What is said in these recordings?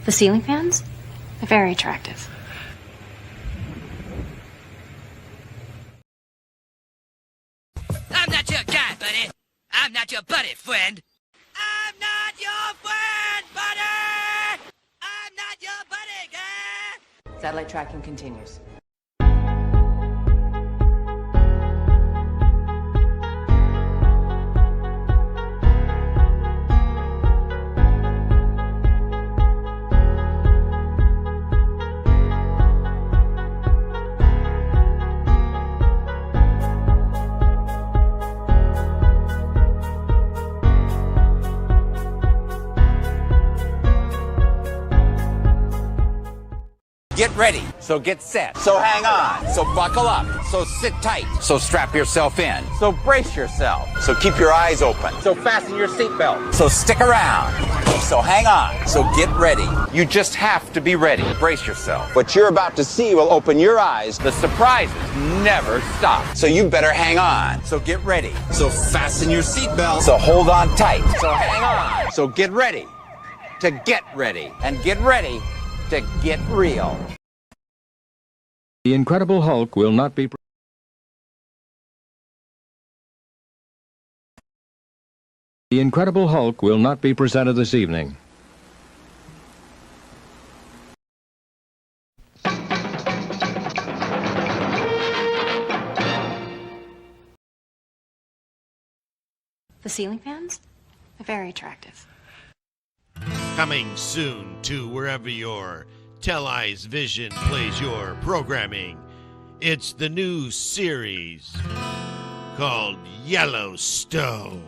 The ceiling fans? They're very attractive. I'm not your guy, buddy. I'm not your buddy, friend. I'm not your friend, buddy! I'm not your buddy, guy! Satellite tracking continues. Get ready, so get set, so hang on, so buckle up, so sit tight, so strap yourself in, so brace yourself, so keep your eyes open, so fasten your seatbelt, so stick around, so hang on, so get ready. You just have to be ready. Brace yourself. What you're about to see will open your eyes. The surprises never stop. So you better hang on. So get ready. So fasten your seatbelt. So hold on tight. So hang on. So get ready to get ready. And get ready to get real. The Incredible Hulk will not be... The Incredible Hulk will not be presented this evening. The ceiling fans? They're very attractive. Coming soon to wherever your Teleyes Vision plays your programming. It's the new series called Yellowstone.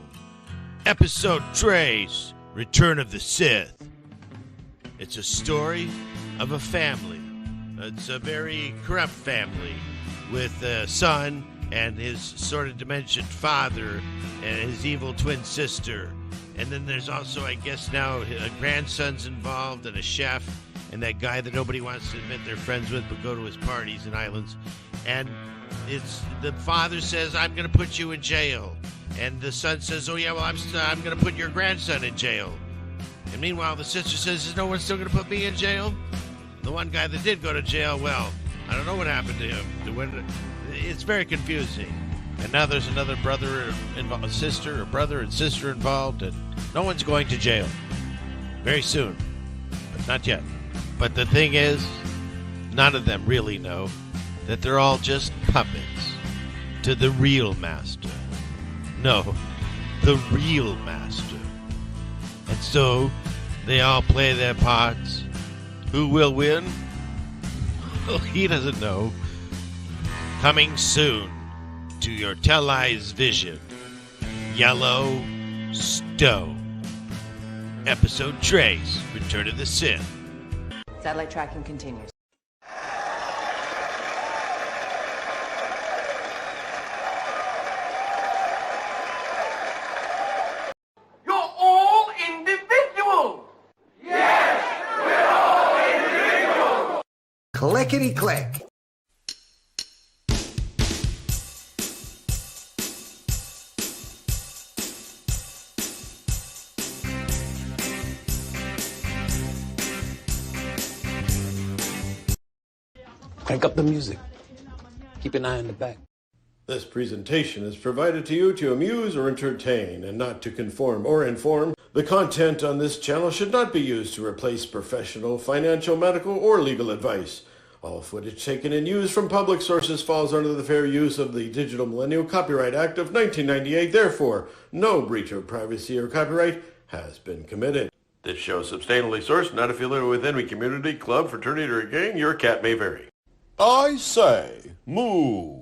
Episode Trace, Return of the Sith. It's a story of a family. It's a very corrupt family with a son and his sort of dimensioned father and his evil twin sister. And then there's also, I guess now, a grandson's involved and a chef and that guy that nobody wants to admit they're friends with but go to his parties and islands. And it's the father says, I'm going to put you in jail. And the son says, oh yeah, well, I'm going to put your grandson in jail. And meanwhile, the sister says, is no one still going to put me in jail? The one guy that did go to jail, well, I don't know what happened to him. It's very confusing. And now there's another brother involved, sister, or brother and sister involved, and no one's going to jail. Very soon, but not yet. But the thing is, none of them really know that they're all just puppets to the real master. No, the real master. And so, they all play their parts. Who will win? Well, he doesn't know. Coming soon to your Teleyes Vision, Yellowstone. Episode Trace, Return of the Sith. Satellite tracking continues. You're all individuals! Yes, we're all individuals! Clickety-click. Crank up the music. Keep an eye on the back. This presentation is provided to you to amuse or entertain and not to conform or inform. The content on this channel should not be used to replace professional, financial, medical, or legal advice. All footage taken and used from public sources falls under the Fair Use of the Digital Millennial Copyright Act of 1998. Therefore, no breach of privacy or copyright has been committed. This show is substantially sourced, not affiliated with any community, club, fraternity, or gang. Your cat may vary. I say, moo.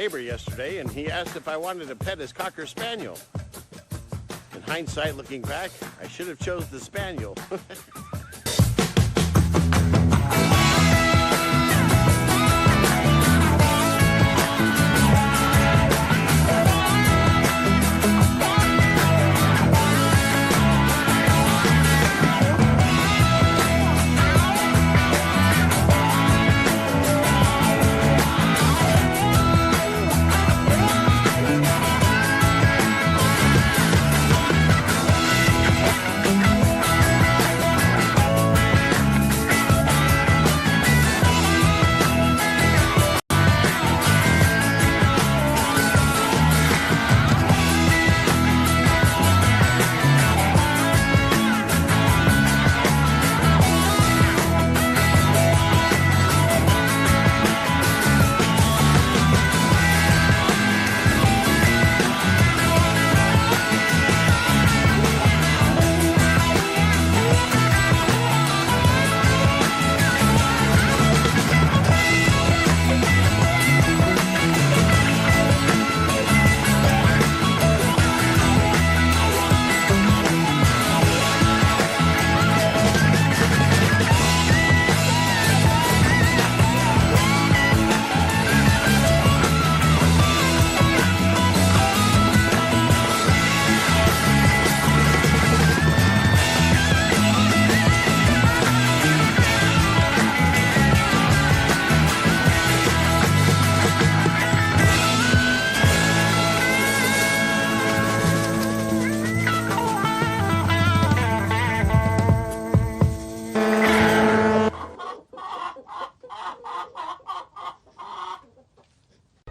neighbor yesterday, and he asked if I wanted to pet his Cocker Spaniel. In hindsight, looking back, I should have chose the Spaniel.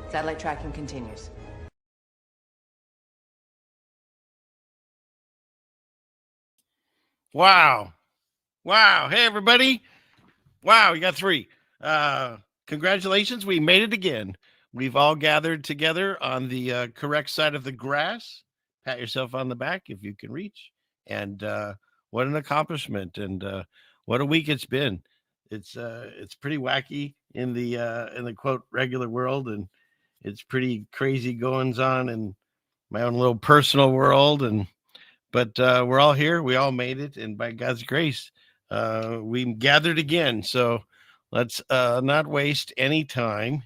Satellite tracking continues. Wow. Wow. Hey, everybody. Wow, we got 3. Congratulations. We made it again. We've all gathered together on the correct side of the grass. Pat yourself on the back if you can reach. And what an accomplishment. And what a week it's been. It's pretty wacky in the quote regular world, and it's pretty crazy goings on in my own little personal world. But we're all here. We all made it, and by God's grace, we gathered again. So let's not waste any time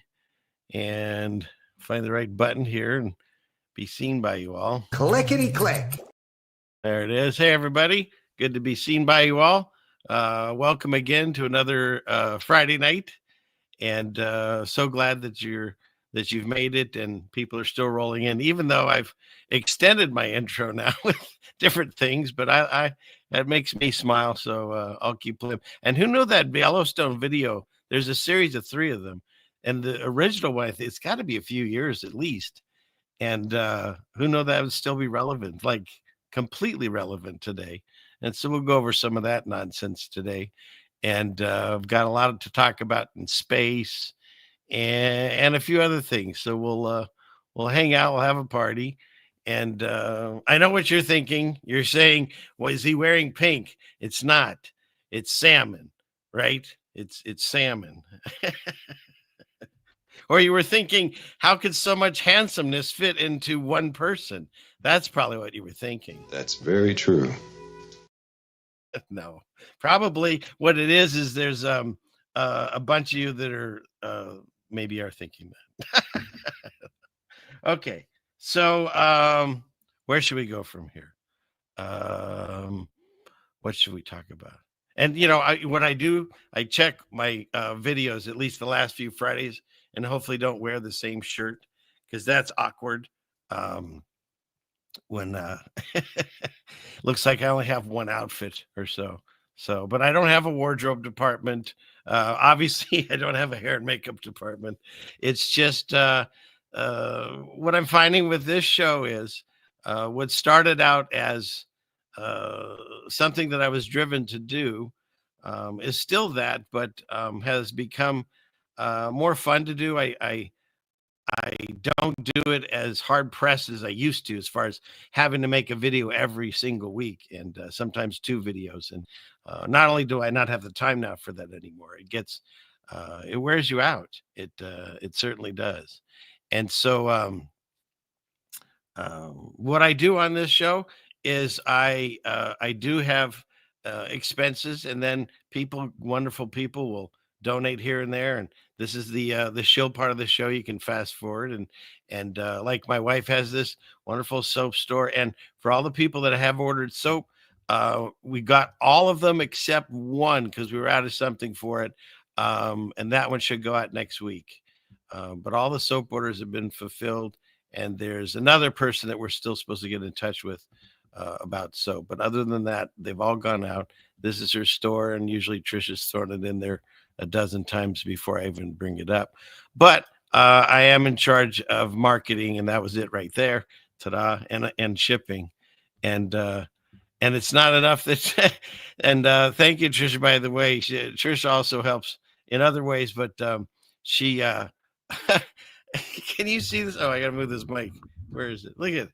and find the right button here and be seen by you all. Clickety click. There it is. Hey, everybody. Good to be seen by you all. Welcome again to another Friday night. And so glad that you've made it and people are still rolling in, even though I've extended my intro now with different things, but I that makes me smile. So I'll keep playing. And who knew that Yellowstone video? There's a series of 3 of them. And the original one, it's got to be a few years at least. And who knew that would still be relevant, like completely relevant today. And so we'll go over some of that nonsense today. And I've got a lot to talk about in space and a few other things. So we'll hang out, we'll have a party. And I know what you're thinking. You're saying, well, is he wearing pink? It's not. It's salmon, right? It's salmon. Or you were thinking, how could so much handsomeness fit into one person? That's probably what you were thinking. That's very true. No, probably what it is there's a bunch of you that are maybe are thinking that. Okay, so where should we go from here? What should we talk about? And what I do, I check my videos at least the last few Fridays, and hopefully don't wear the same shirt because that's awkward. When looks like I only have one outfit or so. But I don't have a wardrobe department. Obviously, I don't have a hair and makeup department. It's just what I'm finding with this show is what started out as something that I was driven to do is still that, but has become more fun to do. I don't do it as hard pressed as I used to, as far as having to make a video every single week and sometimes 2 videos. And not only do I not have the time now for that anymore, it wears you out. It certainly does. And so what I do on this show is I do have expenses, and then wonderful people will donate here and there. And this is the shill part of the show. You can fast forward, and like my wife has this wonderful soap store, and for all the people that have ordered soap, we got all of them except one because we were out of something for it, and that one should go out next week. But all the soap orders have been fulfilled. And there's another person that we're still supposed to get in touch with about soap. But other than that, they've all gone out. This is her store, and usually Trisha's thrown it in there a dozen times before I even bring it up. But I am in charge of marketing, and that was it right there. Ta-da! And shipping. And it's not enough that and thank you, Trisha, by the way. Trisha also helps in other ways, but she can you see this? Oh, I gotta move this mic. Where is it? Look at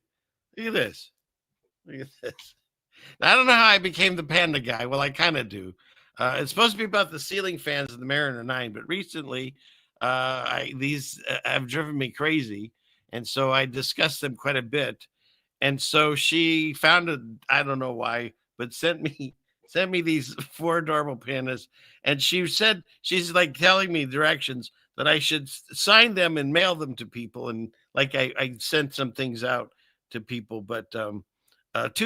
this. Look at this. I don't know how I became the panda guy. Well, I kind of do. It's supposed to be about the ceiling fans of the Mariner 9, but recently these have driven me crazy, and so I discussed them quite a bit. And so she found it, I don't know why, but sent me these 4 adorable pandas, and she said she's like telling me directions that I should sign them and mail them to people. And like I sent some things out to people, but 2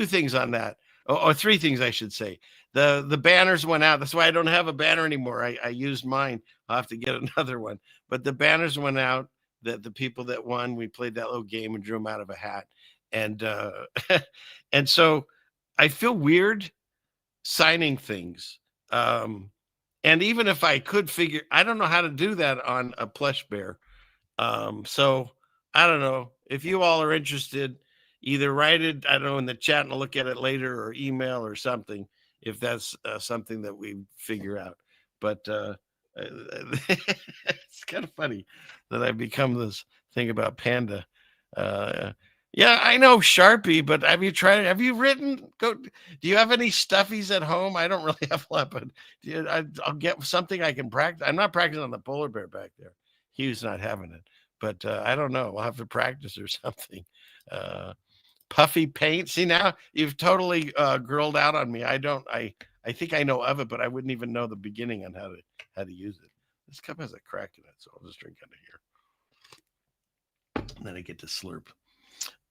things on that, or 3 things I should say. The banners went out. That's why I don't have a banner anymore. I used mine. I'll have to get another one. But the banners went out. That the people that won, we played that little game and drew them out of a hat. And and so I feel weird signing things. And even if I could figure, I don't know how to do that on a plush bear. So I don't know if you all are interested, either write it, I don't know, in the chat and I'll look at it later, or email or something, if that's something that we figure out. But it's kind of funny that I've become this thing about panda. Yeah, I know Sharpie, but have you written? Do you have any stuffies at home? I don't really have a lot, but I'll get something I can practice. I'm not practicing on the polar bear back there. He was not having it, but I don't know. I'll have to practice or something. Puffy paint. See, now you've totally grilled out on me. I think I know of it, but I wouldn't even know the beginning on how to use it. This cup has a crack in it, so I'll just drink out of here. And then I get to slurp.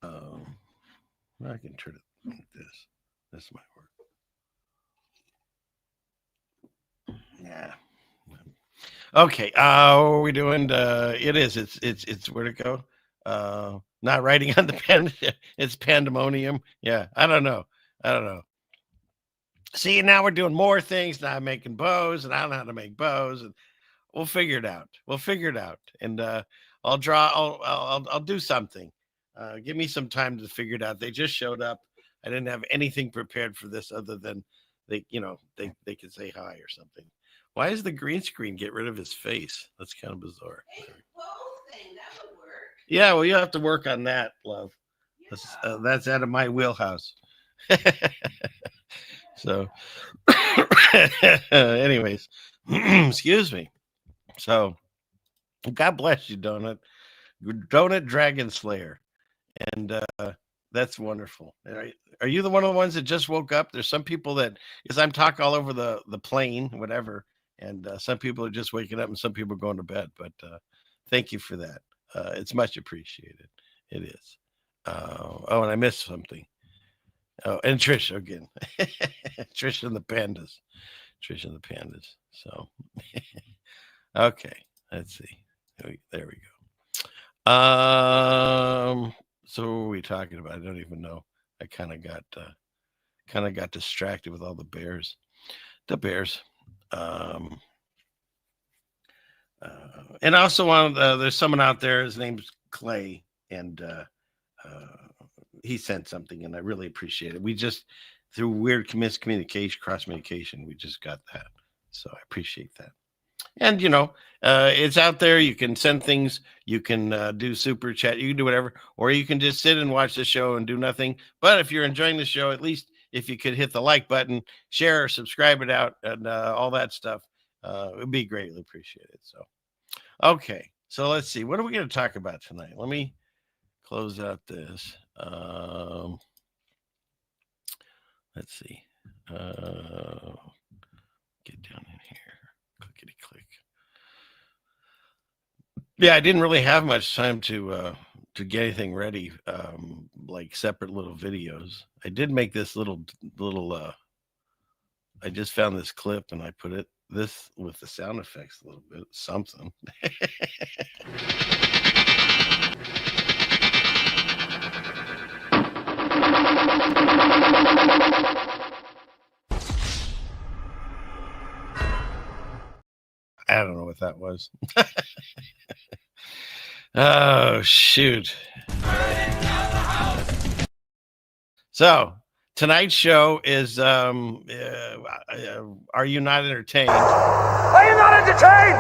I can turn it like this. This might work. Yeah. Okay. What are we doing? It's where to go. Not writing on the pen. It's pandemonium. Yeah. I don't know. See, now we're doing more things. Now I'm making bows, and I don't know how to make bows, and we'll figure it out. And I'll do something. Give me some time to figure it out. They just showed up. I didn't have anything prepared for this other than they could say hi or something. Why does the green screen get rid of his face? That's kind of bizarre. Hey, posting, that would work. Yeah, well, you have to work on that, love. Yeah. That's out of my wheelhouse. So, anyways, excuse me. So, God bless you, Donut Dragon Slayer. And that's wonderful. Are you the one of the ones that just woke up? There's some people that, because I'm talking all over the plane, whatever, and some people are just waking up and some people are going to bed. But thank you for that. It's much appreciated. It is. And I missed something. Oh, and Trish again. Trish and the pandas. So, okay. Let's see. There we go. So what were we talking about? I don't even know. I kind of got distracted with all the bears. And I also want there's someone out there. His name's Clay, and he sent something, and I really appreciate it. We just, through weird cross communication, we just got that. So I appreciate that. And, it's out there. You can send things. You can do super chat. You can do whatever. Or you can just sit and watch the show and do nothing. But if you're enjoying the show, at least if you could hit the like button, share, subscribe it out, and all that stuff, it would be greatly appreciated. So, okay. So let's see. What are we going to talk about tonight? Let me close out this. Let's see. Get down in here. Clickety click. Yeah, I didn't really have much time to get anything ready, like separate little videos. I did make this little. I just found this clip and I put this with the sound effects a little bit, something. I don't know what that was. Oh, shoot. So tonight's show is Are You Not Entertained? Are you not entertained?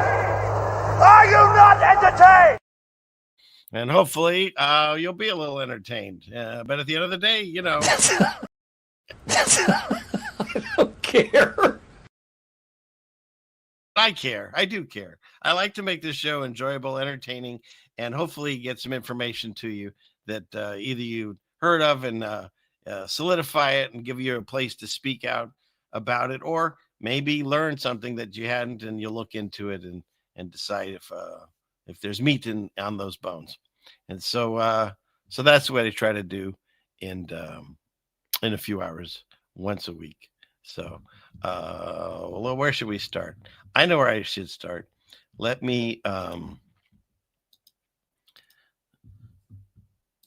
Are you not entertained? And hopefully you'll be a little entertained. But at the end of the day, you know. I don't care. I care. I do care. I like to make this show enjoyable, entertaining, and hopefully get some information to you that either you heard of and solidify it and give you a place to speak out about it, or maybe learn something that you hadn't and you'll look into it and decide if there's meat on those bones. And so that's what I try to do in a few hours once a week. So well, where should we start? I know where I should start. Let me I'm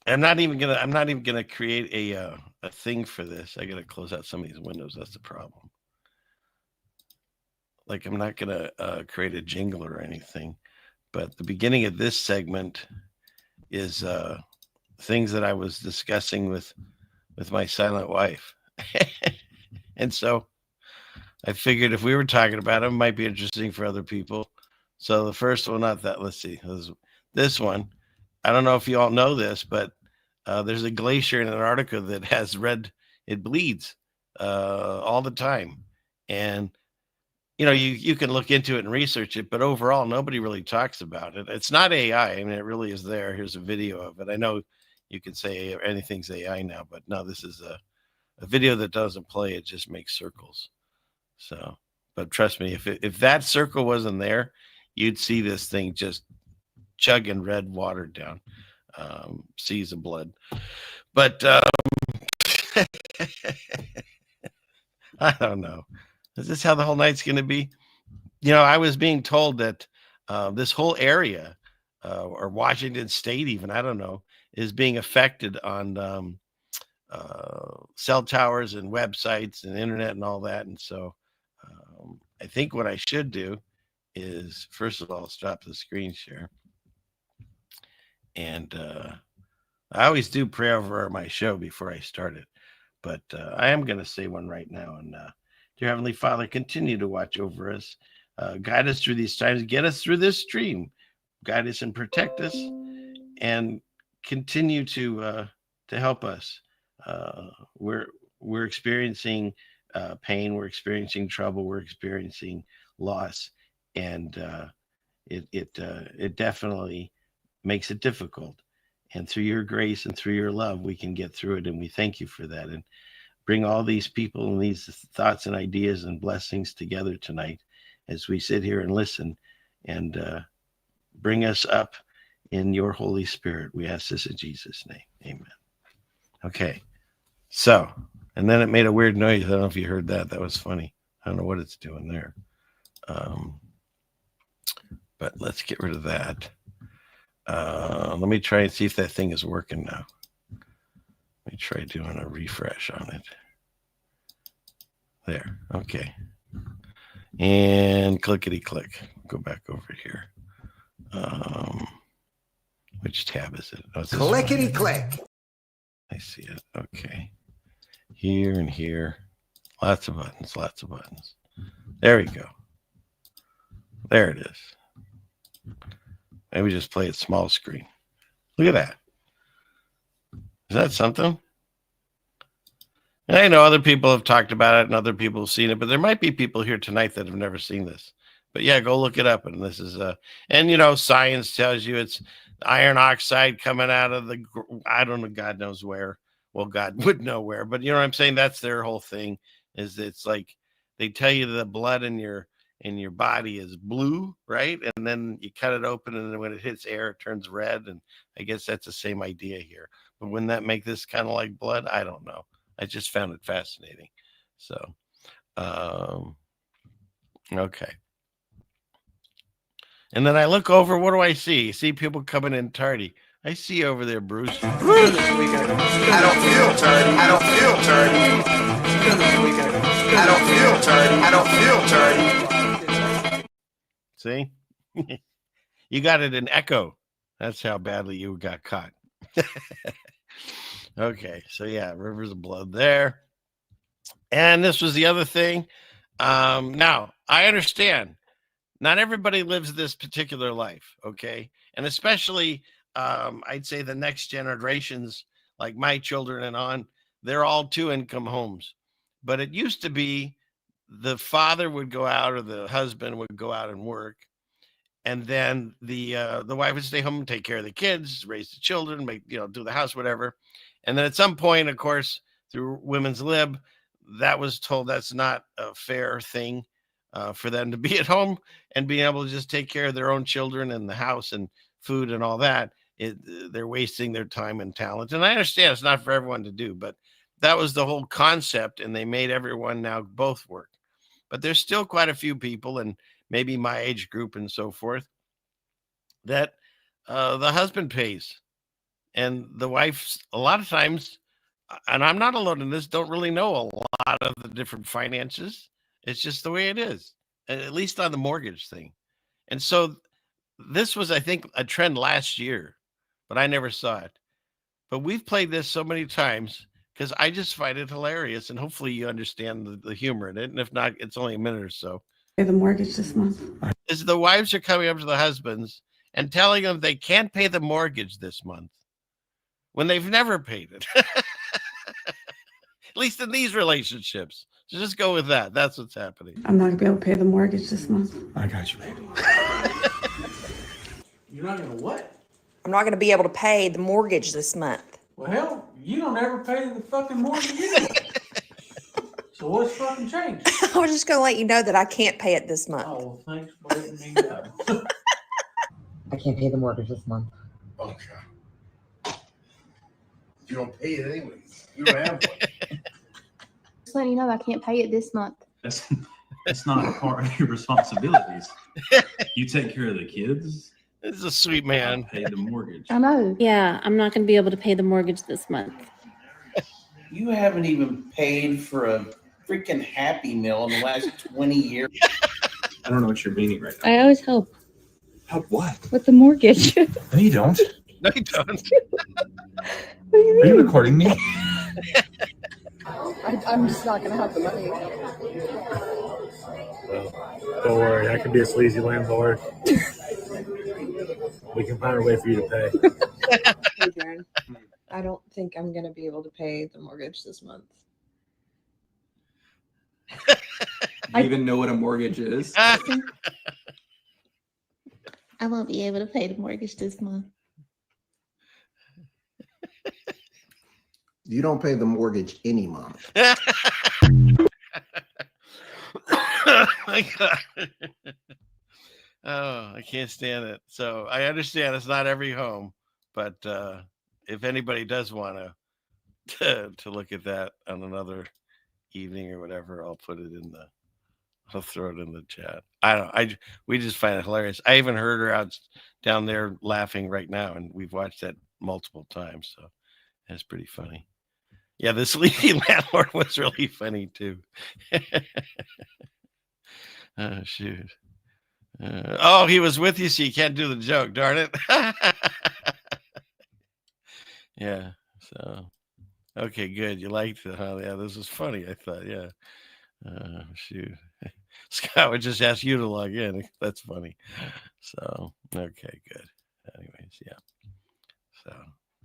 not even gonna create a thing for this. I gotta close out some of these windows. That's the problem. Like, I'm not gonna create a jingle or anything, but the beginning of this segment is things that I was discussing with my silent wife. And so I figured if we were talking about it, it might be interesting for other people. So the first one, not that, let's see, this one. I don't know if you all know this, but there's a glacier in Antarctica that has it bleeds all the time. And, you know, you can look into it and research it, but overall, nobody really talks about it. It's not AI. I mean, it really is there. Here's a video of it. I know you can say anything's AI now, but no, this is a video that doesn't play. It just makes circles. So, but trust me, if that circle wasn't there, you'd see this thing just chugging red water down, seas of blood. But I don't know. Is this how the whole night's going to be? You know, I was being told that this whole area, or Washington State even, I don't know, is being affected on cell towers and websites and internet and all that. And so I think what I should do is, first of all, stop the screen share. And I always do pray over my show before I start it. But I am going to say one right now. And dear Heavenly Father, continue to watch over us. Guide us through these times. Get us through this stream. Guide us and protect us. And continue to help us. We're experiencing pain, we're experiencing trouble, we're experiencing loss, and it definitely makes it difficult. And through your grace and through your love, we can get through it, and we thank you for that. And bring all these people and these thoughts and ideas and blessings together tonight as we sit here and listen, and bring us up in your Holy Spirit. We ask this in Jesus' name. Amen. Okay. So, and then it made a weird noise. I don't know if you heard that. That was funny. I don't know what it's doing there. But let's get rid of that. Let me try and see if that thing is working now. Let me try doing a refresh on it. There. Okay. And clickety click. Go back over here. Which tab is it? Oh, Clickety click. I see it. Okay. Here and here. Lots of buttons, lots of buttons. There we go. There it is. Maybe just play it small screen. Look at that. Is that something? And I know other people have talked about it and other people have seen it, but there might be people here tonight that have never seen this. But yeah, go look it up. And this is and you know, science tells you it's iron oxide coming out of I don't know, God knows where. Well, God would know where, but you know what I'm saying? That's their whole thing. Is it's like they tell you the blood in your body is blue, right? And then you cut it open, and then when it hits air, it turns red. And I guess that's the same idea here. But wouldn't that make this kind of like blood? I don't know. I just found it fascinating. So, okay. And then I look over. What do I see? See people coming in tardy. I see over there, Bruce. I don't feel tardy. I don't feel tardy. I don't feel tardy. I don't feel tardy. See? You got it in echo. That's how badly you got caught. Okay, so yeah, rivers of blood there. And this was the other thing. Now, I understand. Not everybody lives this particular life, okay? And especially, I'd say the next generations, like my children and on, they're all two-income homes. But it used to be the father would go out or the husband would go out and work. And then the wife would stay home and take care of the kids, raise the children, do the house, whatever. And then at some point, of course, through women's lib, that was told that's not a fair thing for them to be at home and being able to just take care of their own children and the house and food and all that. They're wasting their time and talent. And I understand it's not for everyone to do, but that was the whole concept. And they made everyone now both work. But there's still quite a few people, and maybe my age group and so forth, that the husband pays. And the wife, a lot of times, and I'm not alone in this, don't really know a lot of the different finances. It's just the way it is, at least on the mortgage thing. And so this was, I think, a trend last year, but I never saw it. But we've played this so many times because I just find it hilarious. And hopefully you understand the humor in it. And if not, it's only a minute or so. Pay the mortgage this month. Is the wives are coming up to the husbands and telling them they can't pay the mortgage this month when they've never paid it. At least in these relationships. So just go with that. That's what's happening. I'm not going to be able to pay the mortgage this month. I got you, baby. You're not gonna what? I'm not going to be able to pay the mortgage this month. Well, hell, you don't ever pay the fucking mortgage anyway. So what's fucking changed? I was just going to let you know that I can't pay it this month. Oh, well, thanks for letting me know. I can't pay the mortgage this month. Okay. You don't pay it anyways. You don't have one. Just letting you know I can't pay it this month. That's not part of your responsibilities. You take care of the kids. This is a sweet man. Pay the mortgage. I know. Yeah, I'm not going to be able to pay the mortgage this month. You haven't even paid for a freaking Happy Meal in the last 20 years. I don't know what you're meaning right now. I always help Help what? with the mortgage. No, you don't. No, you don't. What do you Are mean? you recording me? I'm just not going to have the money. Don't worry, I can be a sleazy landlord. We can find a way for you to pay. Hey, Darren, I don't think I'm going to be able to pay the mortgage this month. Do you even know what a mortgage is? I won't be able to pay the mortgage this month. You don't pay the mortgage any month. My God. Oh, I can't stand it. So I understand it's not every home, but if anybody does want to look at that on another evening or whatever, I'll throw it in the chat. We just find it hilarious. I even heard her down there laughing right now, and we've watched that multiple times. So that's pretty funny. Yeah, the sleepy landlord was really funny too. Oh, shoot. He was with you, so you can't do the joke, darn it. Yeah, so. Okay, good. You liked it, huh? Yeah, this was funny, I thought, yeah. Shoot. Scott would just ask you to log in. That's funny. So, okay, good. Anyways, yeah. So,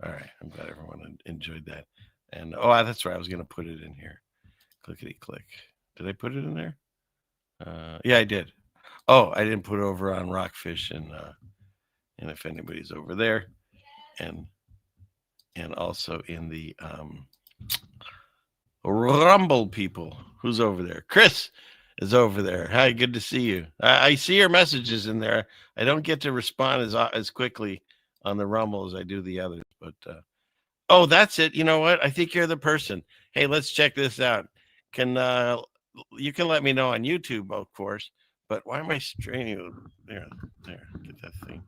all right. I'm glad everyone enjoyed that. And, that's right. I was going to put it in here. Clickety click. Did I put it in there? Yeah, I did. Oh, I didn't put it over on Rockfish, and if anybody's over there, and also in the Rumble people, who's over there? Chris is over there. Hi, good to see you. I see your messages in there. I don't get to respond as quickly on the Rumble as I do the others, but oh, that's it. You know what? I think you're the person. Hey, let's check this out. You can let me know on YouTube, of course. But why am I straining? There, get that thing.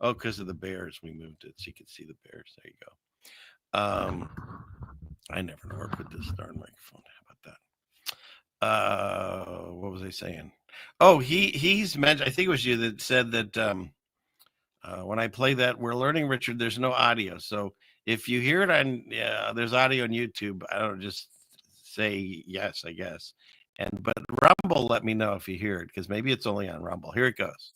Oh, because of the bears. We moved it so you can see the bears. There you go. I never know where to put this darn microphone. How about that? What was I saying? Oh, he's mentioned. I think it was you that said that when I play that, we're learning, Richard. There's no audio, so if you hear it on, there's audio on YouTube. I don't just say yes, I guess. But Rumble, let me know if you hear it, because maybe it's only on Rumble. Here it goes.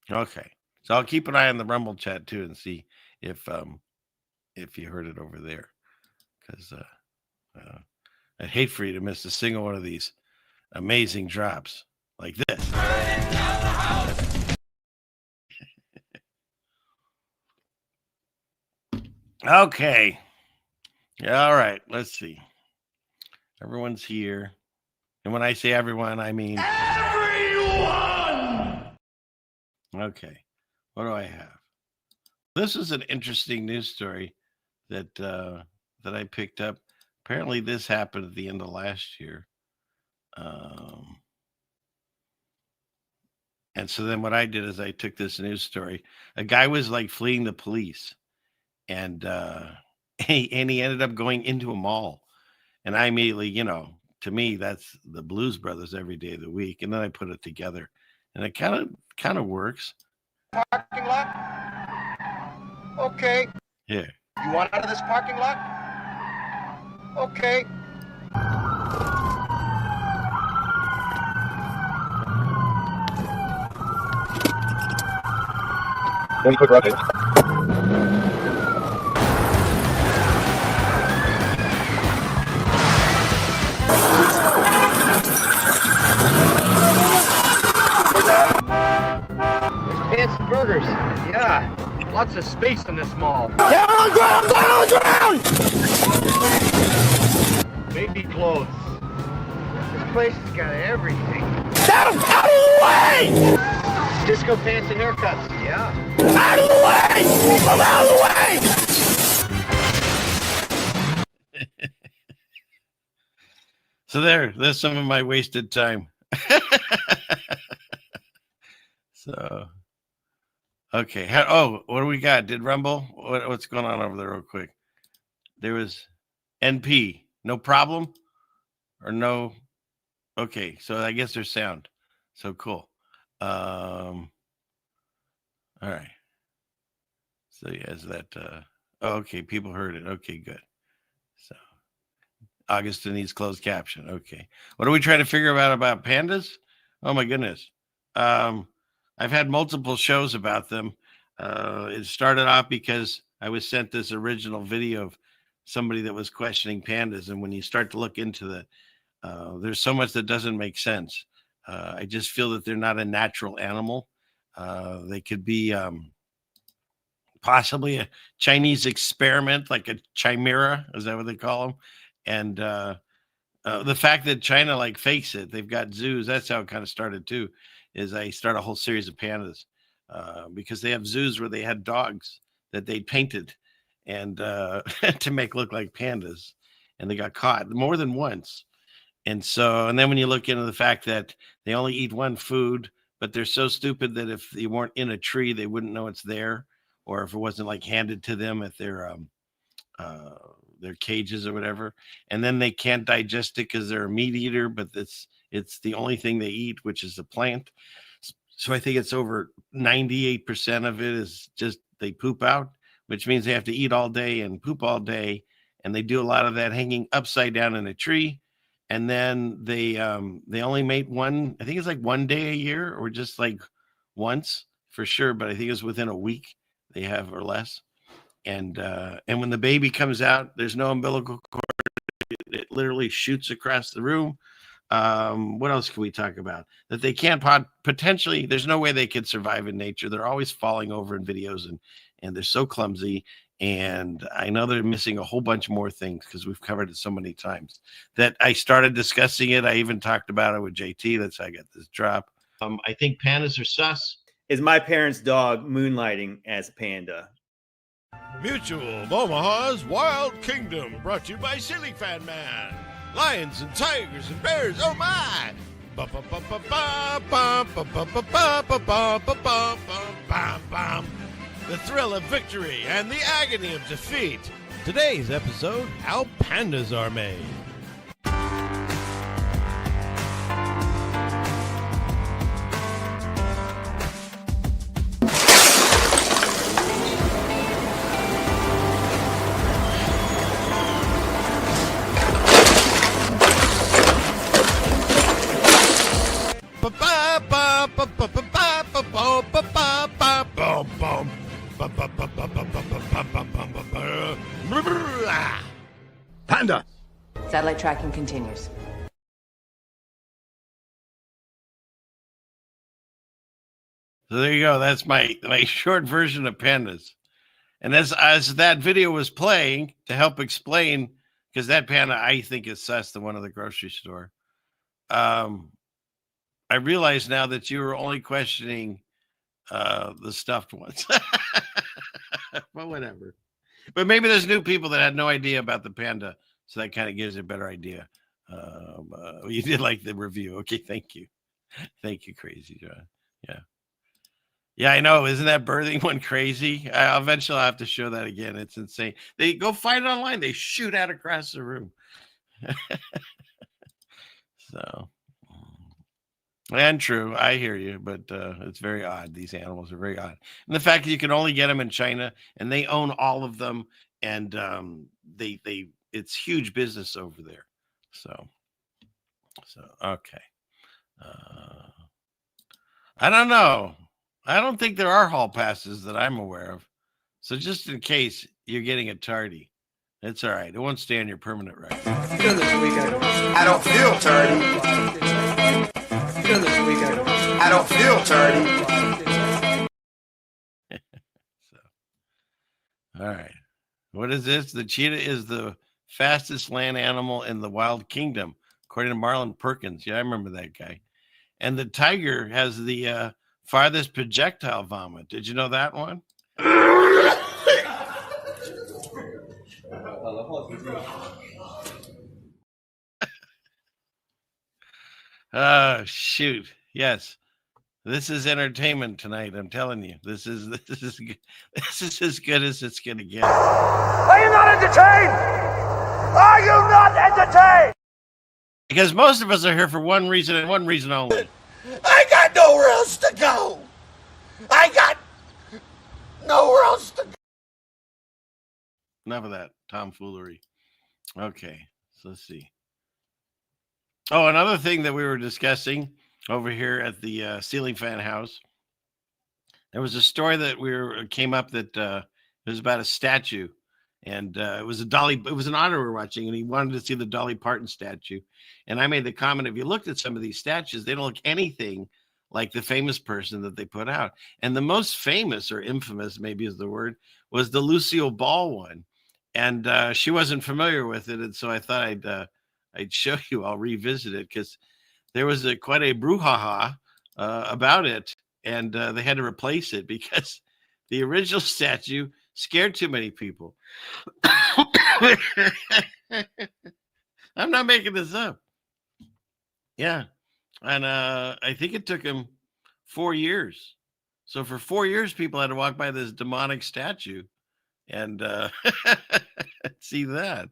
Okay, so I'll keep an eye on the Rumble chat too and see if you heard it over there, because I'd hate for you to miss a single one of these amazing drops like this. Okay. All right. Let's see. Everyone's here. And when I say everyone, I mean everyone. Okay. What do I have? This is an interesting news story that I picked up. Apparently this happened at the end of last year. And so then what I did is I took this news story. A guy was like fleeing the police, and he ended up going into a mall. And I immediately, to me, that's the Blues Brothers every day of the week. And then I put it together, and it kind of works. Parking lot? Okay. Here. You want out of this parking lot? Okay. One quick rocket. Fancy burgers. Yeah. Lots of space in this mall. Down on the ground! Down on the ground! Baby clothes. This place has got everything. Out of the way! Disco pants and haircuts. Yeah. Out of the way! Move out of the way! So there's some of my wasted time. So, okay. What do we got? Did Rumble? What's going on over there real quick? There was NP. No problem? Or no? Okay. So I guess there's sound. So cool. All right. So yeah, is that, okay. People heard it. Okay, good. So Augustine needs closed caption. Okay. What are we trying to figure out about pandas? Oh my goodness. I've had multiple shows about them. It started off because I was sent this original video of somebody that was questioning pandas. And when you start to look into there's so much that doesn't make sense. I just feel that they're not a natural animal. They could be possibly a Chinese experiment, like a chimera. Is that what they call them? And the fact that China like fakes it, they've got zoos. That's how it kind of started too. Is I start a whole series of pandas because they have zoos where they had dogs that they painted and to make look like pandas, and they got caught more than once. And then when you look into the fact that they only eat one food, but they're so stupid that if they weren't in a tree, they wouldn't know it's there, or if it wasn't like handed to them at their cages or whatever. And then they can't digest it because they're a meat eater, but it's the only thing they eat, which is a plant. So I think it's over 98% of it is just they poop out, which means they have to eat all day and poop all day. And they do a lot of that hanging upside down in a tree. And then they only mate one, I think it's like one day a year, or just like once for sure. But I think it's within a week they have or less. And when the baby comes out, there's no umbilical cord it literally shoots across the room. What else can we talk about? That they can't potentially, there's no way they could survive in nature. They're always falling over in videos, and they're so clumsy. And I know they're missing a whole bunch more things because we've covered it so many times that I started discussing it. I even talked about it with JT. That's how I got this drop. I think pandas are sus. Is my parents' dog moonlighting as a panda? Mutual of Omaha's Wild Kingdom, brought to you by Silly Fan Man. Lions and tigers and bears, oh my! The thrill of victory and the agony of defeat. Today's episode, how pandas are made. Panda! Satellite tracking continues. So there you go. That's my short version of pandas. And as that video was playing, to help explain, because that panda I think is sus, the one at the grocery store. I realize now that you were only questioning the stuffed ones. But whatever. But maybe there's new people that had no idea about the panda, so that kind of gives you a better idea. You did like the review. Okay, thank you. Thank you, Crazy John. Yeah. Yeah, I know. Isn't that birthing one crazy? Eventually I'll have to show that again. It's insane. They go find it online. They shoot out across the room. So, and true, I hear you, but it's very odd. These animals are very odd. And the fact that you can only get them in China, and they own all of them, and it's huge business over there. So okay. I don't know. I don't think there are hall passes that I'm aware of. So just in case you're getting it tardy, it's all right. It won't stay on your permanent record. I don't feel tardy. I don't feel tardy. All right. What is this? The cheetah is the fastest land animal in the wild kingdom, according to Marlon Perkins. Yeah, I remember that guy. And the tiger has the farthest projectile vomit. Did you know that one? Shoot. Yes. This is entertainment tonight. I'm telling you. This is as good as it's gonna get. Are you not entertained? Are you not entertained? Because most of us are here for one reason and one reason only. I got nowhere else to go. I got nowhere else to go. Enough of that tomfoolery. Okay, so let's see. Oh, another thing that we were discussing over here at the ceiling fan house. There was a story that came up that it was about a statue, and it was an honor we were watching, and he wanted to see the Dolly Parton statue. And I made the comment, if you looked at some of these statues, they don't look anything like the famous person that they put out. And the most famous, or infamous maybe is the word, was the Lucille Ball one. And she wasn't familiar with it, and so I thought I'd show you. I'll revisit it because there was quite a brouhaha about it, and they had to replace it because the original statue scared too many people. I'm not making this up. Yeah, and I think it took him 4 years. So for 4 years, people had to walk by this demonic statue and see that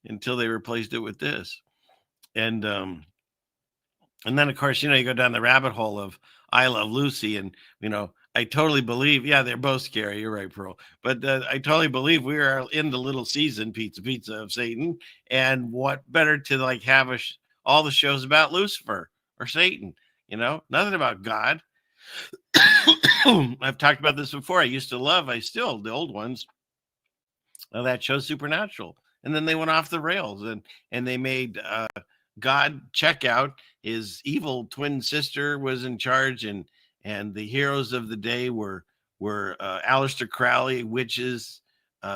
until they replaced it with this. And then, of course, you go down the rabbit hole of I Love Lucy. And, I totally believe, yeah, they're both scary. You're right, Pearl. But I totally believe we are in the little season, Pizza of Satan. And what better to have all the shows about Lucifer or Satan, nothing about God. I've talked about this before. I still, the old ones. That show Supernatural. and then they went off the rails, and they made God check out. His evil twin sister was in charge, and the heroes of the day were Aleister Crowley, witches,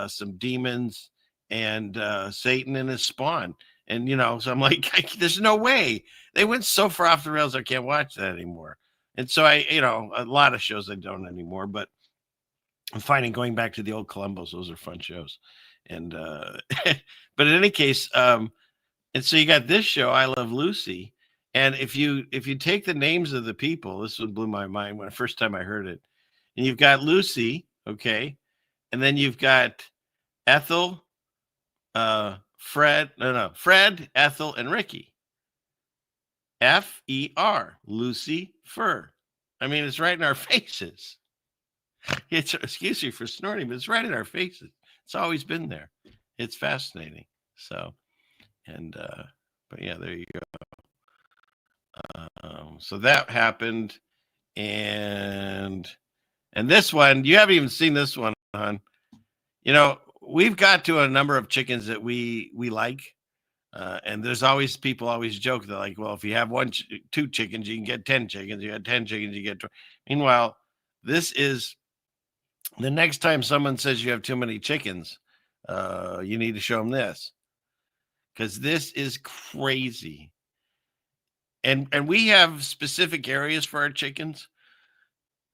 some demons, and Satan and his spawn. And so I'm like, there's no way. They went so far off the rails, I can't watch that anymore. And so a lot of shows I don't anymore, but I'm finding going back to the old Columbos, those are fun shows. And but in any case, and so you got this show, I Love Lucy. And if you take the names of the people, this one blew my mind when the first time I heard it. And you've got Lucy, okay, and then you've got Ethel, Fred, Ethel, and Ricky. F-E-R, Lucy Fur. I mean, it's right in our faces. It's, excuse me for snorting, but it's right in our faces. It's always been there. It's fascinating. So, and but yeah, there you go. So that happened, and this one, you haven't even seen this one, hon. We've got to a number of chickens that we like, and there's always people always joke that, like, well, if you have two chickens, you can get 10 chickens. You got 10 chickens, you get 20. Meanwhile, this is the next time someone says you have too many chickens, you need to show them this, because this is crazy. And we have specific areas for our chickens.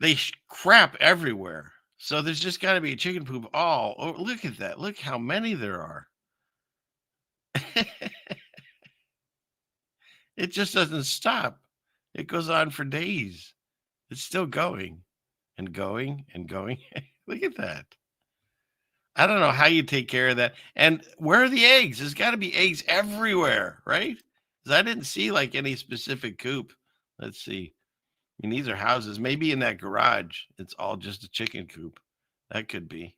They crap everywhere. So there's just got to be chicken poop all. Oh, look at that. Look how many there are. It just doesn't stop. It goes on for days. It's still going and going and going. Look at that. I don't know how you take care of that. And where are the eggs? There's got to be eggs everywhere, right? Because I didn't see like any specific coop. Let's see. I mean, these are houses. Maybe in that garage, it's all just a chicken coop. That could be.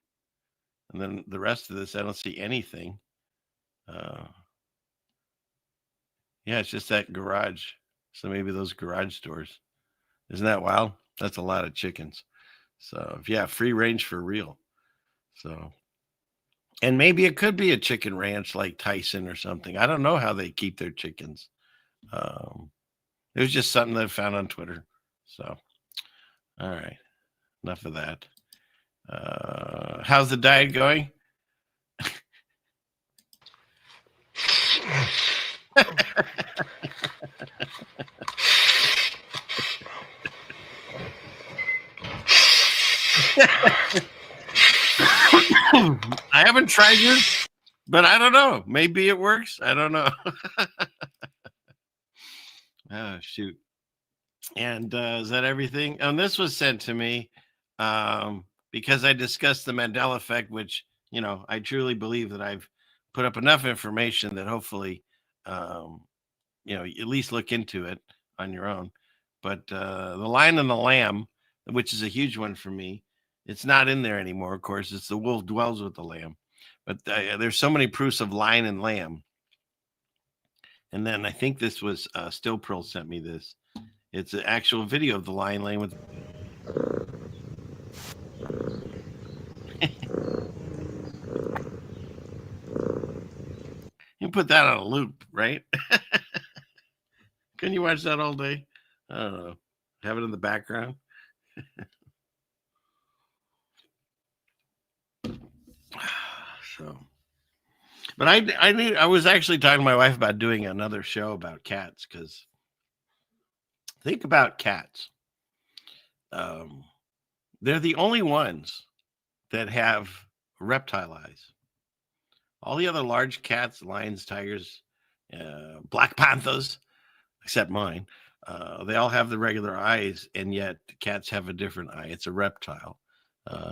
And then the rest of this, I don't see anything. Yeah, it's just that garage. So maybe those garage doors. Isn't that wild? That's a lot of chickens. So yeah, free range for real. So, and maybe it could be a chicken ranch like Tyson or something. I don't know how they keep their chickens. It was just something that I found on Twitter. So, all right, enough of that. How's the diet going? I haven't tried this, but I don't know. Maybe it works. I don't know. Oh, shoot. And is that everything? And this was sent to me because I discussed the Mandela effect, which, I truly believe that I've put up enough information that hopefully, at least look into it on your own. But the Lion and the Lamb, which is a huge one for me, it's not in there anymore, of course. It's the wolf dwells with the lamb. But there's so many proofs of lion and lamb. And then I think this was Still Pearl sent me this. It's an actual video of the lion laying with. You put that on a loop, right? Can you watch that all day? I don't know. Have it in the background. So, but I was actually talking to my wife about doing another show about cats, because think about cats. They're the only ones that have reptile eyes. All the other large cats, lions, tigers, black panthers, except mine, they all have the regular eyes, and yet cats have a different eye. It's a reptile.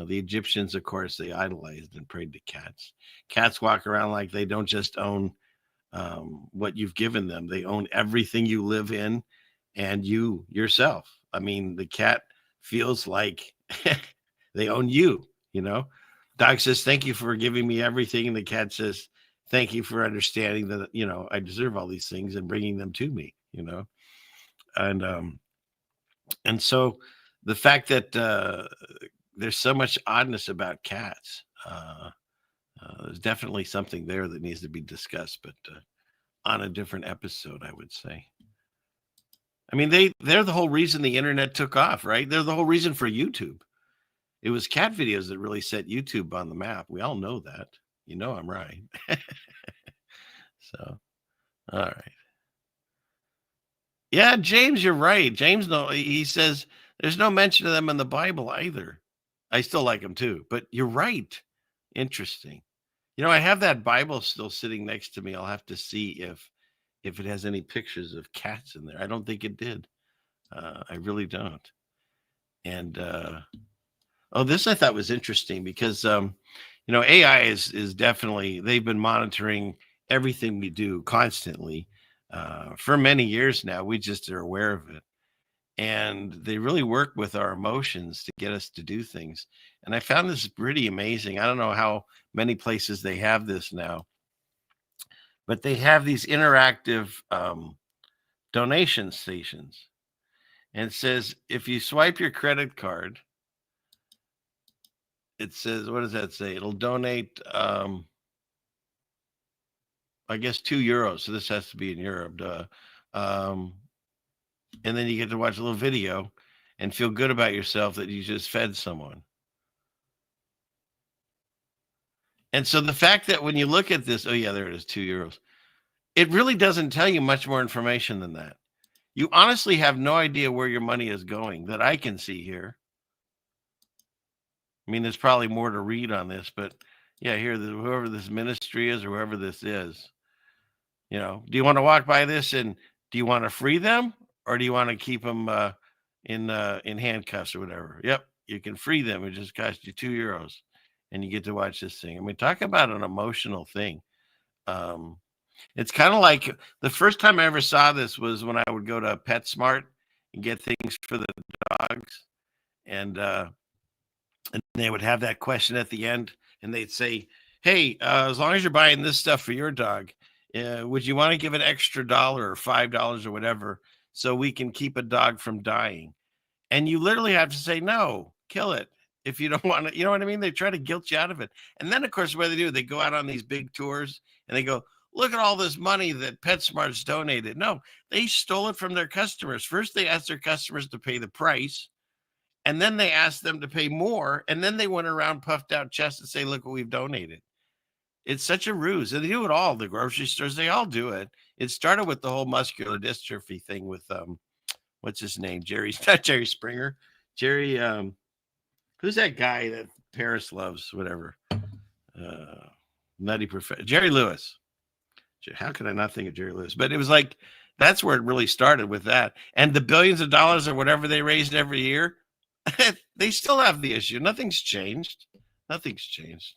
The Egyptians, of course, they idolized and prayed to cats. Cats walk around like they don't just own what you've given them. They own everything you live in and you yourself. I mean, the cat feels like they own you, Dog says, thank you for giving me everything. And the cat says, thank you for understanding that, I deserve all these things and bringing them to me, And so the fact that there's so much oddness about cats. There's definitely something there that needs to be discussed, but on a different episode, I would say. I mean, they're the whole reason the internet took off, right? They're the whole reason for YouTube. It was cat videos that really set YouTube on the map. We all know that. You know I'm right. So, all right. Yeah, James, you're right. James, no, he says there's no mention of them in the Bible either. I still like them too, but you're right. Interesting. You know, I have that Bible still sitting next to me. I'll have to see if it has any pictures of cats in there. I don't think it did. I really don't. And this I thought was interesting because AI is definitely, they've been monitoring everything we do constantly for many years now. We just are aware of it. And they really work with our emotions to get us to do things. And I found this pretty amazing. I don't know how many places they have this now, but they have these interactive donation stations. And it says, if you swipe your credit card, it says, what does that say? It'll donate, I guess, €2. So this has to be in Europe. And then you get to watch a little video and feel good about yourself that you just fed someone. And so the fact that when you look at this, oh yeah, there it is, €2. It really doesn't tell you much more information than that. You honestly have no idea where your money is going that I can see here. I mean, there's probably more to read on this, but yeah, here, whoever this ministry is or whoever this is, do you want to walk by this and do you want to free them or do you want to keep them in handcuffs or whatever? Yep, you can free them. It just costs you €2 and you get to watch this thing. I mean, talk about an emotional thing. It's kind of like the first time I ever saw this was when I would go to PetSmart and get things for the dogs. And they would have that question at the end and they'd say, hey, as long as you're buying this stuff for your dog, would you want to give an extra $1 or $5 or whatever so we can keep a dog from dying? And you literally have to say, no, kill it. If you don't want to, you know what I mean? They try to guilt you out of it. And then, of course, what they do, they go out on these big tours and they go, look at all this money that PetSmart's donated. No, they stole it from their customers. First, they asked their customers to pay the price. And then they asked them to pay more. And then they went around puffed out chest and say, look what we've donated. It's such a ruse. And they do it all. The grocery stores, they all do it. It started with the whole muscular dystrophy thing with, what's his name? Not Jerry Springer. Jerry, who's that guy that Paris loves? Whatever. Nutty Professor. Jerry Lewis. How could I not think of Jerry Lewis? But it was like, that's where it really started with that. And the billions of dollars or whatever they raised every year, they still have the issue. Nothing's changed. Nothing's changed.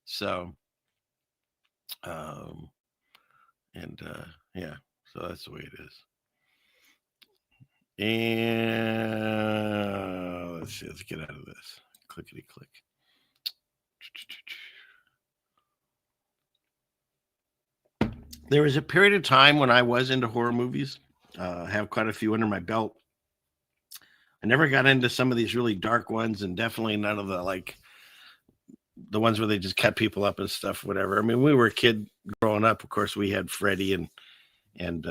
So, yeah, so that's the way it is. And let's see, let's get out of this. Clickety click. There was a period of time when I was into horror movies. I have quite a few under my belt. I never got into some of these really dark ones, and definitely none of the ones where they just cut people up and stuff, whatever. I mean, we were a kid growing up. Of course, we had Freddy and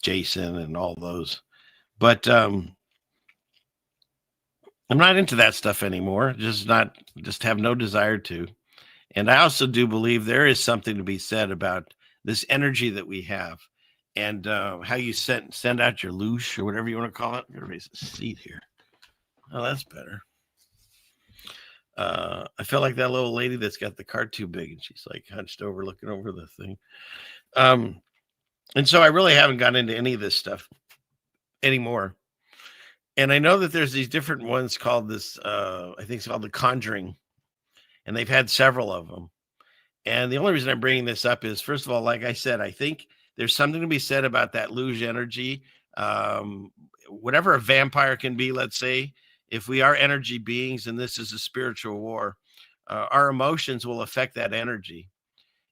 Jason and all those. But I'm not into that stuff anymore. Just have no desire to. And I also do believe there is something to be said about this energy that we have and how you send out your loosh or whatever you want to call it. I'm going to raise the seat here. Oh, that's better. I feel like that little lady that's got the car too big and she's like hunched over looking over the thing. And so I really haven't gotten into any of this stuff anymore. And I know that there's these different ones called this, I think it's called The Conjuring. And they've had several of them. And the only reason I'm bringing this up is, first of all, like I said, I think there's something to be said about that luge energy. Whatever a vampire can be, let's say, if we are energy beings and this is a spiritual war, our emotions will affect that energy.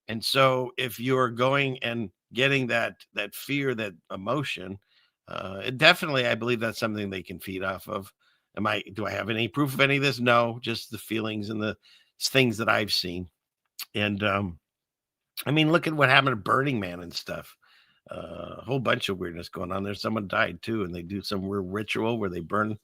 And so if you're going and getting that fear, that emotion, it definitely, I believe that's something they can feed off of. Do I have any proof of any of this? No, just the feelings and the things that I've seen. And I mean, look at what happened to Burning Man and stuff. A whole bunch of weirdness going on there. Someone died too, and they do some weird ritual where they burn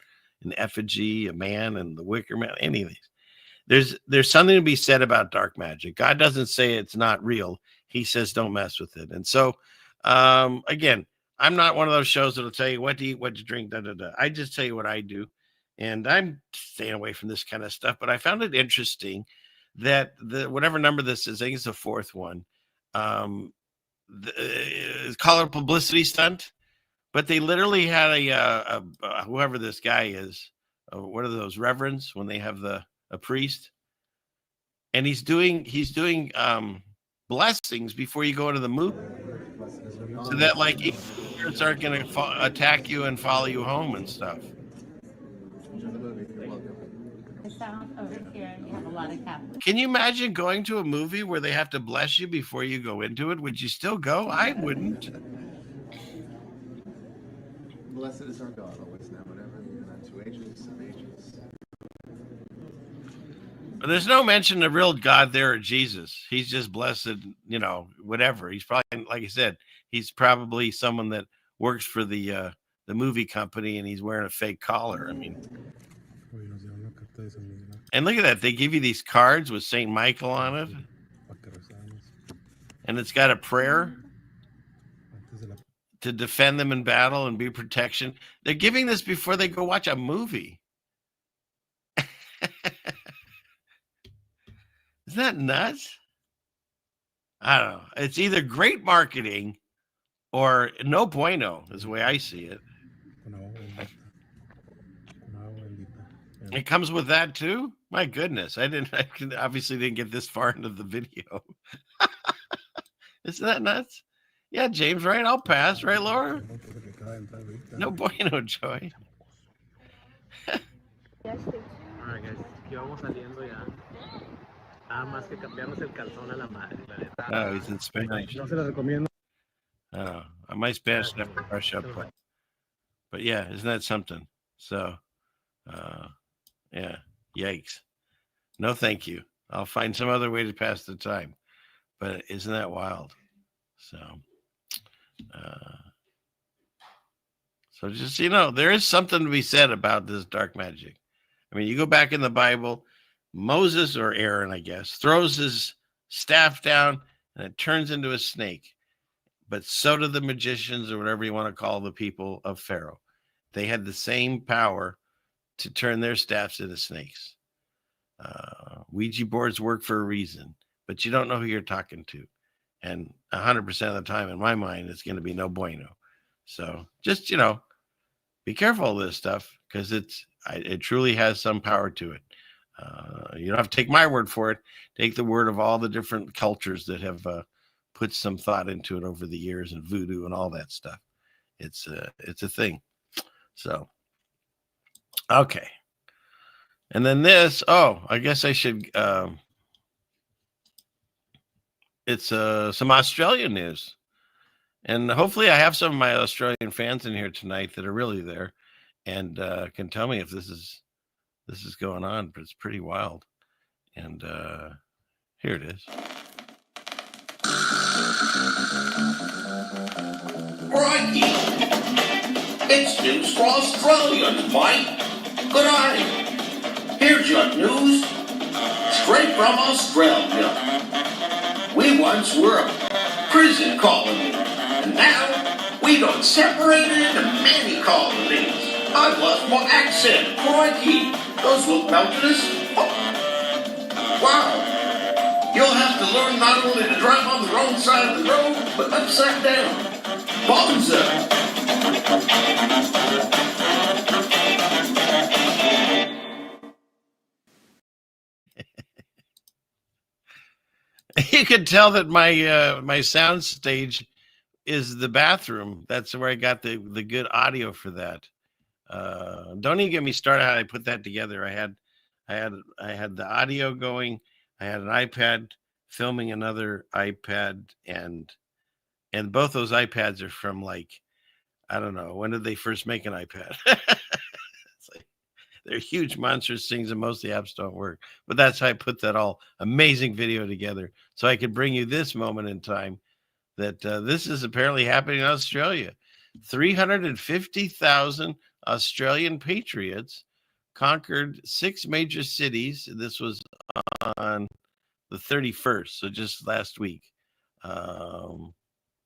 an effigy, a man, and the Wicker Man. Any of these. There's something to be said about dark magic. God doesn't say it's not real. He says don't mess with it. And so, again, I'm not one of those shows that'll tell you what to eat, what to drink, da da da. I just tell you what I do, and I'm staying away from this kind of stuff. But I found it interesting that the whatever number this is, I think it's the fourth one. Call it a publicity stunt, but they literally had a whoever this guy is. What are those reverends when they have a priest, and he's doing blessings before you go into the movie, so that like spirits aren't going to attack you and follow you home and stuff. Can you imagine going to a movie where they have to bless you before you go into it? Would you still go? I wouldn't. Blessed is our God, always now and ever, and unto ages of ages. But there's no mention of real God there or Jesus. He's just blessed, whatever. He's probably, like I said, he's probably someone that works for the movie company, and he's wearing a fake collar. I mean, and look at that. They give you these cards with St. Michael on it, and it's got a prayer to defend them in battle and be protection. They're giving this before they go watch a movie. Isn't that nuts? I don't know. It's either great marketing or no bueno is the way I see it. It comes with that too? My goodness. I obviously didn't get this far into the video. Isn't that nuts? Yeah, James, right? I'll pass, right, Laura? No bueno, Joy. Alright, guys. Aquí vamos saliendo ya. Nada más que cambiamos el calzón a la madre. Oh, he's in Spanish. No se lo recomiendo. Oh, my Spanish have to brush up. But yeah, isn't that something? So, yeah, yikes. No, thank you. I'll find some other way to pass the time. But isn't that wild? So just, there is something to be said about this dark magic. I mean, you go back in the Bible, Moses or Aaron, I guess, throws his staff down and it turns into a snake. But so do the magicians, or whatever you want to call the people of Pharaoh. They had the same power to turn their staffs into snakes. Ouija boards work for a reason, but you don't know who you're talking to. And 100% of the time, in my mind, it's going to be no bueno. So just, be careful of this stuff, because it truly has some power to it. You don't have to take my word for it. Take the word of all the different cultures that have put some thought into it over the years, and voodoo and all that stuff. It's a thing. So, okay. And then this, I guess I should, it's some Australian news. And hopefully I have some of my Australian fans in here tonight that are really there and can tell me if this is going on, but it's pretty wild. And here it is. Crikey! It's news for Australians, mate. Good day. Here's your news, straight from Australia. We once were a prison colony, and now we got separated into many colonies. I've lost my accent. Crikey! Those look mountainous. Oh. Wow! You'll have to learn not only to drive on the wrong side of the road, but upside down. Bonza! You could tell that my sound stage is the bathroom. That's where I got the good audio for that. Don't even get me started how I put that together. I had the audio going. I had an iPad filming another iPad, and both those iPads are from, like, I don't know, when did they first make an iPad? They're huge monstrous things, and most of the apps don't work. But that's how I put that all amazing video together, so I could bring you this moment in time that this is apparently happening in Australia. 350,000 Australian patriots conquered 6 major cities. This was on the 31st, so just last week.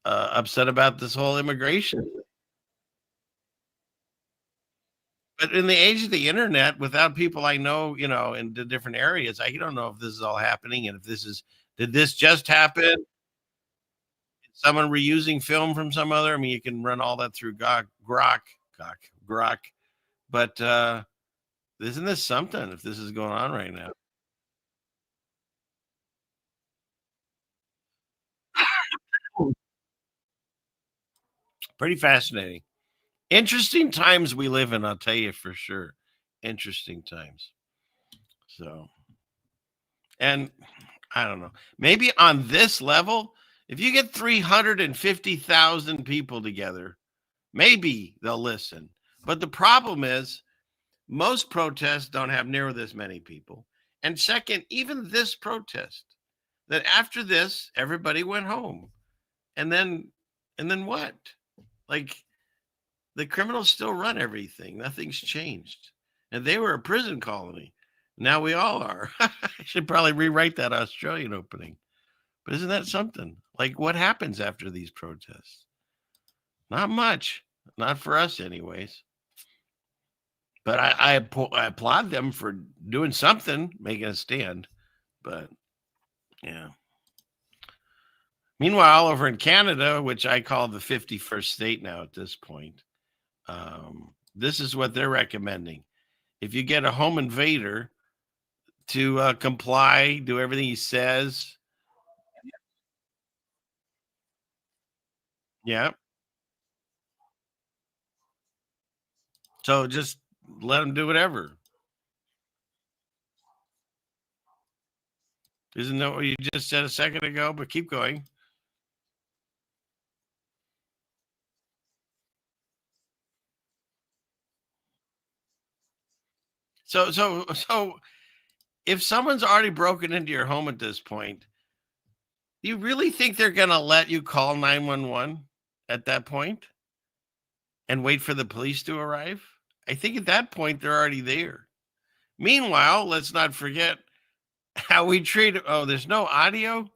Upset about this whole immigration. But in the age of the internet, without people I know, in the different areas, I don't know if this is all happening, and if did this just happen? Someone reusing film from some other? I mean, you can run all that through Grok. But isn't this something if this is going on right now? Pretty fascinating. Interesting times we live in, I'll tell you for sure. Interesting times. So, and I don't know, maybe on this level, if you get 350,000 people together, maybe they'll listen. But the problem is most protests don't have near this many people. And second, even this protest, that after this, everybody went home. And then what? Like, the criminals still run everything. Nothing's changed. And they were a prison colony. Now we all are. I should probably rewrite that Australian opening. But isn't that something? Like, what happens after these protests? Not much. Not for us, anyways. But I applaud them for doing something, making a stand. But, yeah. Meanwhile, over in Canada, which I call the 51st state now at this point, this is what they're recommending. If you get a home invader to comply, do everything he says. Yeah. So just let him do whatever. Isn't that what you just said a second ago? But keep going. So if someone's already broken into your home at this point, do you really think they're going to let you call 911 at that point and wait for the police to arrive? I think at that point, they're already there. Meanwhile, let's not forget how we treat. Oh, there's no audio?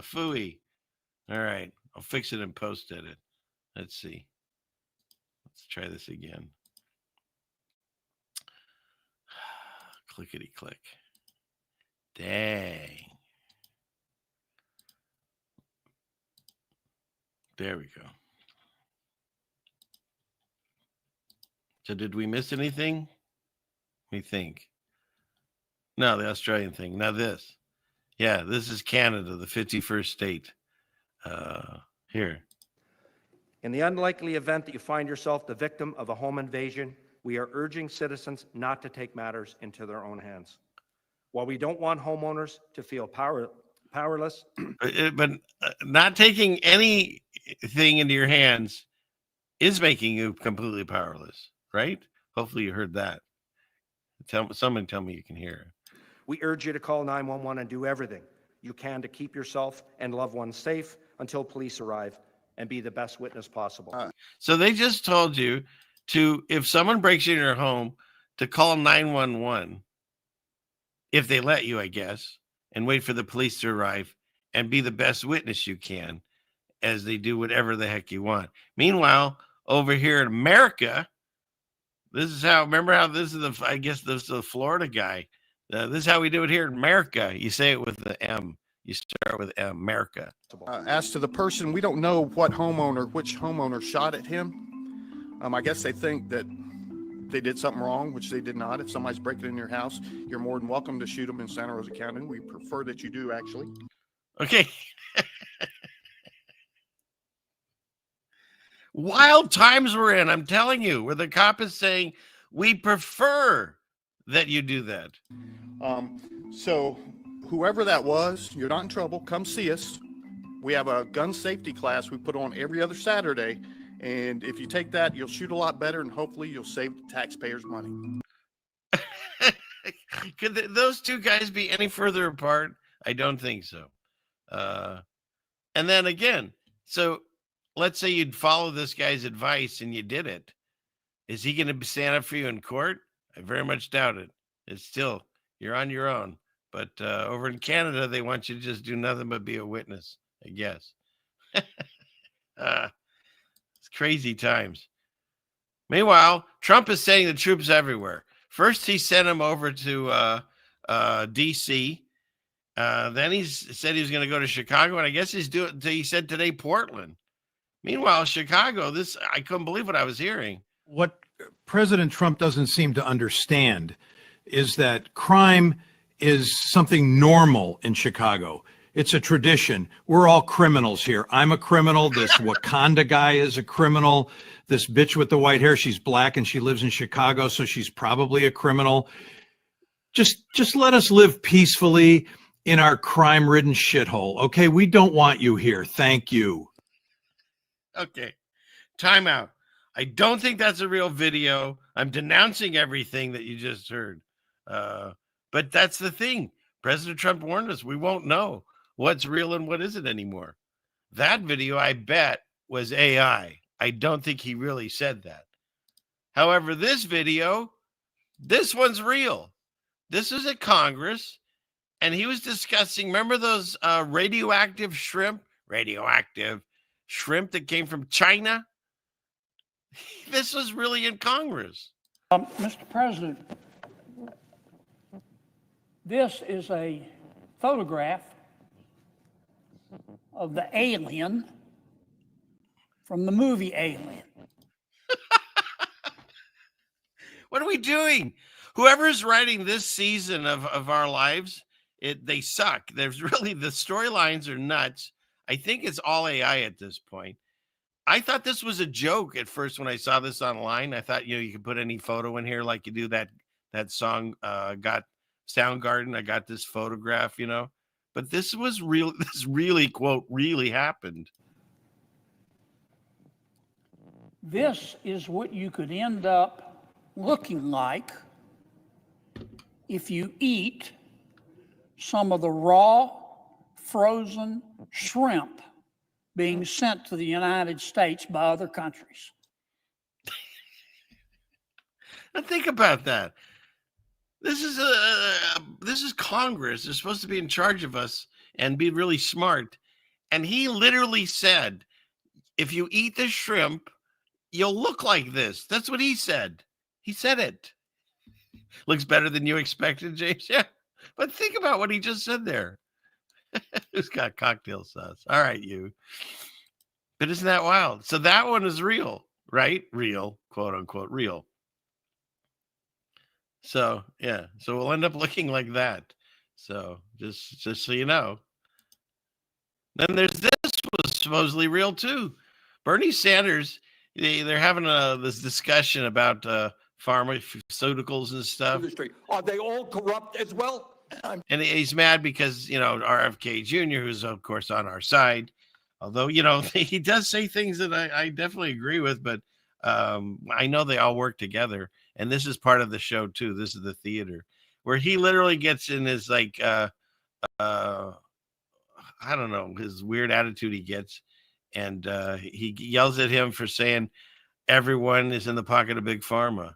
Phooey. All right. I'll fix it in post edit. Let's see. Let's try this again. Clickety click. Dang. There we go. So did we miss anything? We think. No, the Australian thing. Now this. Yeah, this is Canada, the 51st state. Here. In the unlikely event that you find yourself the victim of a home invasion, we are urging citizens not to take matters into their own hands. While we don't want homeowners to feel powerless. But not taking anything into your hands is making you completely powerless, right? Hopefully you heard that. Someone tell me you can hear. We urge you to call 911 and do everything you can to keep yourself and loved ones safe until police arrive, and be the best witness possible. So they just told you to, if someone breaks into your home, to call 911, if they let you, I guess, and wait for the police to arrive and be the best witness you can as they do whatever the heck you want. Meanwhile, over here in America, this is how, remember how this is I guess this is the Florida guy. This is how we do it here in America. You say it with the M. You start with M, America. As to the person, we don't know which homeowner shot at him. I guess they think that they did something wrong, which they did not. If somebody's breaking in your house, you're more than welcome to shoot them in Santa Rosa County. We prefer that you do, actually. Okay. Wild times we're in, I'm telling you, where the cop is saying, we prefer that you do that. So whoever that was, you're not in trouble. Come see us. We have a gun safety class we put on every other Saturday, And if you take that, you'll shoot a lot better, and hopefully you'll save the taxpayers money. Could those two guys be any further apart? I don't think so. And then again, so let's say you'd follow this guy's advice and you did it. Is he going to stand up for you in court? I very much doubt it. It's still, you're on your own. But over in Canada, they want you to just do nothing but be a witness, I guess. It's crazy times. Meanwhile, Trump is sending the troops everywhere. First, he sent them over to D.C. Then he said he was going to go to Chicago, and I guess he said today Portland. Meanwhile, Chicago, I couldn't believe what I was hearing. What President Trump doesn't seem to understand is that crime is something normal in Chicago. It's a tradition. We're all criminals here. I'm a criminal. This Wakanda guy is a criminal. This bitch with the white hair, she's black and she lives in Chicago, so she's probably a criminal. Just let us live peacefully in our crime-ridden shithole. Okay, we don't want you here. Thank you. Okay, time out. I don't think that's a real video. I'm denouncing everything that you just heard. But that's the thing. President Trump warned us. We won't know what's real and what isn't anymore. That video, I bet, was AI. I don't think he really said that. However, this video, this one's real. This is at Congress, and he was discussing, remember those radioactive shrimp that came from China? This was really in Congress. Mr. President, this is a photograph of the alien from the movie Alien. What are we doing? Whoever's writing this season of our lives, they suck. There's really, the storylines are nuts. I think it's all AI at this point. I thought this was a joke at first when I saw this online. I thought, you could put any photo in here like you do that song, got Soundgarden. I got this photograph, but this was real. This really, quote, really happened. This is what you could end up looking like if you eat some of the raw, frozen shrimp being sent to the United States by other countries. Now think about that. This is Congress. They're supposed to be in charge of us and be really smart. And he literally said, if you eat the shrimp, you'll look like this. That's what he said. He said it. Looks better than you expected, James. Yeah. But think about what he just said there. Who's got cocktail sauce? All right, you. But isn't that wild? So that one is real, right? Real, quote unquote, real. So, yeah. So we'll end up looking like that. So just so you know. Then there's this was supposedly real too. Bernie Sanders, they're having this discussion about pharmaceuticals and stuff. Are they all corrupt as well? And he's mad because, RFK Jr., who's, of course, on our side, although, he does say things that I definitely agree with, but I know they all work together. And this is part of the show, too. This is the theater where he literally gets in his, I don't know, his weird attitude he gets. And he yells at him for saying everyone is in the pocket of Big Pharma.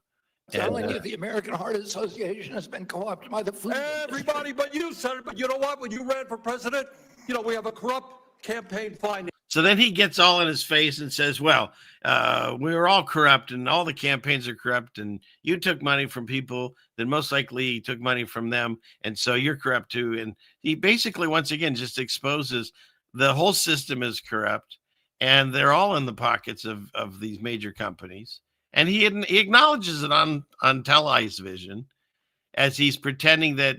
Telling you the American Heart Association has been co-opted by the food Everybody but you, Senator. But you know what? When you ran for president, we have a corrupt campaign finance. So then he gets all in his face and says, well, we were all corrupt and all the campaigns are corrupt and you took money from people that most likely took money from them. And so you're corrupt too. And he basically, once again, just exposes the whole system is corrupt and they're all in the pockets of these major companies. And he acknowledges it on television as he's pretending that,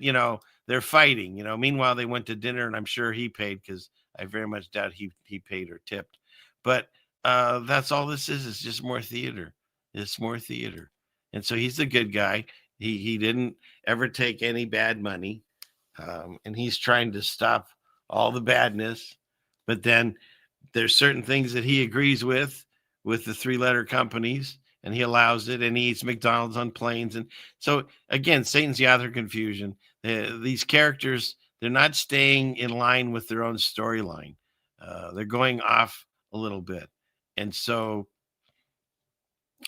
they're fighting, meanwhile, they went to dinner and I'm sure he paid because I very much doubt he paid or tipped. But that's all this is. It's just more theater. It's more theater. And so he's the good guy. He didn't ever take any bad money. And he's trying to stop all the badness. But then there's certain things that he agrees with with the 3-letter companies, and he allows it, and he eats McDonald's on planes. And so again, Satan's the author of confusion. These characters, they're not staying in line with their own storyline. They're going off a little bit. And so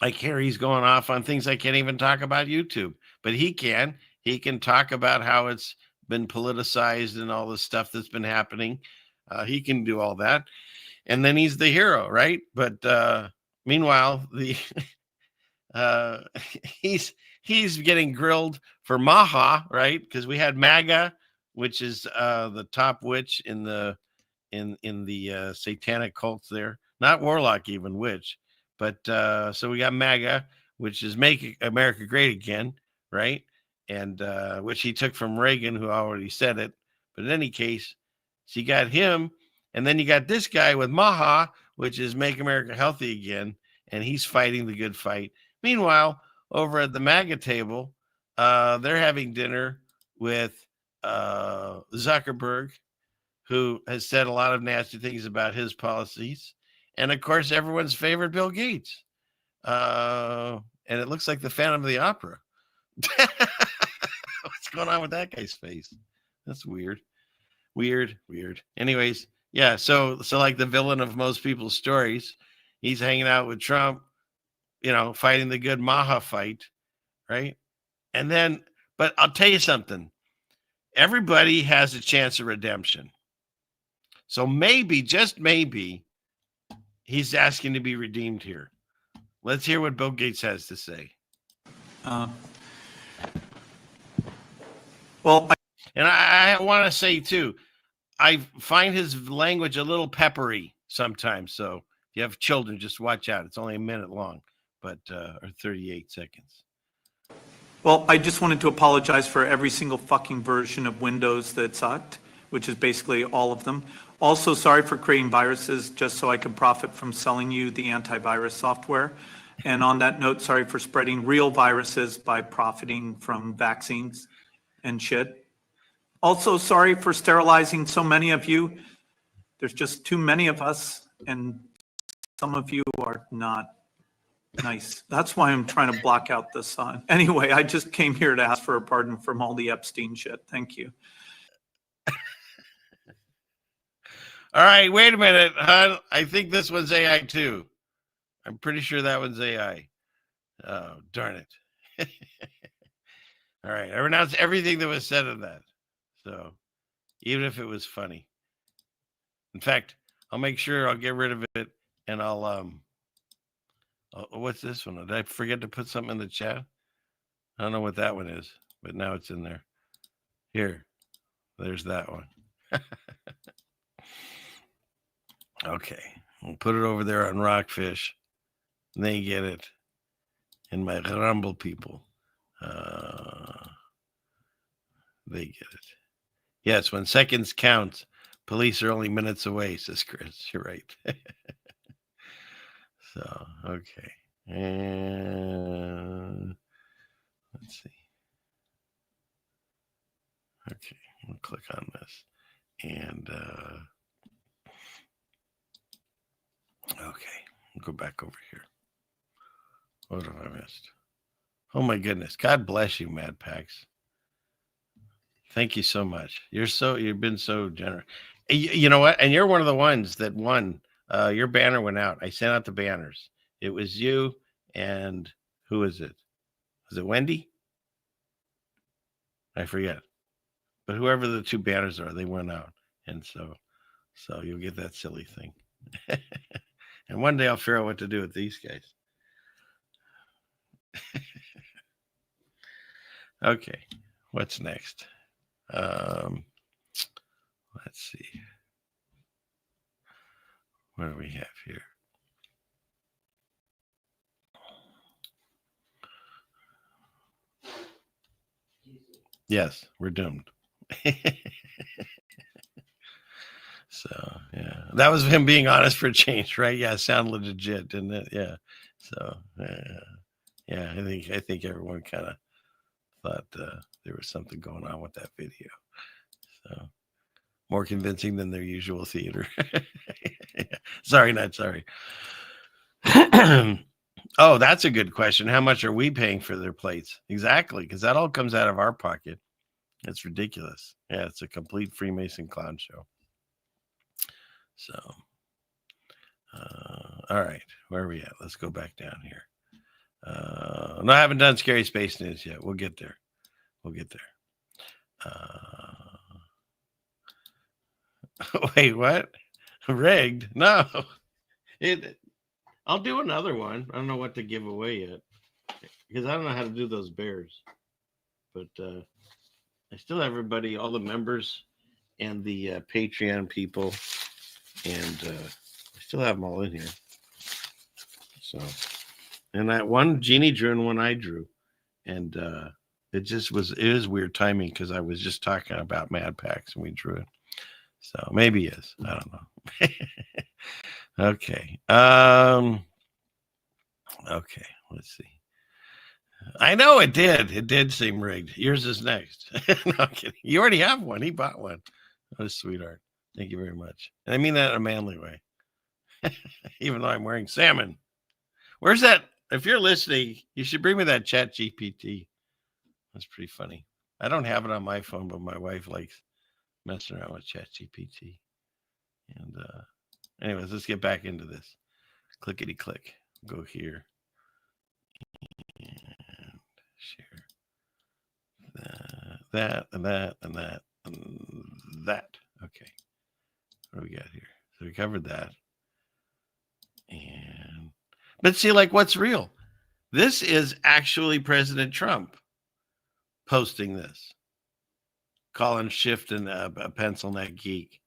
like Harry's going off on things I can't even talk about YouTube, but he can talk about how it's been politicized and all the stuff that's been happening. He can do all that. And then he's the hero, right? But meanwhile, the he's getting grilled for Maha, right? Because we had MAGA, which is the top witch in the satanic cults there, not warlock, even witch. But so we got MAGA, which is Make America Great Again, right? And which he took from Reagan, who already said it. But in any case, so you got him, and then you got this guy with Maha, which is Make America Healthy Again, and he's fighting the good fight. Meanwhile, over at the MAGA table, they're having dinner with Zuckerberg, who has said a lot of nasty things about his policies. And of course, everyone's favorite, Bill Gates. And it looks like the Phantom of the Opera. What's going on with that guy's face? That's weird. Weird. Anyways, yeah. So like the villain of most people's stories, he's hanging out with Trump, fighting the good Maha fight, right? And then, but I'll tell you something. Everybody has a chance of redemption. So maybe, just maybe, he's asking to be redeemed here. Let's hear what Bill Gates has to say. And I want to say, too, I find his language a little peppery sometimes. So if you have children, just watch out. It's only a minute long, or 38 seconds. Well, I just wanted to apologize for every single fucking version of Windows that sucked, which is basically all of them. Also, sorry for creating viruses just so I could profit from selling you the antivirus software. And on that note, sorry for spreading real viruses by profiting from vaccines and shit. Also, sorry for sterilizing so many of you. There's just too many of us, and some of you are not nice. That's why I'm trying to block out the sun. Anyway, I just came here to ask for a pardon from all the Epstein shit. Thank you. All right, wait a minute, hon. I think this one's AI too. I'm pretty sure that one's AI. Oh, darn it. All right, I renounced everything that was said in that. So even if it was funny. In fact, I'll make sure I'll get rid of it, and I'll what's this one? Did I forget to put something in the chat? I don't know what that one is, but now it's in there. Here, there's that one. Okay, we'll put it over there on Rockfish. They get it. And my Rumble people, they get it. Yes, when seconds count, police are only minutes away, says Chris. You're right. So, okay. And let's see. Okay, we'll click on this. And okay, we'll go back over here. What have I missed? Oh my goodness. God bless you, Mad Pax. Thank you so much. You've been so generous. You know what? And you're one of the ones that won. Your banner went out. I sent out the banners. It was you and who is it? Was it Wendy? I forget. But whoever the two banners are, they went out. And so you'll get that silly thing. And one day I'll figure out what to do with these guys. Okay, what's next? Let's see. What do we have here? Yes, we're doomed. So, yeah. That was him being honest for a change, right? Yeah, it sounded legit, didn't it? Yeah. So, yeah, I think everyone kind of thought there was something going on with that video. So, more convincing than their usual theater. Sorry, not sorry. Oh, that's a good question. How much are we paying for their plates? Exactly, because that all comes out of our pocket. It's ridiculous. Yeah, it's a complete Freemason clown show. So, all right, where are we at? Let's go back down here. No, I haven't done Scary Space News yet. We'll get there. Wait, what? Rigged? No. I'll do another one. I don't know what to give away yet because I don't know how to do those bears. But I still have everybody, all the members and the Patreon people, and I still have them all in here. So, and that one Jeannie drew and one I drew, and it is weird timing because I was just talking about Mad Packs and we drew it. So maybe it is. I don't know. Okay. Okay. Let's see. I know it did. It did seem rigged. Yours is next. No, I'm kidding. You already have one. He bought one. Oh, sweetheart. Thank you very much. And I mean that in a manly way. Even though I'm wearing salmon. Where's that? If you're listening, you should bring me that Chat GPT. That's pretty funny. I don't have it on my phone, but my wife likes messing around with Chat GPT. And anyways, let's get back into this. Clickety click. Go here. And share. That and that and that and that. Okay. What do we got here? So we covered that. And but see, like, what's real? This is actually President Trump posting this. Colin Shifton, a pencil neck geek,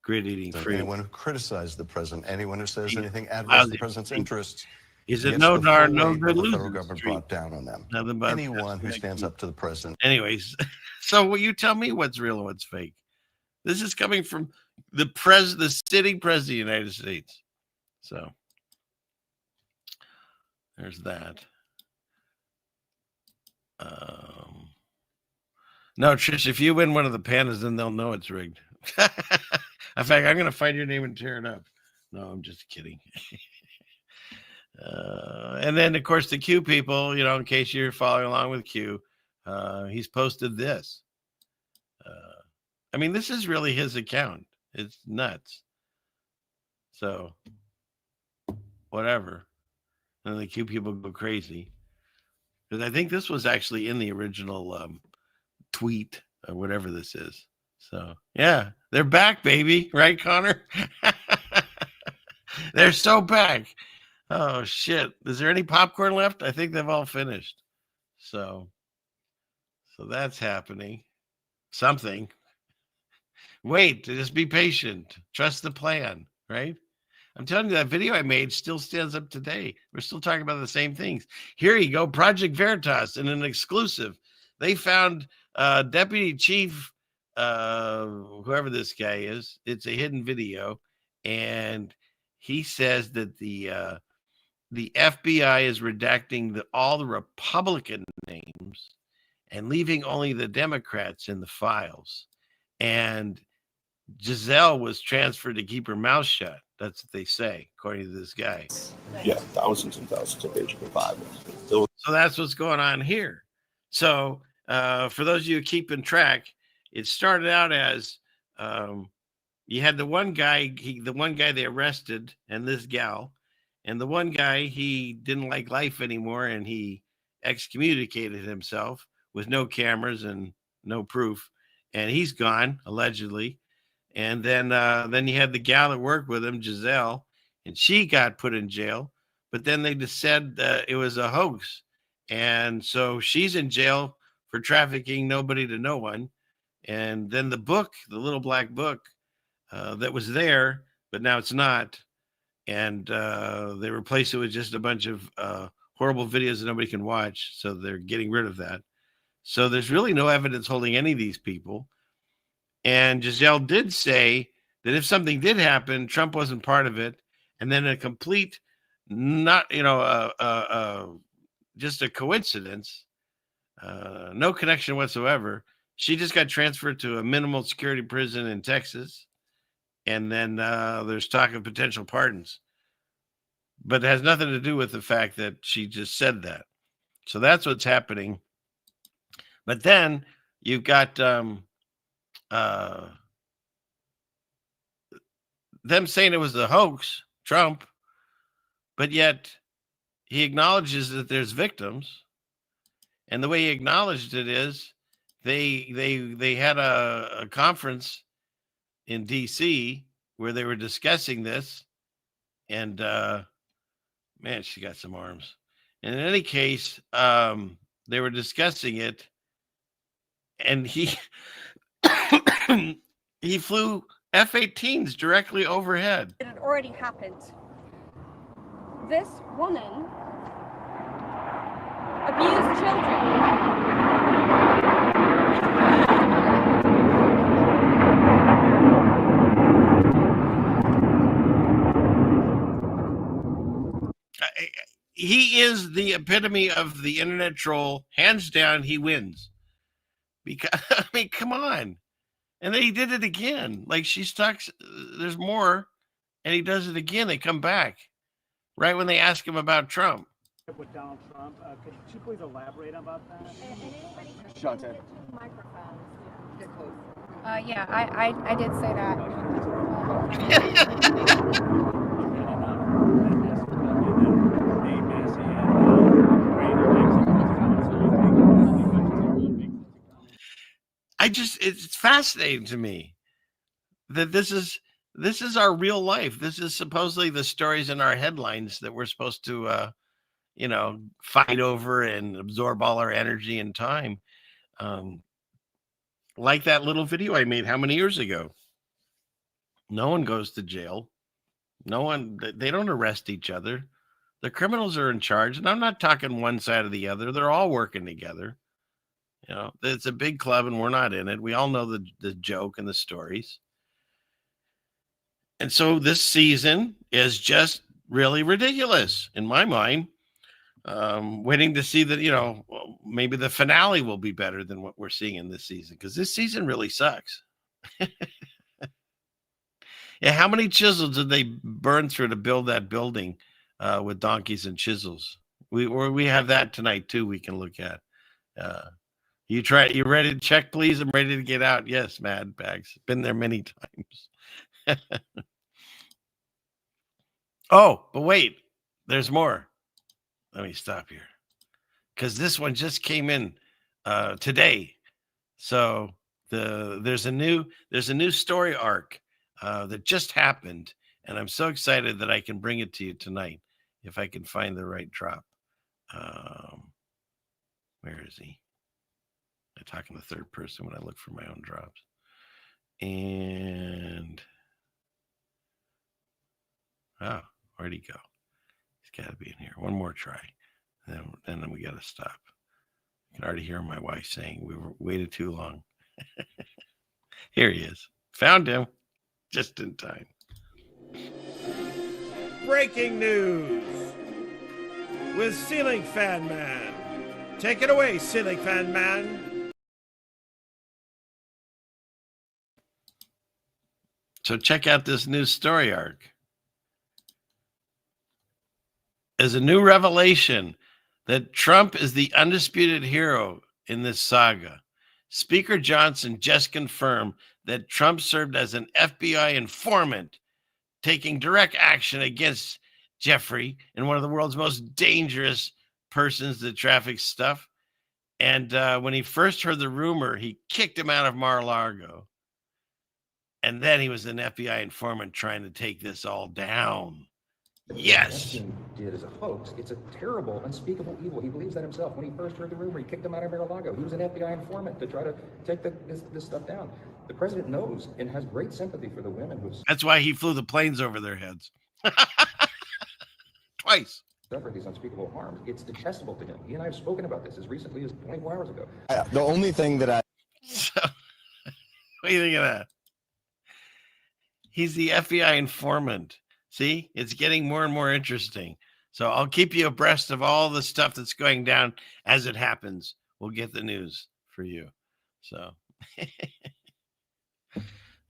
grid eating free. Anyone who criticized the president, anyone who says anything adverse to the president's interests, is it no darn no good the losing federal government streak. brought down on them. Nothing Anyone who stands up to the president. Anyways, so will you tell me what's real and what's fake? This is coming from the sitting president of the United States. So there's that. No, Trish, if you win one of the pandas, then they'll know it's rigged. In fact, I'm going to find your name and tear it up. No, I'm just kidding. And then, of course, the Q people, in case you're following along with Q, he's posted this. I mean, this is really his account. It's nuts. So, whatever. And the Q people go crazy. Because I think this was actually in the original tweet or whatever this is. So, yeah, they're back, baby. Right, Connor? They're so back. Oh, shit. Is there any popcorn left? I think they've all finished. So that's happening. Something. Wait, just be patient. Trust the plan, right? I'm telling you, that video I made still stands up today. We're still talking about the same things. Here you go, Project Veritas in an exclusive. They found Deputy Chief, whoever this guy is. It's a hidden video, and he says that the FBI is redacting all the Republican names and leaving only the Democrats in the files. And Giselle was transferred to keep her mouth shut. That's what they say, according to this guy. Yeah, thousands and thousands of pages of files. So that's what's going on here. So for those of you keeping track, it started out as you had the one guy they arrested, and this gal, and the one guy, he didn't like life anymore, and he excommunicated himself with no cameras and no proof, and he's gone allegedly. And then you had the gal that worked with him, Giselle, and she got put in jail. But then they just said it was a hoax, and so she's in jail for trafficking nobody to no one. And then the book, the little black book that was there, but now it's not. And they replaced it with just a bunch of horrible videos that nobody can watch. So they're getting rid of that. So there's really no evidence holding any of these people. And Giselle did say that if something did happen, Trump wasn't part of it. And then a complete, not, just a coincidence, no connection whatsoever. She just got transferred to a minimal security prison in Texas. And then there's talk of potential pardons. but it has nothing to do with the fact that she just said that. So that's what's happening. But then you've got them saying it was a hoax, Trump, but yet he acknowledges that there's victims. And the way he acknowledged it is they had a conference in DC where they were discussing this. And man, she got some arms. And in any case, they were discussing it, and he he flew F-18s directly overhead. It had already happened. This woman abused children. He is the epitome of the internet troll. Hands down, he wins. Because I mean, come on. And then he did it again. Like she's talks, there's more, and he does it again. They come back right when they ask him about Trump. With Donald Trump, could you please elaborate about that? Shot it. Yeah, I did say that. It's fascinating to me that this is our real life. This is supposedly the stories in our headlines that we're supposed to, fight over and absorb all our energy and time. Like that little video I made how many years ago? No one goes to jail. They don't arrest each other. The criminals are in charge. And I'm not talking one side or the other. They're all working together. It's a big club and we're not in it. We all know the joke and the stories. And so this season is just really ridiculous in my mind. Waiting to see that, maybe the finale will be better than what we're seeing in this season, because this season really sucks. Yeah, how many chisels did they burn through to build that building with donkeys and chisels? We have that tonight too. We can look at. You ready to check, please? I'm ready to get out. Yes, Mad Bags. Been there many times. Oh, but wait, there's more. Let me stop here, because this one just came in today. So there's a new story arc that just happened, and I'm so excited that I can bring it to you tonight if I can find the right drop. Where is he? I talk in the third person when I look for my own drops. And where'd he go? He's got to be in here. One more try. Then we got to stop. I can already hear my wife saying we waited too long. Here he is. Found him just in time. Breaking news with Ceiling Fan Man. Take it away, Ceiling Fan Man. So check out this new story arc. There's a new revelation that Trump is the undisputed hero in this saga. Speaker Johnson just confirmed that Trump served as an FBI informant, taking direct action against Jeffrey and one of the world's most dangerous persons that traffics stuff. And when he first heard the rumor, he kicked him out of Mar-a-Lago. And then he was an FBI informant trying to take this all down. Yes. Did as a hoax. It's a terrible, unspeakable evil. He believes that himself. When he first heard the rumor, he kicked him out of Mar-a-Lago. He was an FBI informant to try to take this stuff down. The president knows and has great sympathy for the women who. That's why he flew the planes over their heads. Twice. Suffered these unspeakable harms. It's detestable to him. He and I have spoken about this as recently as 24 hours ago. The only thing that So, what do you think of that? He's the FBI informant. See, it's getting more and more interesting. So I'll keep you abreast of all the stuff that's going down as it happens. We'll get the news for you. So,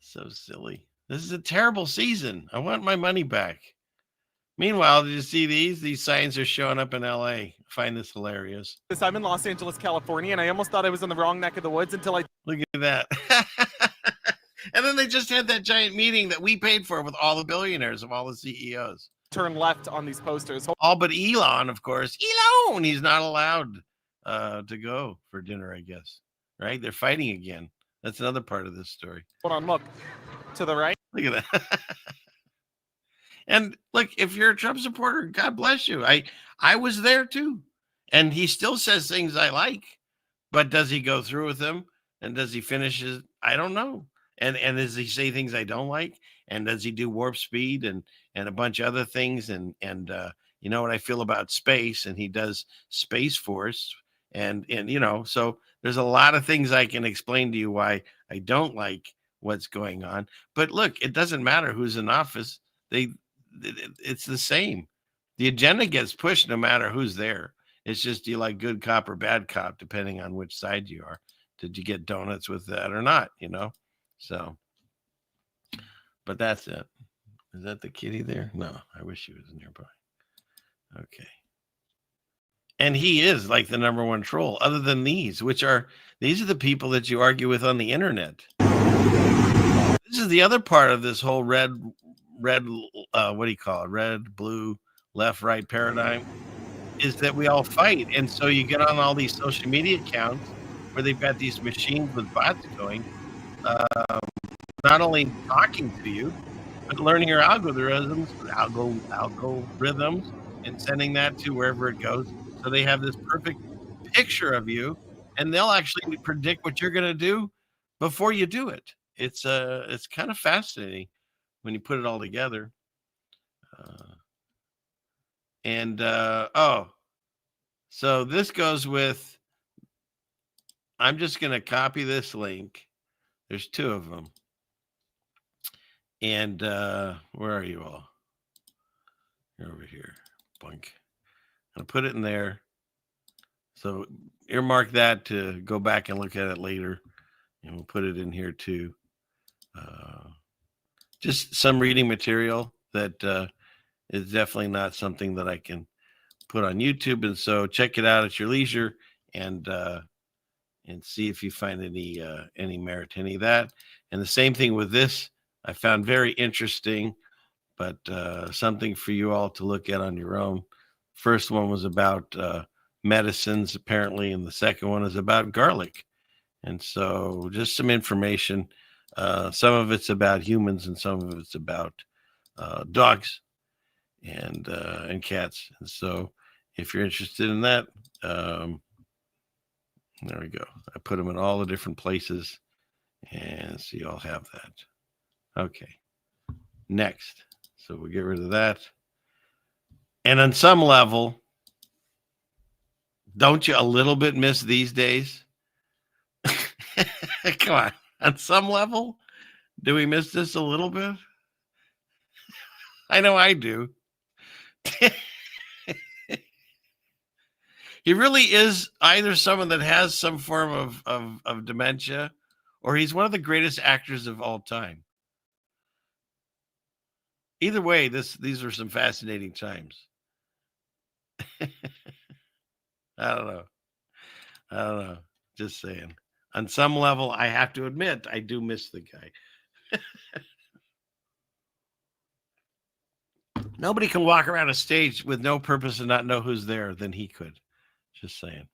so silly. This is a terrible season. I want my money back. Meanwhile, did you see these? These signs are showing up in LA. I find this hilarious. I'm in Los Angeles, California, and I almost thought I was in the wrong neck of the woods until I... Look at that. And then they just had that giant meeting that we paid for with all the billionaires of all the CEOs. Turn left on these posters. All but Elon, of course. Elon! He's not allowed to go for dinner, I guess. Right? They're fighting again. That's another part of this story. Hold on, look. To the right. Look at that. And look, if you're a Trump supporter, God bless you. I was there too. And he still says things I like, but does he go through with them? And does he finish his? I don't know. And does he say things I don't like? And does he do warp speed and a bunch of other things? And you know what I feel about space, and he does Space Force. And you know, so there's a lot of things I can explain to you why I don't like what's going on. But look, it doesn't matter who's in office. It's the same. The agenda gets pushed no matter who's there. It's just, do you like good cop or bad cop, depending on which side you are. Did you get donuts with that or not? You know? So, but that's it. Is that the kitty there? No, I wish she was nearby. Okay. And he is like the number one troll, other than these are the people that you argue with on the internet. This is the other part of this whole red, what do you call it? Red, blue, left, right paradigm, is that we all fight. And so you get on all these social media accounts where they've got these machines with bots going, not only talking to you, but learning your algorithms, and sending that to wherever it goes. So they have this perfect picture of you, and they'll actually predict what you're going to do before you do it. It's kind of fascinating when you put it all together. So this goes with, I'm just going to copy this link. There's two of them. And where are you all? You're over here. Bunk. I'm going to put it in there. So earmark that to go back and look at it later. And we'll put it in here too. Just some reading material that is definitely not something that I can put on YouTube. And so check it out at your leisure and see if you find any merit to any of that. And the same thing with this, I found very interesting, but something for you all to look at on your own. First one was about medicines, apparently, and the second one is about garlic. And so just some information. Some of it's about humans and some of it's about dogs and cats. And so if you're interested in that, there we go. I put them in all the different places, and so you all have that. Okay. Next. So we'll get rid of that. And on some level, don't you a little bit miss these days? Come on. On some level, do we miss this a little bit? I know I do. He really is either someone that has some form of dementia, or he's one of the greatest actors of all time. Either way, these are some fascinating times. I don't know. Just saying. On some level, I have to admit, I do miss the guy. Nobody can walk around a stage with no purpose and not know who's there than he could. Just saying.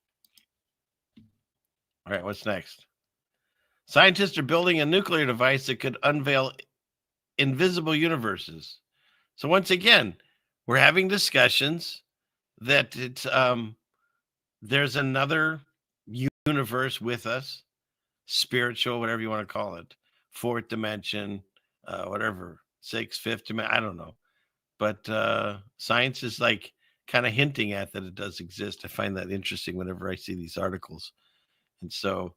All right, what's next? Scientists are building a nuclear device that could unveil invisible universes. So once again, we're having discussions that there's another universe with us, spiritual, whatever you want to call it, fourth dimension, whatever, fifth dimension, I don't know. But science is like kind of hinting at that it does exist. I find that interesting whenever I see these articles. And so,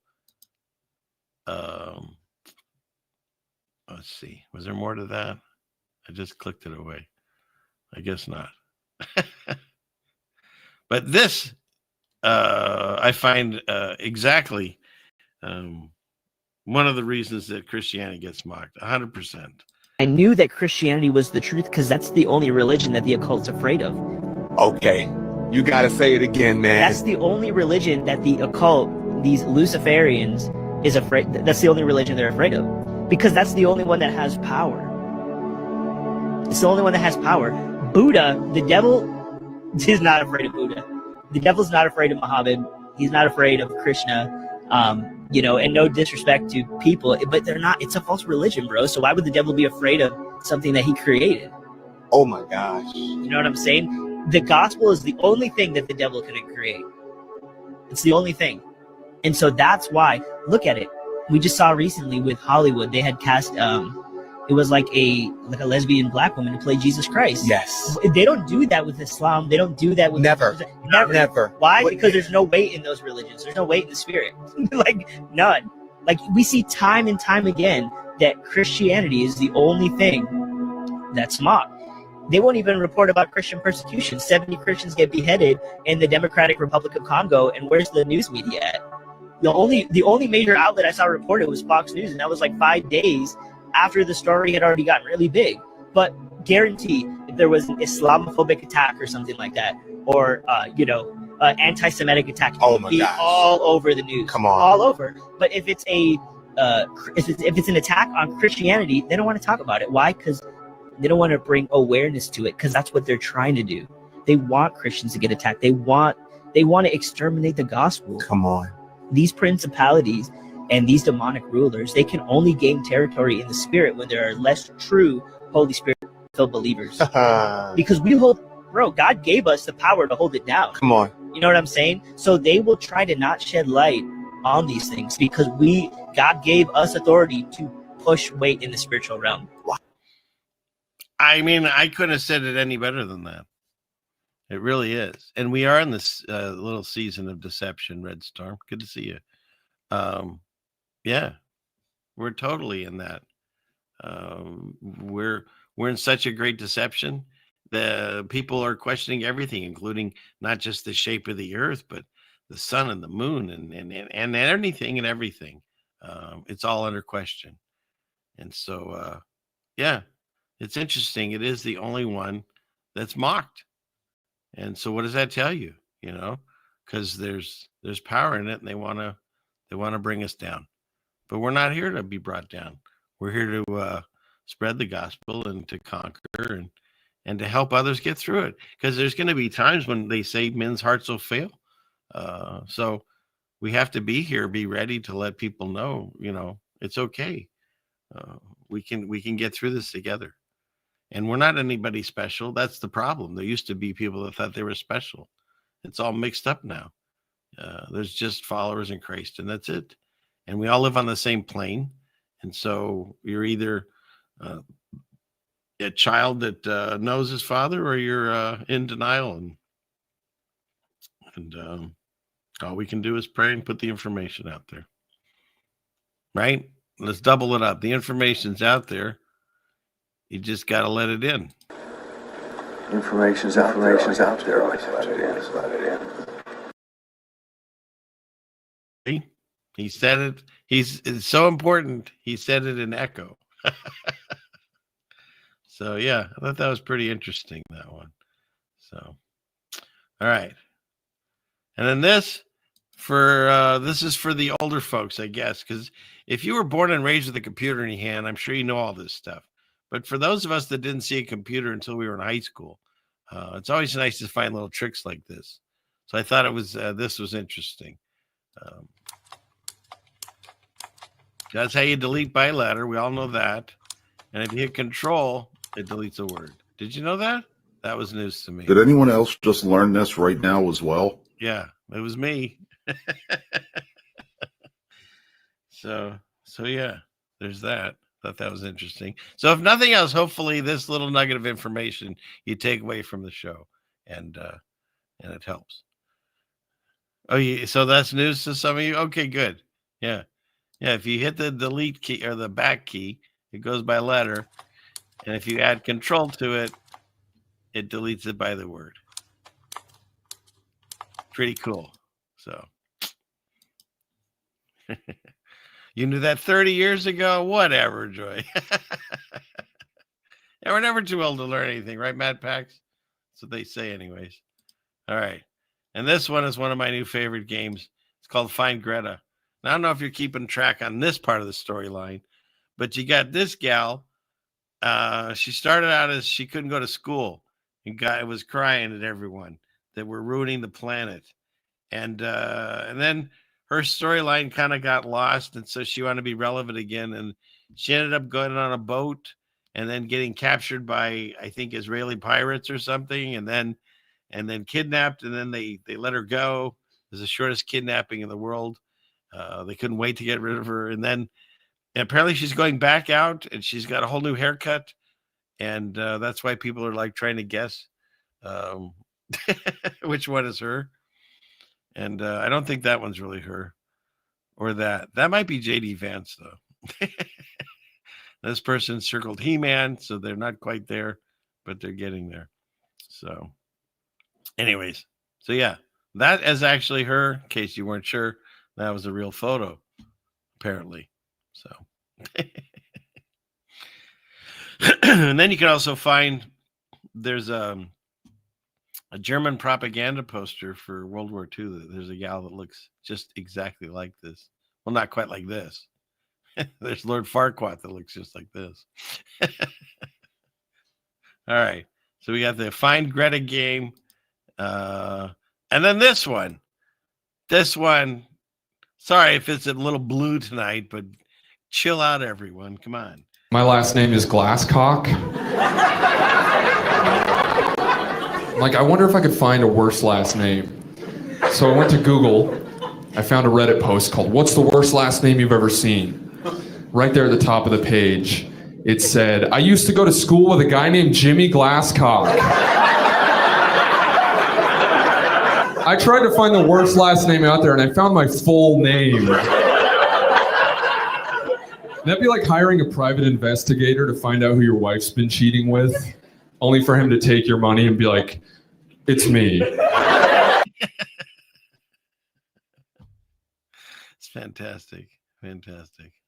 let's see, was there more to that? I just clicked it away. I guess not. But this, I find exactly one of the reasons that Christianity gets mocked, 100%. I knew that Christianity was the truth because that's the only religion that the occult's afraid of. Okay, you gotta say it again, man. That's the only religion that the occult, these Luciferians, is afraid. That's the only religion they're afraid of, because that's the only one that has power. It's the only one that has power. Buddha, the devil, is not afraid of Buddha. The devil's not afraid of Muhammad. He's not afraid of Krishna. You know, and no disrespect to people, but they're not. It's a false religion, bro. So why would the devil be afraid of something that he created? Oh my gosh. You know what I'm saying? The gospel is the only thing that the devil couldn't create. It's the only thing. And so that's why, look at it. We just saw recently with Hollywood, they had cast, it was like a lesbian black woman to play Jesus Christ. Yes. They don't do that with Islam. They don't do that with... Never. Never. Why? Because there's no weight in those religions. There's no weight in the spirit. Like, none. Like, we see time and time again that Christianity is the only thing that's mocked. They won't even report about Christian persecution. 70 Christians get beheaded in the Democratic Republic of Congo, and where's the news media at? The only major outlet I saw reported was Fox News, and that was like 5 days after the story had already gotten really big. But guarantee, if there was an Islamophobic attack or something like that, or anti-Semitic attack, it would be all over the news. Come on, all over. But if it's if it's an attack on Christianity, they don't want to talk about it. Why? Because they don't want to bring awareness to it, because that's what they're trying to do. They want Christians to get attacked. They want to exterminate the gospel. Come on. These principalities and these demonic rulers, they can only gain territory in the spirit when there are less true Holy Spirit-filled believers. Because God gave us the power to hold it down. Come on. You know what I'm saying? So they will try to not shed light on these things because God gave us authority to push weight in the spiritual realm. I mean, I couldn't have said it any better than that. It really is. And we are in this little season of deception, Red Storm. Good to see you. Yeah, we're totally in that. We're in such a great deception. The people are questioning everything, including not just the shape of the earth, but the sun and the moon and anything and everything. It's all under question. And so, yeah, it's interesting. It is the only one that's mocked. And so what does that tell you? You know, because there's power in it, and they want to bring us down. But we're not here to be brought down. We're here to spread the gospel and to conquer and to help others get through it. Because there's going to be times when they say men's hearts will fail. So we have to be here, be ready to let people know, you know, it's okay. We can get through this together. And we're not anybody special. That's the problem. There used to be people that thought they were special. It's all mixed up now. There's just followers in Christ, and that's it. And we all live on the same plane. And so you're either a child that knows his father, or you're in denial. And all we can do is pray and put the information out there. Right? Let's double it up. The information's out there. You just got to let it in. Information's out there. Always let it in. He said it. It's so important. He said it in echo. So, yeah, I thought that was pretty interesting, that one. So, all right. And then this is for the older folks, I guess, because if you were born and raised with a computer in your hand, I'm sure you know all this stuff. But for those of us that didn't see a computer until we were in high school, it's always nice to find little tricks like this. So I thought this was interesting. That's how you delete by letter. We all know that. And if you hit Control, it deletes a word. Did you know that? That was news to me. Did anyone else just learn this right now as well? Yeah, it was me. So yeah, there's that. Thought that was interesting. So if nothing else, hopefully this little nugget of information you take away from the show, and it helps. Oh, yeah. So that's news to some of you. Okay, good. Yeah. If you hit the delete key or the back key, it goes by letter, and if you add Control to it, it deletes it by the word. Pretty cool. So you knew that 30 years ago? Whatever, Joy. Yeah, we're never too old to learn anything, right, Mad Pax? That's what they say, anyways. All right. And this one is one of my new favorite games. It's called Find Greta. Now, I don't know if you're keeping track on this part of the storyline, but you got this gal. She started out as she couldn't go to school and was crying at everyone that we're ruining the planet. And then her storyline kind of got lost. And so she wanted to be relevant again. And she ended up going on a boat and then getting captured by, I think, Israeli pirates or something. And then kidnapped. And then they let her go. It was the shortest kidnapping in the world. They couldn't wait to get rid of her. And then apparently she's going back out and she's got a whole new haircut. And that's why people are like trying to guess which one is her. And I don't think that one's really her or that. That might be JD Vance, though. This person circled He-Man, so they're not quite there, but they're getting there. So anyways, so yeah, that is actually her. In case you weren't sure, that was a real photo, apparently. So, and then you can also find there's a German propaganda poster for World War II. There's a gal that looks just exactly like this. Well, not quite like this. There's Lord Farquaad that looks just like this. All right. So we got the Find Greta game. And then this one. Sorry if it's a little blue tonight, but chill out, everyone. Come on. My last name is Glasscock. Like, I wonder if I could find a worse last name. So I went to Google. I found a Reddit post called, "What's the worst last name you've ever seen?" Right there at the top of the page, it said, "I used to go to school with a guy named Jimmy Glasscock." I tried to find the worst last name out there, and I found my full name. That'd be like hiring a private investigator to find out who your wife's been cheating with, only for him to take your money and be like, "It's me." It's fantastic.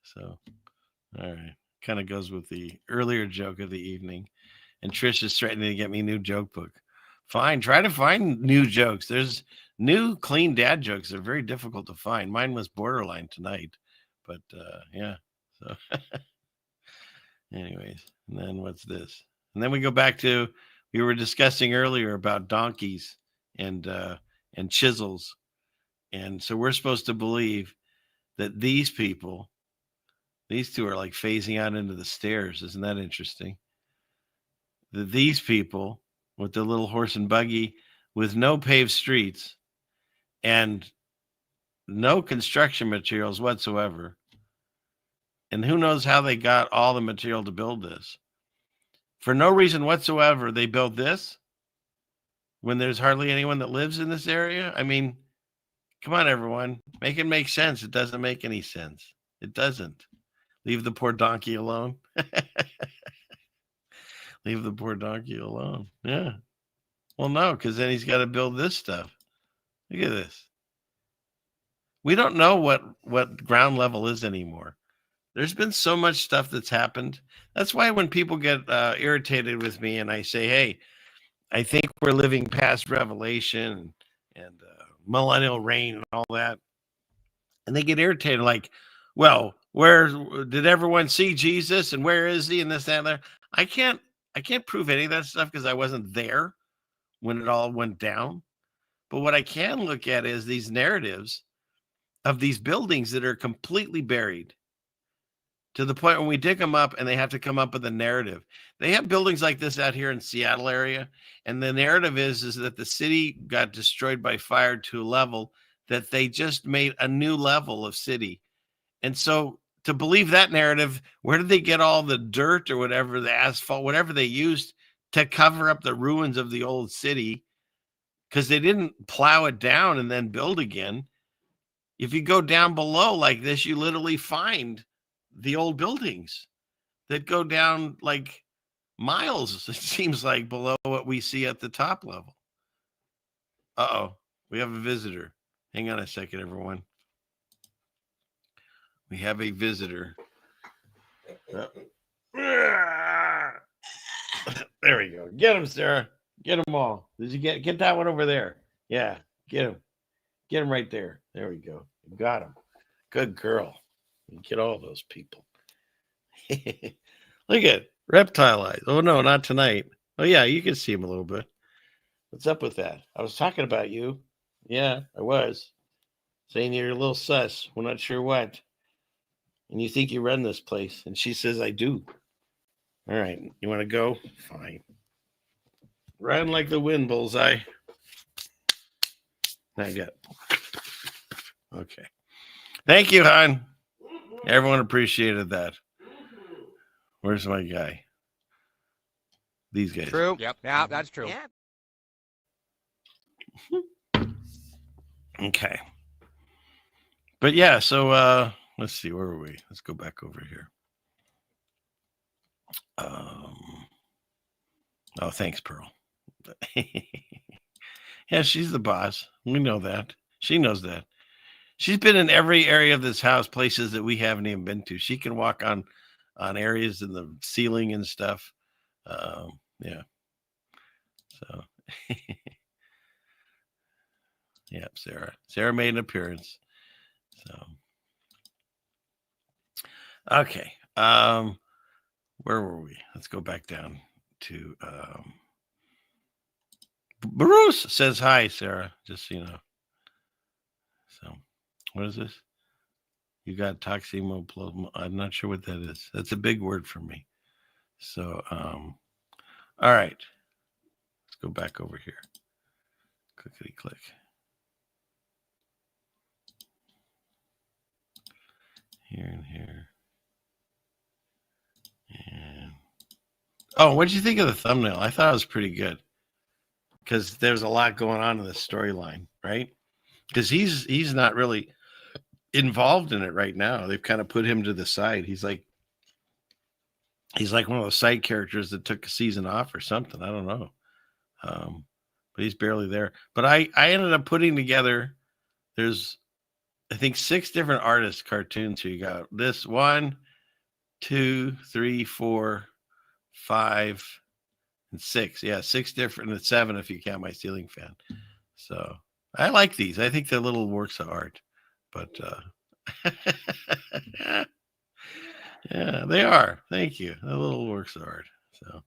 So, all right. Kind of goes with the earlier joke of the evening. And Trish is threatening to get me a new joke book. Fine. Try to find new jokes. There's new clean dad jokes. They're very difficult to find. Mine was borderline tonight. But yeah. So anyways, and then what's this? And then we go back to, we were discussing earlier about donkeys and chisels. And so we're supposed to believe that these two are like phasing out into the stairs. Isn't that interesting? That these people with the little horse and buggy with no paved streets and no construction materials whatsoever. And who knows how they got all the material to build this. For no reason whatsoever, they built this when there's hardly anyone that lives in this area. I mean, come on, everyone. Make it make sense. It doesn't make any sense. It doesn't. Leave the poor donkey alone. Leave the poor donkey alone. Yeah. Well, no, because then he's got to build this stuff. Look at this. We don't know what ground level is anymore. There's been so much stuff that's happened. That's why when people get irritated with me and I say, hey, I think we're living past Revelation and millennial reign and all that. And they get irritated like, well, where did everyone see Jesus and where is he and this, that, and that? I can't prove any of that stuff because I wasn't there when it all went down. But what I can look at is these narratives of these buildings that are completely buried to the point when we dig them up and they have to come up with a narrative. They have buildings like this out here in Seattle area. And the narrative is that the city got destroyed by fire to a level that they just made a new level of city. And so to believe that narrative, where did they get all the dirt or whatever, the asphalt, whatever they used to cover up the ruins of the old city? Because they didn't plow it down and then build again. If you go down below like this, you literally find the old buildings that go down like miles, it seems like, below what we see at the top level. Uh-oh, we have a visitor. Hang on a second, everyone. We have a visitor. There we go. Get him, Sarah. Get them all. Did you get that one over there? Yeah, get him. Get him right there. There we go. You got him. Good girl. You get all those people. Look at reptile eyes. Oh no, not tonight. Oh yeah, you can see him a little bit. What's up with that? I was talking about you. Yeah, I was. Saying you're a little sus. We're not sure what. And you think you run this place. And she says, I do. All right. You want to go? Fine. Riding like the wind, Bullseye. Not yet. Okay. Thank you, hon. Everyone appreciated that. Where's my guy? These guys. True. Yep. Yeah, that's true. Okay. But yeah, so let's see, where were we? Let's go back over here. Oh, thanks, Pearl. Yeah, she's the boss. We know that. She knows that. She's been in every area of this house, places that we haven't even been to. She can walk on areas in the ceiling and stuff. Yeah. So, yeah, Sarah. Sarah made an appearance. So, okay. Where were we? Let's go back down to Bruce says hi, Sarah. Just so you know. So, what is this? You got toxemoplasma. I'm not sure what that is. That's a big word for me. So, all right. Let's go back over here. Clickety click. Here and here. And oh, what did you think of the thumbnail? I thought it was pretty good because there's a lot going on in the storyline, right? Because he's not really involved in it right now. They've kind of put him to the side. He's like one of those side characters that took a season off or something. I don't know. But he's barely there. But I ended up putting together, there's, I think, 6 different artist cartoons. So you got this 1, 2, 3, 4, 5, and 6. Yeah, 6 different, and 7 if you count my ceiling fan. So I like these. I think they're little works of art. But yeah, they are. Thank you. They're little works of art. So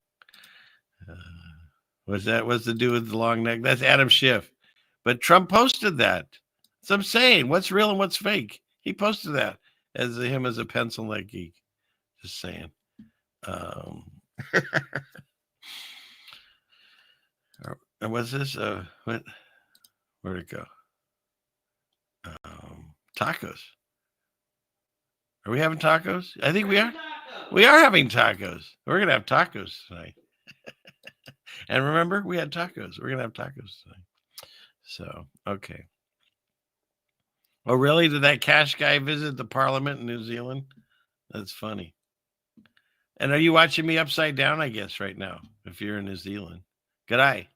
what's to do with the long neck? That's Adam Schiff. But Trump posted that. So I'm saying, what's real and what's fake? He posted that as him as a pencil neck geek. Just saying. And what's this? Where'd it go? Tacos. Are we having tacos? I think we are. We are having tacos. We're gonna have tacos tonight. And remember, we had tacos. We're gonna have tacos tonight. So okay. Oh, really? Did that cash guy visit the parliament in New Zealand? That's funny. And are you watching me upside down, I guess, right now, if you're in New Zealand? Good eye.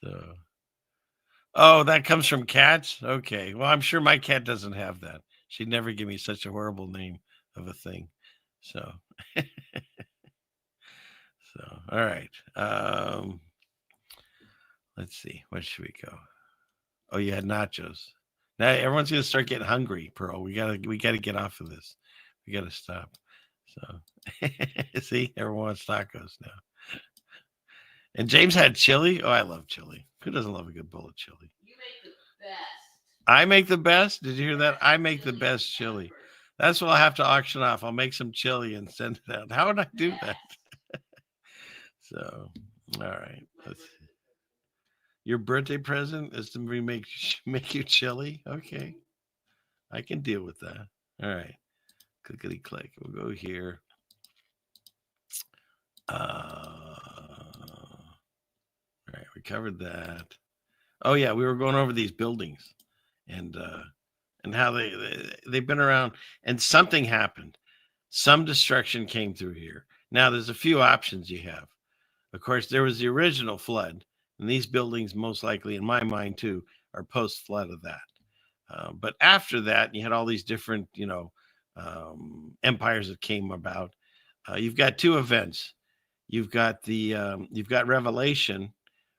So, oh, that comes from cats? Okay. Well, I'm sure my cat doesn't have that. She'd never give me such a horrible name of a thing. So, all right. Let's see. Where should we go? Oh, you had nachos. Now everyone's gonna start getting hungry, Pearl. We gotta get off of this. We gotta stop. So see, everyone wants tacos now. And James had chili. Oh, I love chili. Who doesn't love a good bowl of chili? You make the best. I make the best? Did you hear that? I make the best chili. That's what I'll have to auction off. I'll make some chili and send it out. How would I do that? So, all right. Let's see. Your birthday present is to make you chili? Okay. I can deal with that. All right. Clickety click. We'll go here. All right, we covered that. Oh yeah, we were going over these buildings and how they've been around, and something happened. Some destruction came through here. Now there's a few options you have. Of course, there was the original flood, and these buildings, most likely, in my mind too, are post-flood of that. But after that, you had all these different, empires that came about. You've got 2 events. you've got Revelation,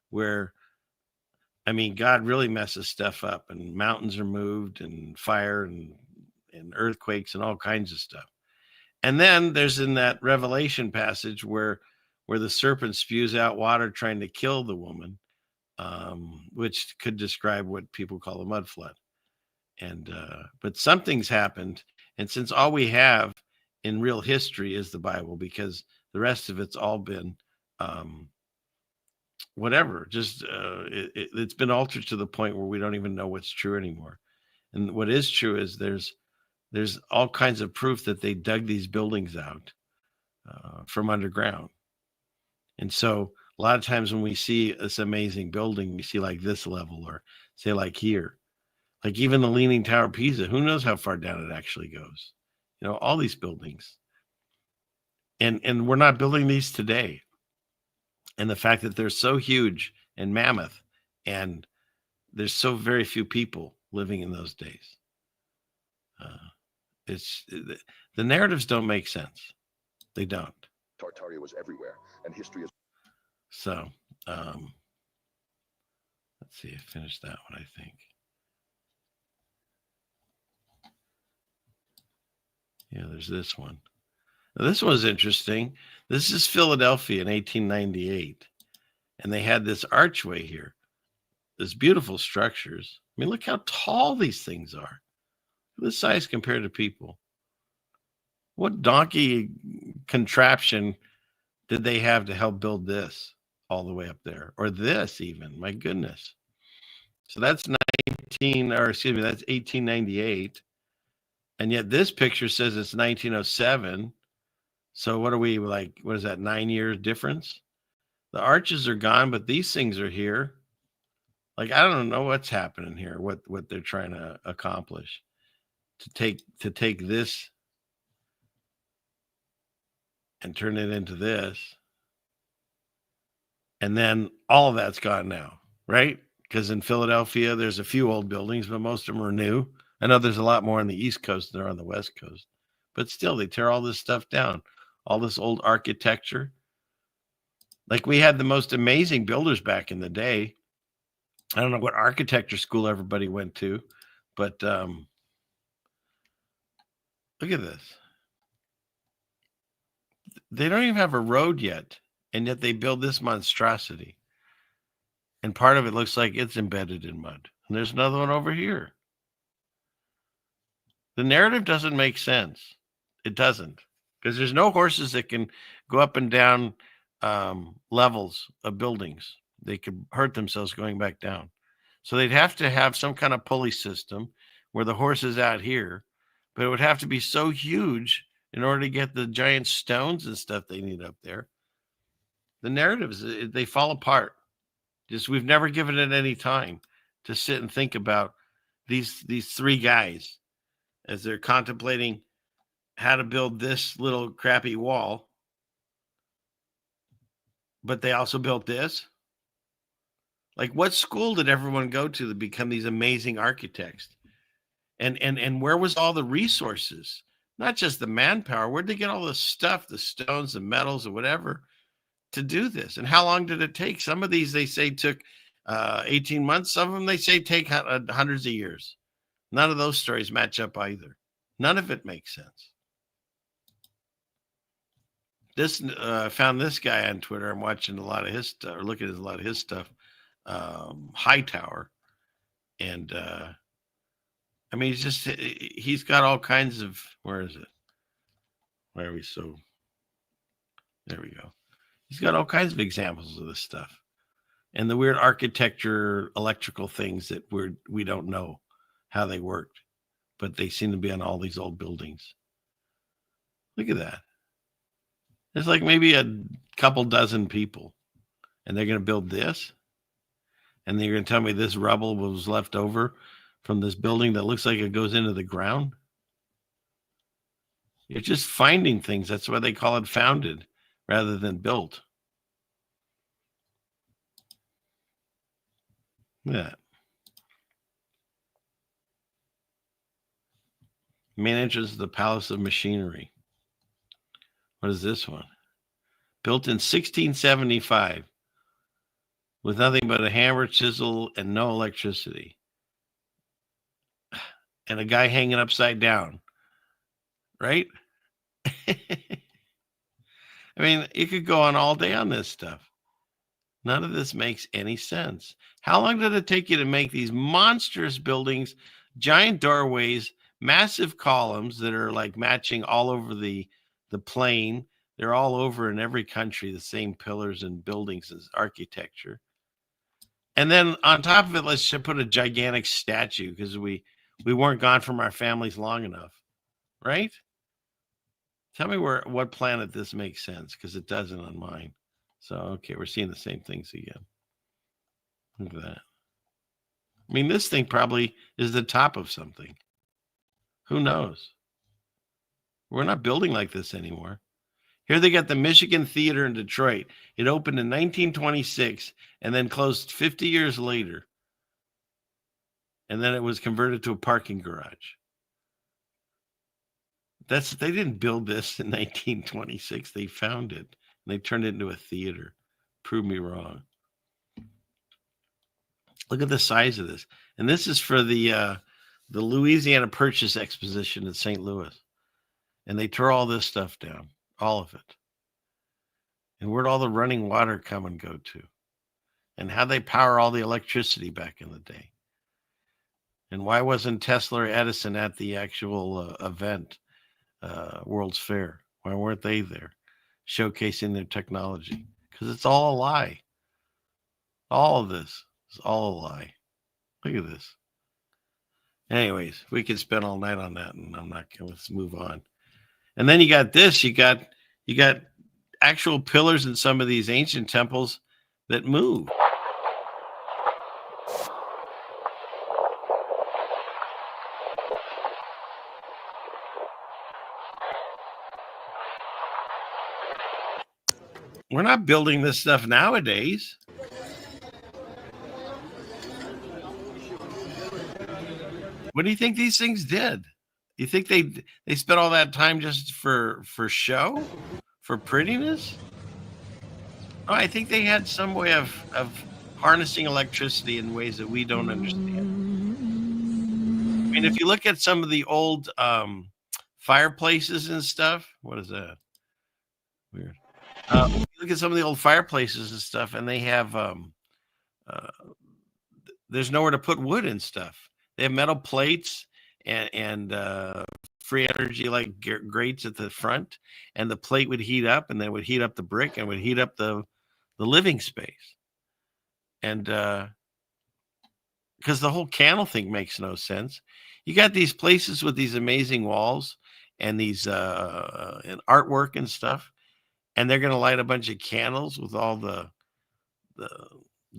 where, I mean, God really messes stuff up, and mountains are moved, and fire and earthquakes and all kinds of stuff. And then there's in that Revelation passage where the serpent spews out water trying to kill the woman, which could describe what people call a mud flood. And but something's happened, and since all we have in real history is the Bible, because the rest of it's all been whatever, just it's been altered to the point where we don't even know what's true anymore. And what is true is there's all kinds of proof that they dug these buildings out from underground. And so a lot of times when we see this amazing building, we see like this level, or say like here, like even the Leaning Tower of Pisa, who knows how far down it actually goes? You know, all these buildings. And we're not building these today. And the fact that they're so huge and mammoth, and there's so very few people living in those days. The narratives don't make sense. They don't. Tartaria was everywhere, and history is. So, let's see. I finished that one, I think. Yeah, there's this one. Now, this one's interesting. This is Philadelphia in 1898, and they had this archway here. There's beautiful structures. I mean, look how tall these things are. This size compared to people. What donkey contraption did they have to help build this all the way up there, or this even? My goodness. So that's 1898, and yet this picture says it's 1907. So what are we, like? What is that? 9 years difference? The arches are gone, but these things are here. Like, I don't know what's happening here. What they're trying to accomplish to take this and turn it into this. And then all of that's gone now, right? Because in Philadelphia, there's a few old buildings, but most of them are new. I know there's a lot more on the East Coast than there are on the West Coast. But still, they tear all this stuff down. All this old architecture. Like, we had the most amazing builders back in the day. I don't know what architecture school everybody went to, but look at this. They don't even have a road yet, and yet they build this monstrosity. And part of it looks like it's embedded in mud. And there's another one over here. The narrative doesn't make sense. It doesn't. Because there's no horses that can go up and down levels of buildings. They could hurt themselves going back down. So they'd have to have some kind of pulley system where the horse is out here, but it would have to be so huge in order to get the giant stones and stuff they need up there. The narratives, they fall apart. Just, we've never given it any time to sit and think about these three guys as they're contemplating how to build this little crappy wall. But they also built this. Like, what school did everyone go to become these amazing architects? And where was all the resources? Not just the manpower. Where'd they get all the stuff, the stones, the metals, or whatever, to do this? And how long did it take? Some of these, they say, took 18 months. Some of them, they say, take hundreds of years. None of those stories match up either. None of it makes sense. This found this guy on Twitter. I'm watching a lot of his stuff, or looking at a lot of his stuff. Hightower, and I mean, he's got all kinds of. Where is it? Where are we? So there we go. He's got all kinds of examples of this stuff, and the weird architecture, electrical things that we don't know how they worked, but they seem to be on all these old buildings. Look at that. There's like maybe a couple dozen people, and they're going to build this. And then you're going to tell me this rubble was left over from this building that looks like it goes into the ground? You're just finding things. That's why they call it founded rather than built. Yeah. Manages the Palace of Machinery. What is this one? built in 1675 with nothing but a hammer, chisel, and no electricity. And a guy hanging upside down, right? I mean, you could go on all day on this stuff. None of this makes any sense. How long did it take you to make these monstrous buildings, giant doorways, massive columns that are like matching all over the plane? They're all over in every country, the same pillars and buildings as architecture. And then on top of it, let's just put a gigantic statue because we weren't gone from our families long enough, right? Tell me what planet this makes sense, because it doesn't on mine. So, okay, we're seeing the same things again. Look at that. I mean, this thing probably is the top of something. Who knows? We're not building like this anymore. Here they got the Michigan Theater in Detroit. It opened in 1926 and then closed 50 years later. And then it was converted to a parking garage. They didn't build this in 1926. They found it and they turned it into a theater. Prove me wrong. Look at the size of this. And this is for the Louisiana Purchase Exposition in St. Louis. And they tore all this stuff down, all of it. And where'd all the running water come and go to? And how they power all the electricity back in the day? And why wasn't Tesla or Edison at the actual event, World's Fair? Why weren't they there showcasing their technology? Because it's all a lie. All of this is all a lie. Look at this. Anyways, we could spend all night on that, and I'm not going to. Let's move on. And then you got this. You got actual pillars in some of these ancient temples that move. We're not building this stuff nowadays. What do you think these things did? You think they spent all that time just for show, for prettiness? Oh, I think they had some way of harnessing electricity in ways that we don't understand. I mean, if you look at some of the old fireplaces and stuff, what is that? Weird. Look at some of the old fireplaces and stuff, and they have there's nowhere to put wood and stuff. They have metal plates and free energy like grates at the front, and the plate would heat up, and then would heat up the brick, and would heat up the living space. And because the whole candle thing makes no sense. You got these places with these amazing walls and these and artwork and stuff, and they're going to light a bunch of candles with all the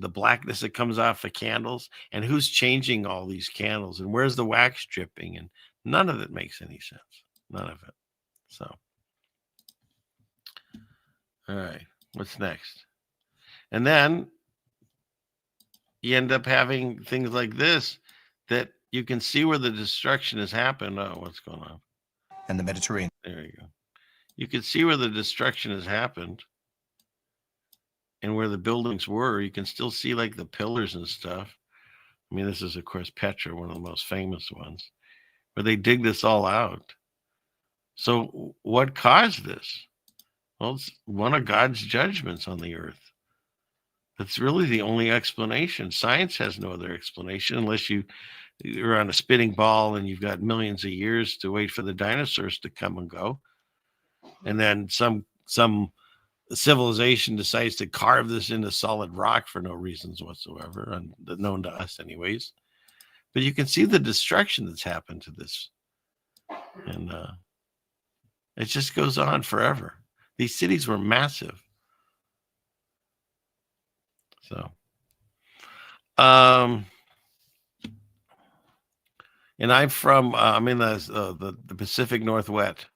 blackness that comes off the candles, and who's changing all these candles, and where's the wax dripping, and none of it makes any sense. None of it. So, all right, what's next? And then you end up having things like this that you can see where the destruction has happened. Oh, what's going on? And the Mediterranean. There you go. You can see where the destruction has happened and where the buildings were. You can still see like the pillars and stuff. I mean, this is, of course, Petra, one of the most famous ones, where they dig this all out. So what caused this? Well, it's one of God's judgments on the earth. That's really the only explanation. Science has no other explanation unless you're on a spinning ball and you've got millions of years to wait for the dinosaurs to come and go. And then some civilization decides to carve this into solid rock for no reasons whatsoever, unknown to us anyways. But you can see the destruction that's happened to this. And it just goes on forever. These cities were massive. So, and I'm in the Pacific Northwest,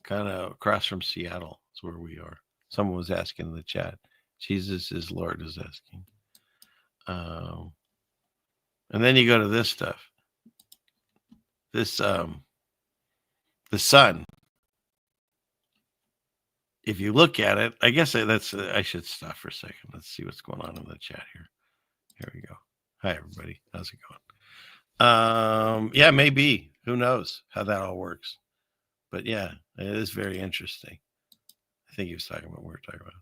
kind of across from Seattle. That's where we are. Someone was asking in the chat. Jesus is Lord is asking. And then you go to this stuff. This, the sun. if you look at it, I guess I should stop for a second. Let's see what's going on in the chat here. Here we go. Hi, everybody. How's it going? Yeah, maybe. Who knows how that all works? But yeah, it is very interesting. I think he was talking about what we're talking about.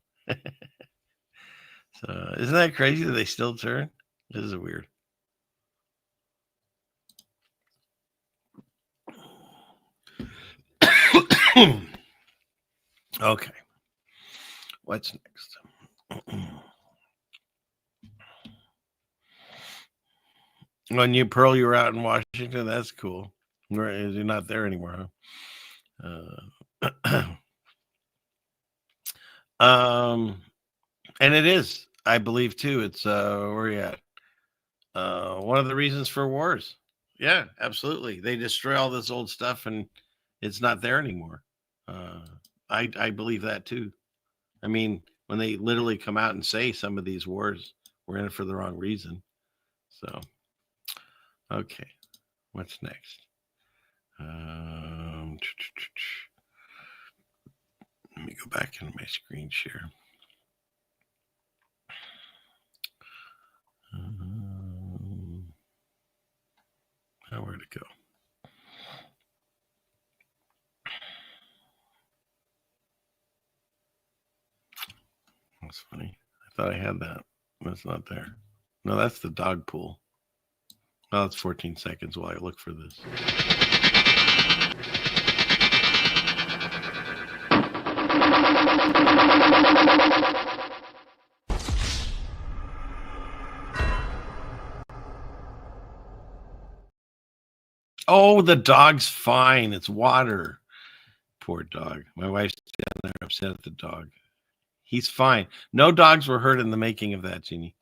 So isn't that crazy that they still turn? This is weird. Okay. What's next? When you Pearl, you were out in Washington. That's cool. You're not there anymore, huh? And it is, I believe, too. It's where are you at? One of the reasons for wars. Yeah, absolutely. They destroy all this old stuff, and it's not there anymore. I believe that too. I mean, when they literally come out and say some of these wars were in it for the wrong reason. So, okay, what's next? Let me go back into my screen share. Where'd it go? That's funny. I thought I had that. That's not there. No, that's the dog pool. Oh, it's 14 seconds while I look for this. Oh, the dog's fine. It's water. Poor dog. My wife's down there upset at the dog. He's fine. No dogs were hurt in the making of that, Jeannie.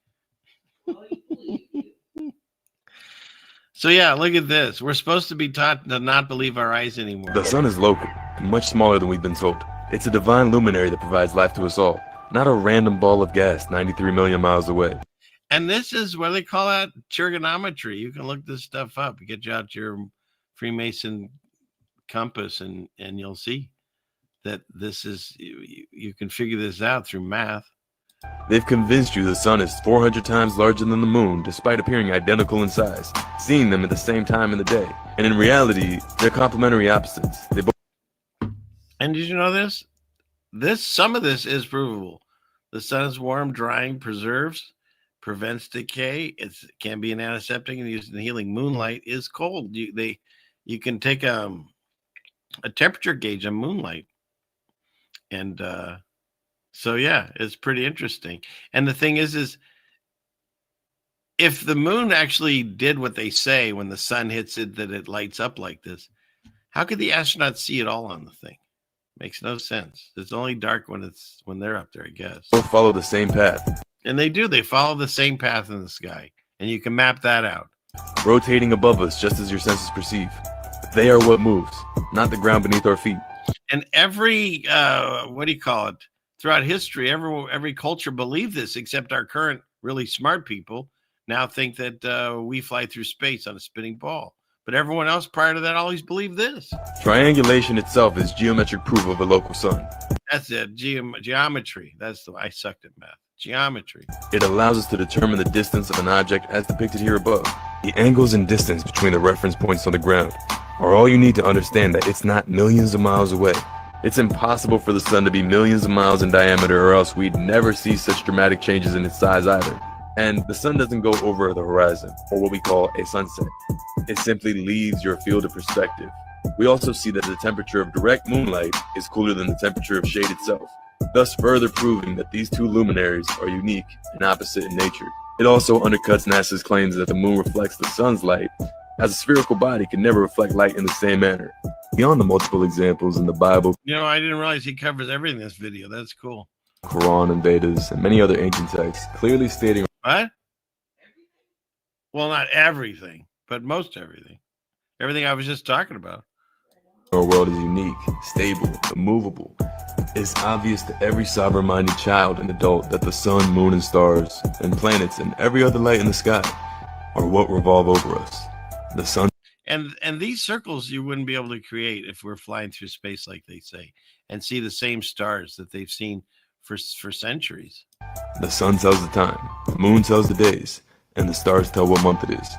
So yeah, look at this. We're supposed to be taught to not believe our eyes anymore. The sun is local, much smaller than we've been told. It's a divine luminary that provides life to us all, not a random ball of gas 93 million miles away. And this is what they call that trigonometry. You can look this stuff up. Get you out your Freemason compass, and you'll see that this is, you can figure this out through math. They've convinced you the sun is 400 times larger than the moon, despite appearing identical in size, seeing them at the same time in the day. And in reality, they're complementary opposites. They both. And did you know this? Some of this is provable. The sun is warm, drying, preserves, prevents decay. It can be an antiseptic and used in healing. Moonlight is cold. You can take a temperature gauge on moonlight. And so, yeah, it's pretty interesting. And the thing is if the moon actually did what they say when the sun hits it, that it lights up like this, how could the astronauts see it all on the thing? Makes no sense. It's only dark when they're up there, I guess. Both follow the same path. And they do. They follow the same path in the sky. And you can map that out. Rotating above us just as your senses perceive. They are what moves, not the ground beneath our feet. And every, throughout history, every culture believed this, except our current really smart people now think that we fly through space on a spinning ball. But everyone else prior to that always believed this. Triangulation itself is geometric proof of a local sun. That's it. Geometry. I sucked at math. Geometry. It allows us to determine the distance of an object as depicted here above. The angles and distance between the reference points on the ground are all you need to understand that it's not millions of miles away. It's impossible for the sun to be millions of miles in diameter, or else we'd never see such dramatic changes in its size either. And the sun doesn't go over the horizon, or what we call a sunset. It simply leaves your field of perspective. We also see that the temperature of direct moonlight is cooler than the temperature of shade itself, thus further proving that these two luminaries are unique and opposite in nature. It also undercuts NASA's claims that the moon reflects the sun's light, as a spherical body can never reflect light in the same manner. Beyond the multiple examples in the Bible, I didn't realize he covers everything in this video. That's cool. Quran and Vedas, and many other ancient texts, clearly stating what? Well, not everything, but most everything. Everything I was just talking about. Our world is unique, stable, immovable. It's obvious to every sober-minded child and adult that the sun, moon, and stars, and planets, and every other light in the sky are what revolve over us. The sun. And these circles you wouldn't be able to create if we're flying through space like they say, and see the same stars that they've seen for centuries. The sun tells the time, the moon tells the days, and the stars tell what month it is.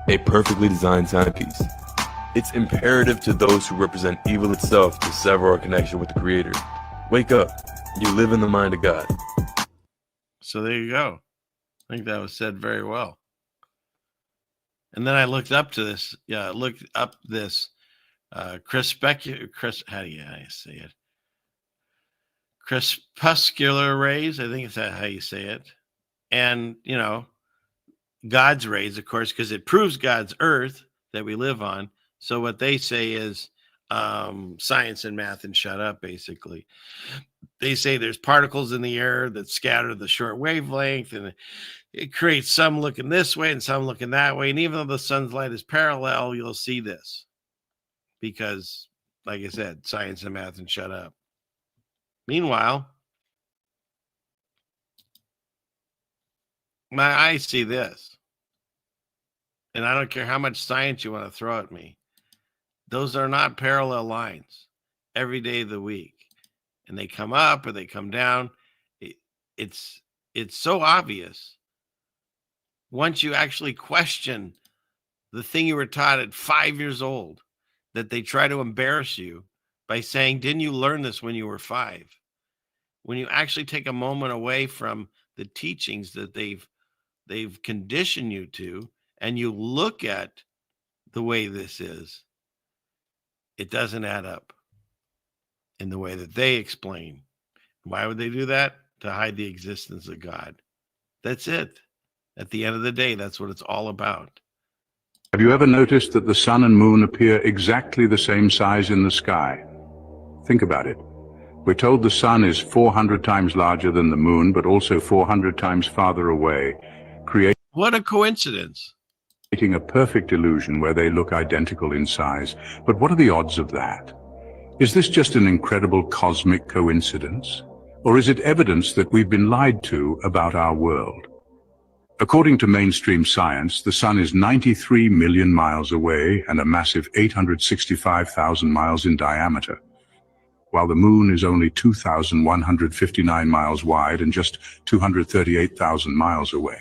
A perfectly designed timepiece. It's imperative to those who represent evil itself to sever our connection with the Creator. Wake up. You live in the mind of God. So there you go. I think that was said very well. And then I looked up to this. Yeah, looked up this Chris, how do you say it? Crepuscular rays. I think is that how you say it. And, you know, God's rays, of course, because it proves God's earth that we live on. So what they say is science and math and shut up, basically. They say there's particles in the air that scatter the short wavelength, and it creates some looking this way and some looking that way. And even though the sun's light is parallel, you'll see this because, like I said, science and math and shut up. Meanwhile, my eyes see this. And I don't care how much science you want to throw at me. Those are not parallel lines every day of the week. And they come up or they come down. It's so obvious. Once you actually question the thing you were taught at 5 years old, that they try to embarrass you by saying, didn't you learn this when you were 5? When you actually take a moment away from the teachings that they've conditioned you to, and you look at the way this is, it doesn't add up in the way that they explain. Why would they do that? To hide the existence of God. That's it. At the end of the day, that's what it's all about. Have you ever noticed that the sun and moon appear exactly the same size in the sky? Think about it. We're told the sun is 400 times larger than the moon, but also 400 times farther away, What a coincidence. creating a perfect illusion where they look identical in size. But what are the odds of that? Is this just an incredible cosmic coincidence? Or is it evidence that we've been lied to about our world? According to mainstream science, the sun is 93 million miles away and a massive 865,000 miles in diameter, while the moon is only 2,159 miles wide and just 238,000 miles away.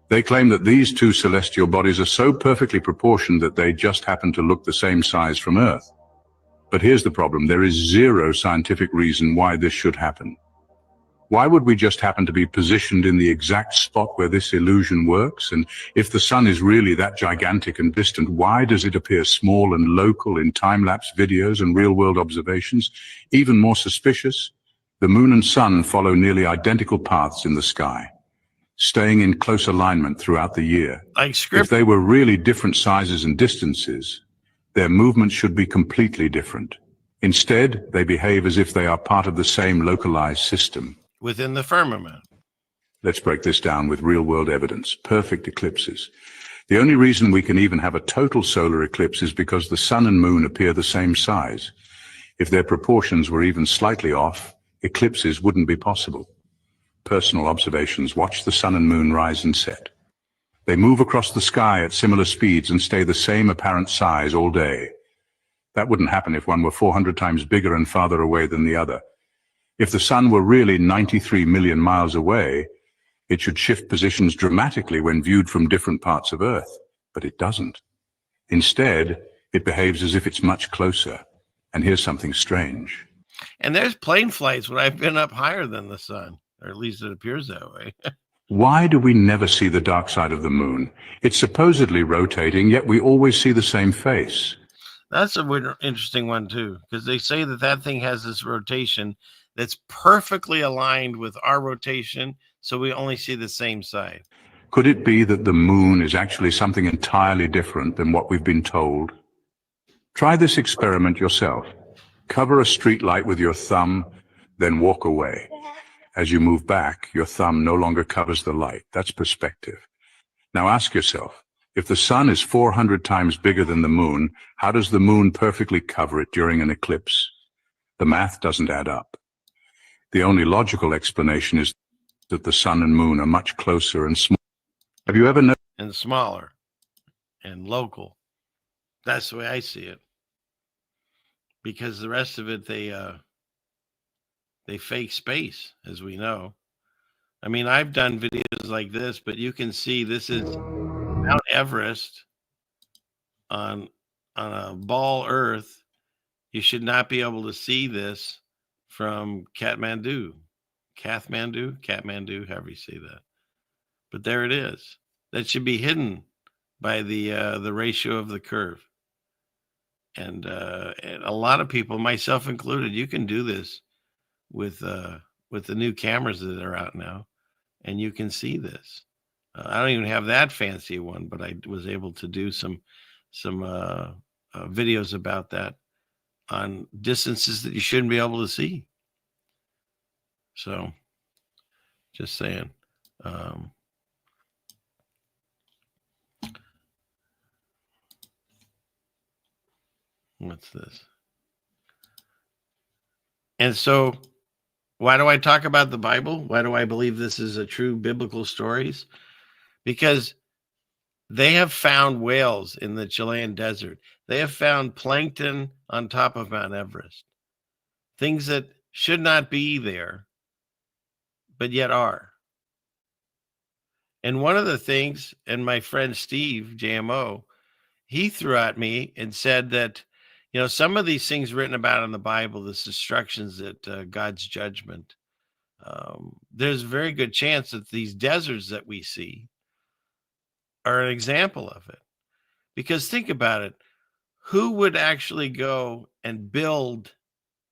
They claim that these two celestial bodies are so perfectly proportioned that they just happen to look the same size from Earth. But here's the problem. There is zero scientific reason why this should happen. Why would we just happen to be positioned in the exact spot where this illusion works? And if the sun is really that gigantic and distant, why does it appear small and local in time-lapse videos and real-world observations? Even more suspicious, the moon and sun follow nearly identical paths in the sky, staying in close alignment throughout the year. If they were really different sizes and distances, their movement should be completely different. Instead, they behave as if they are part of the same localized system. Within the firmament. Let's break this down with real-world evidence. Perfect eclipses. The only reason we can even have a total solar eclipse is because the sun and moon appear the same size. If their proportions were even slightly off, eclipses wouldn't be possible. Personal observations: watch the sun and moon rise and set. They move across the sky at similar speeds and stay the same apparent size all day. That wouldn't happen if one were 400 times bigger and farther away than the other. If the sun were really 93 million miles away, it should shift positions dramatically when viewed from different parts of Earth, but it doesn't. Instead, it behaves as if it's much closer. And here's something strange. And there's plane flights when I've been up higher than the sun, or at least it appears that way. Why do we never see the dark side of the moon? It's supposedly rotating, yet we always see the same face. That's a weird, interesting one, too, because they say that that thing has this rotation that's perfectly aligned with our rotation, so we only see the same side. Could it be that the moon is actually something entirely different than what we've been told? Try this experiment yourself. Cover a street light with your thumb, then walk away. As you move back, your thumb no longer covers the light. That's perspective. Now ask yourself, if the sun is 400 times bigger than the moon, how does the moon perfectly cover it during an eclipse? The math doesn't add up. The only logical explanation is that the sun and moon are much closer and smaller. Have you ever noticed? And smaller and local. That's the way I see it. Because the rest of it, they fake space, as we know. I mean, I've done videos like this, but you can see this is Mount Everest on a ball Earth. You should not be able to see this from Kathmandu, however you say that. But there it is. That should be hidden by the ratio of the curve. And a lot of people, myself included, you can do this with the new cameras that are out now, and you can see this. I don't even have that fancy one, but I was able to do some videos about that on distances that you shouldn't be able to see. So, just saying. What's this? And so, why do I talk about the Bible? Why do I believe this is a true biblical stories? Because they have found whales in the Chilean desert. They have found plankton on top of Mount Everest. Things that should not be there, but yet are. And one of the things, and my friend Steve, JMO, he threw at me and said that, some of these things written about in the Bible, this instructions that God's judgment, there's a very good chance that these deserts that we see are an example of it. Because think about it. Who would actually go and build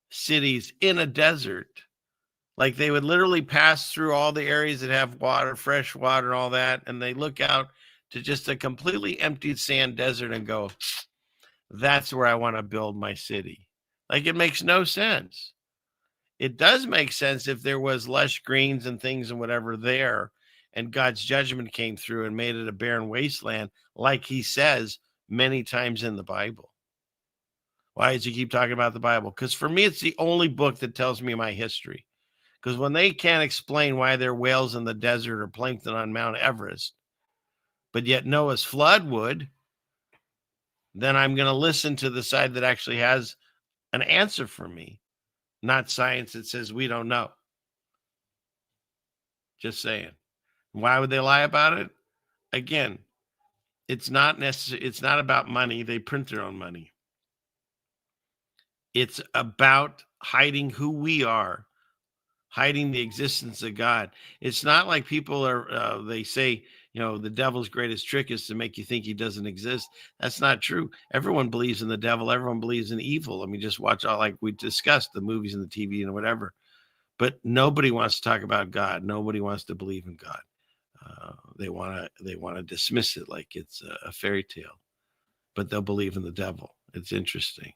cities in a desert? Like they would literally pass through all the areas that have water, fresh water, all that, and they look out to just a completely empty sand desert and go, that's where I want to build my city. Like it makes no sense. It does make sense if there was lush greens and things and whatever there, and God's judgment came through and made it a barren wasteland, like he says many times in the Bible. Why does he keep talking about the Bible? Because for me, it's the only book that tells me my history. Because when they can't explain why there are whales in the desert or plankton on Mount Everest, but yet Noah's flood would, then I'm going to listen to the side that actually has an answer for me, not science that says we don't know. Just saying. Why would they lie about it? Again, it's not necessary. It's not about money. They print their own money. It's about hiding who we are, hiding the existence of God. It's not like people are, they say, the devil's greatest trick is to make you think he doesn't exist. That's not true. Everyone believes in the devil. Everyone believes in evil. I mean, just watch all, like we discussed, the movies and the TV and whatever. But nobody wants to talk about God. Nobody wants to believe in God. They want to dismiss it like it's a fairy tale, but they'll believe in the devil. It's interesting.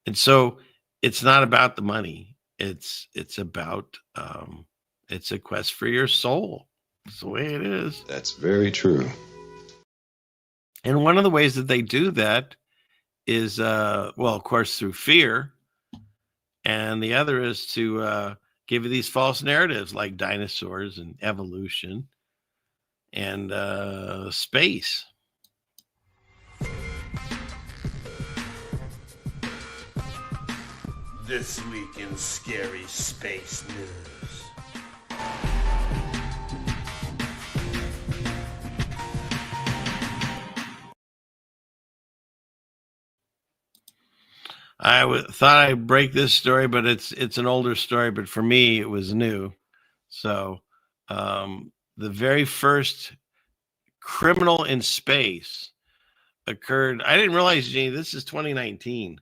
And so it's not about the money. It's about, it's a quest for your soul. It's the way it is. That's very true. And one of the ways that they do that is, of course, through fear. And the other is to give you these false narratives like dinosaurs and evolution and space. This week in scary space news. Thought I'd break this story, but it's an older story, but for me it was new. So the very first criminal in space occurred. I didn't realize, Jeannie, this is 2019.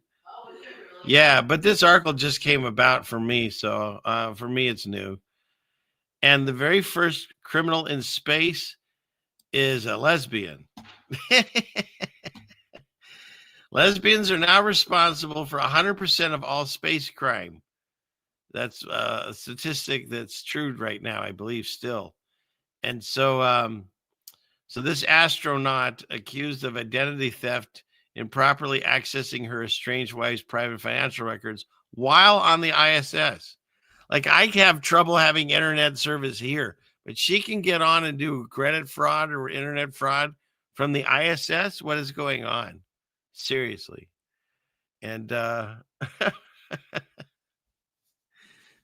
Yeah, but this article just came about for me, so for me it's new. And the very first criminal in space is a lesbian. Lesbians are now responsible for 100% of all space crime. That's a statistic that's true right now, I believe, still. And so, so this astronaut accused of identity theft, improperly accessing her estranged wife's private financial records while on the ISS. Like, I have trouble having internet service here, but she can get on and do credit fraud or internet fraud from the ISS. What is going on? Seriously. And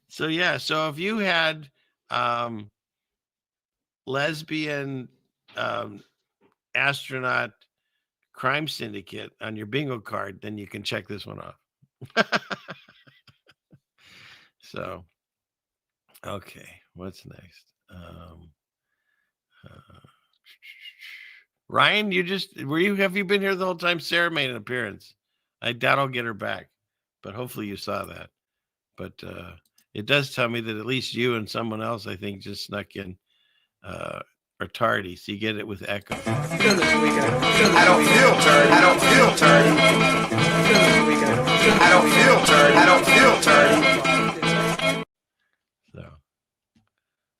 so yeah, so if you had lesbian astronaut crime syndicate on your bingo card, then you can check this one off. So, okay, what's next? Ryan, have you been here the whole time? Sarah made an appearance. I doubt I'll get her back, but hopefully you saw that. But it does tell me that at least you and someone else, I think, just snuck in are tardy, so you get it with echo. I don't feel turd. I don't feel turd. I don't feel turd. I don't feel turd. So,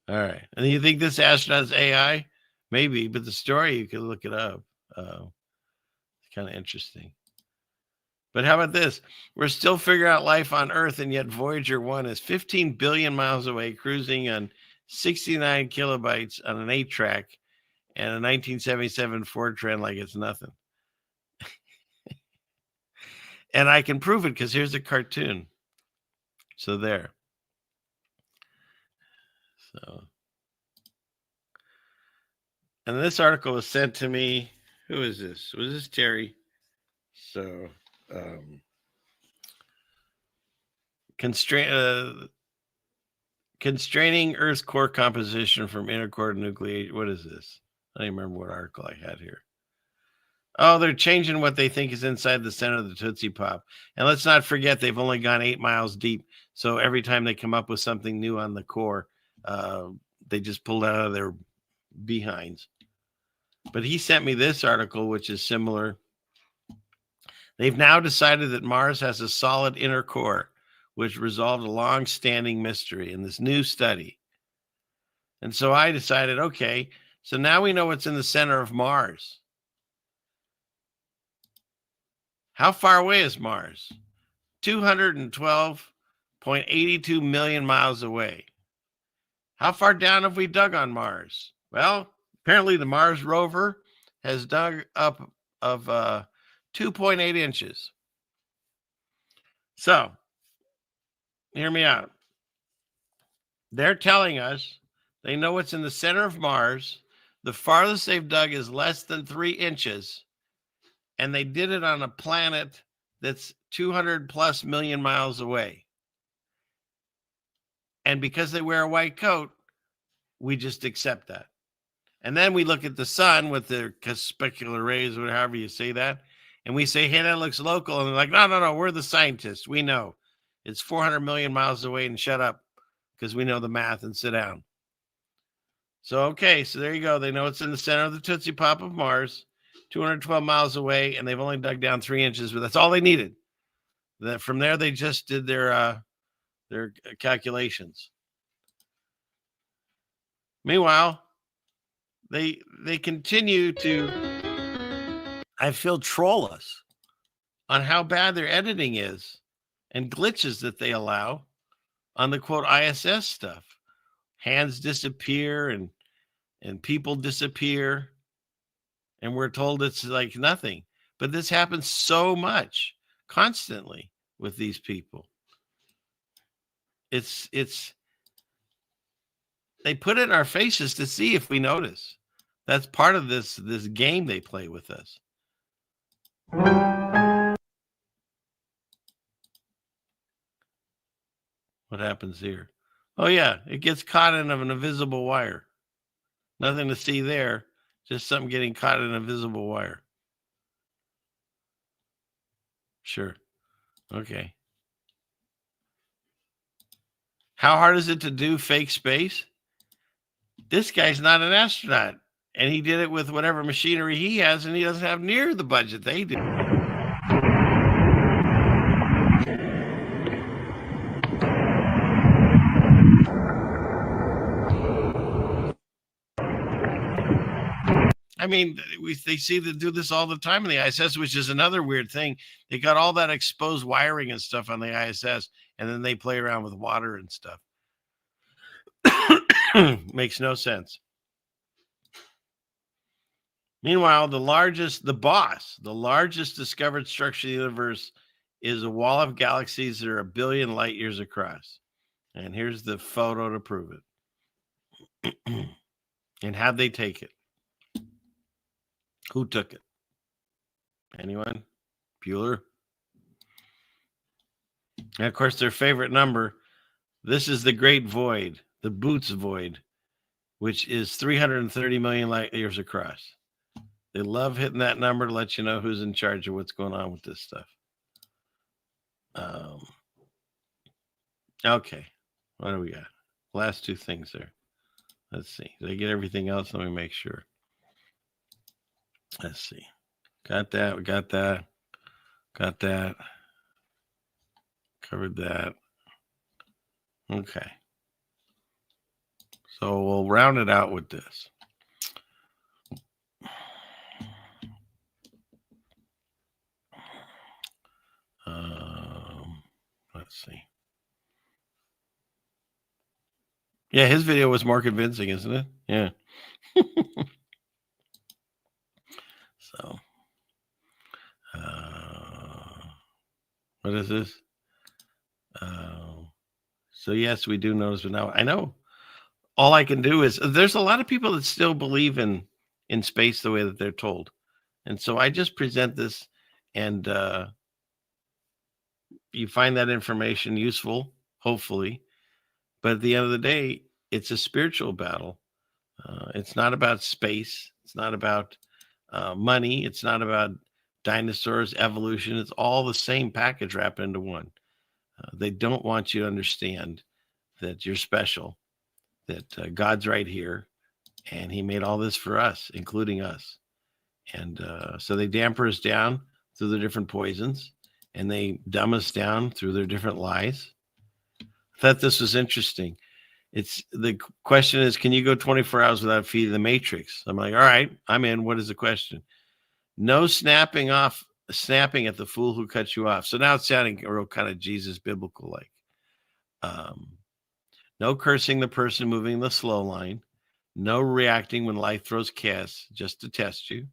all right. And you think this astronaut's AI? Maybe, but the story, you could look it up. It's kind of interesting. But how about this? We're still figuring out life on Earth, and yet Voyager 1 is 15 billion miles away, cruising on 69 kilobytes on an 8-track and a 1977 Ford Trend like it's nothing. And I can prove it because here's a cartoon. So there. So, and this article was sent to me. Who is this? Was this Terry? So, constraining Earth's core composition from intercore nucleation. What is this? I don't even remember what article I had here. Oh, they're changing what they think is inside the center of the Tootsie Pop. And let's not forget, they've only gone 8 miles deep. So every time they come up with something new on the core, they just pull it out of their behinds. But he sent me this article, which is similar. They've now decided that Mars has a solid inner core, which resolved a long-standing mystery in this new study. And so I decided, okay, so now we know what's in the center of Mars. How far away is Mars? 212.82 million miles away. How far down have we dug on Mars? Well, apparently the Mars rover has dug up of 2.8 inches. So, hear me out. They're telling us they know what's in the center of Mars. The farthest they've dug is less than 3 inches. And they did it on a planet that's 200 plus million miles away. And because they wear a white coat, we just accept that. And then we look at the sun with the conspicular rays, or however you say that, and we say, hey, that looks local. And they're like, no, we're the scientists. We know. It's 400 million miles away, and shut up, because we know the math, and sit down. So, okay, so there you go. They know it's in the center of the Tootsie Pop of Mars, 212 miles away, and they've only dug down 3 inches, but that's all they needed. From there, they just did their calculations. Meanwhile, they continue to, I feel, troll us on how bad their editing is and glitches that they allow on the quote ISS stuff. Hands disappear and people disappear, and we're told it's like nothing. But this happens so much, constantly, with these people. It's they put it in our faces to see if we notice. That's part of this game they play with us. What happens here? Oh yeah, it gets caught in an invisible wire. Nothing to see there, just something getting caught in an invisible wire. Sure. Okay. How hard is it to do fake space? This guy's not an astronaut, and he did it with whatever machinery he has, and he doesn't have near the budget they do. I mean, they see them do this all the time in the ISS, which is another weird thing. They got all that exposed wiring and stuff on the ISS, and then they play around with water and stuff. Makes no sense. Meanwhile, the largest discovered structure in the universe is a wall of galaxies that are 1 billion light years across. And here's the photo to prove it. And how'd they take it? Who took it? Anyone? Bueller? And of course, their favorite number. This is the Great Void, the Boots Void, which is 330 million light years across. They love hitting that number to let you know who's in charge of what's going on with this stuff. Okay. What do we got? Last two things there. Let's see. Did I get everything else? Let me make sure. Let's see. Got that. We got that. Got that. Covered that. Okay. So we'll round it out with this. Let's see. Yeah, his video was more convincing, isn't it? Yeah. So, what is this? So yes, we do notice, but now I know all I can do is there's a lot of people that still believe in space the way that they're told. And so I just present this, and you find that information useful, hopefully. But at the end of the day, it's a spiritual battle. It's not about space. It's not about money. It's not about dinosaurs, evolution. It's all the same package wrapped into one. They don't want you to understand that you're special, that God's right here, and he made all this for us, including us. And so they damper us down through the different poisons, and they dumb us down through their different lies. I thought this was interesting. It's the question is, can you go 24 hours without feeding the matrix? I'm like, all right, I'm in. What is the question? No snapping at the fool who cut you off. So now it's sounding real kind of Jesus biblical like. No cursing the person moving the slow line. No reacting when life throws chaos just to test you.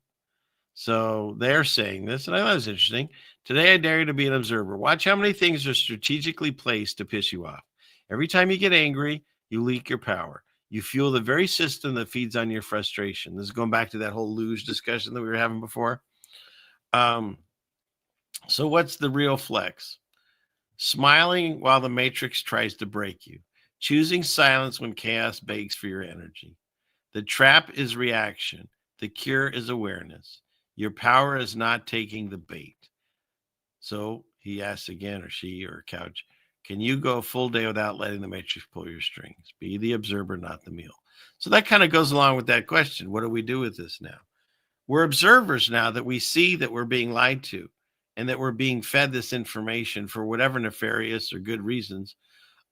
So they're saying this, and I thought it was interesting. Today, I dare you to be an observer. Watch how many things are strategically placed to piss you off. Every time you get angry, you leak your power. You fuel the very system that feeds on your frustration. This is going back to that whole luge discussion that we were having before. So what's the real flex? Smiling while the matrix tries to break you. Choosing silence when chaos begs for your energy. The trap is reaction. The cure is awareness. Your power is not taking the bait. So he asks again, or she, or couch, can you go a full day without letting the matrix pull your strings? Be the observer, not the meal. So that kind of goes along with that question. What do we do with this now? We're observers now that we see that we're being lied to and that we're being fed this information for whatever nefarious or good reasons.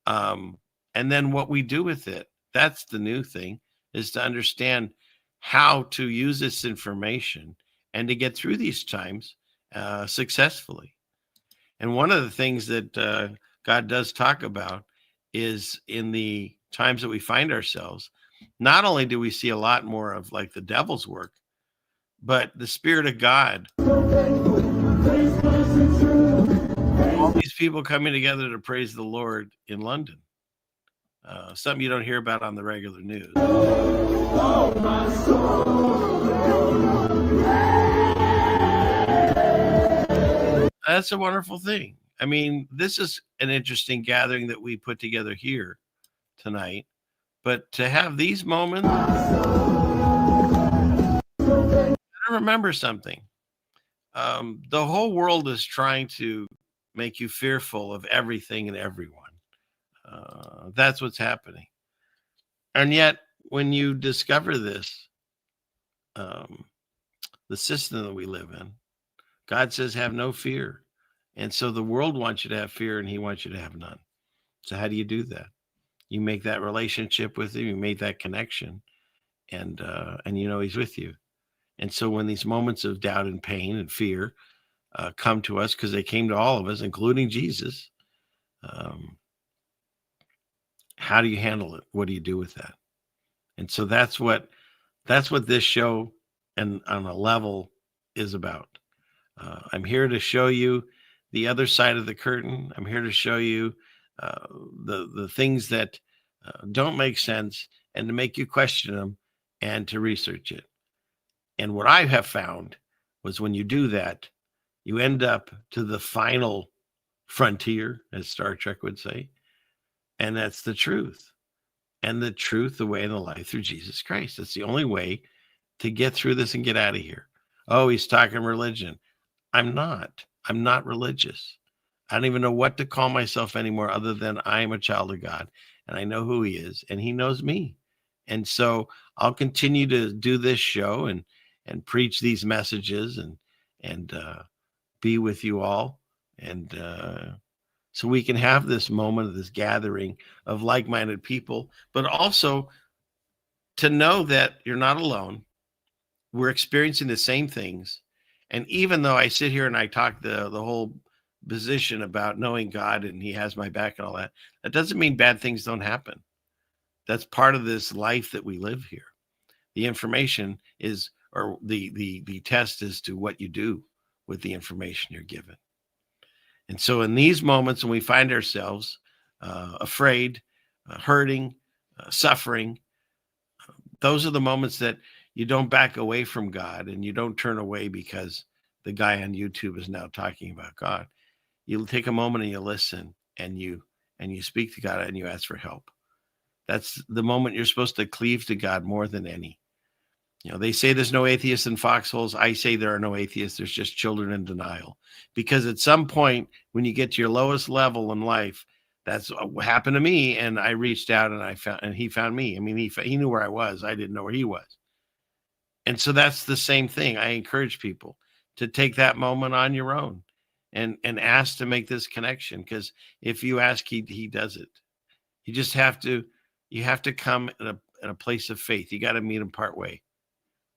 And then what we do with it, that's the new thing, is to understand how to use this information and to get through these times successfully. And one of the things that God does talk about is in the times that we find ourselves, not only do we see a lot more of like the devil's work, but the Spirit of God. All these people coming together to praise the Lord in London. Something you don't hear about on the regular news. That's a wonderful thing. I mean, this is an interesting gathering that we put together here tonight. But to have these moments, I remember something. The whole world is trying to make you fearful of everything and everyone. That's what's happening. And yet, when you discover this, the system that we live in, God says, have no fear. And so the world wants you to have fear and he wants you to have none. So how do you do that? You make that relationship with him, you make that connection, and you know he's with you. And so when these moments of doubt and pain and fear come to us, because they came to all of us, including Jesus, how do you handle it? What do you do with that? And so that's what this show and on a level is about. I'm here to show you the other side of the curtain. I'm here to show you the things that don't make sense, and to make you question them and to research it. And what I have found was when you do that, you end up to the final frontier, as Star Trek would say, and that's the truth. And the truth, the way, and the life through Jesus Christ. That's the only way to get through this and get out of here. Oh, he's talking religion. I'm not. I'm not religious. I don't even know what to call myself anymore other than I am a child of God, and I know who he is, and he knows me. And so I'll continue to do this show and preach these messages and be with you all. And so we can have this moment of this gathering of like-minded people, but also to know that you're not alone. We're experiencing the same things. And even though I sit here and I talk the whole position about knowing God and he has my back and all that, that doesn't mean bad things don't happen. That's part of this life that we live here. The information is, or the test is to what you do with the information you're given. And so in these moments when we find ourselves afraid, hurting, suffering, those are the moments that you don't back away from God, and you don't turn away because the guy on YouTube is now talking about God. You take a moment and you listen, and you speak to God and you ask for help. That's the moment you're supposed to cleave to God more than any. You know, they say there's no atheists in foxholes. I say there are no atheists. There's just children in denial. Because at some point, when you get to your lowest level in life, that's what happened to me. And I reached out and he found me. I mean, he knew where I was. I didn't know where he was. And so that's the same thing. I encourage people to take that moment on your own and ask to make this connection. Because if you ask, he does it. You just have to come at a place of faith. You got to meet him part way.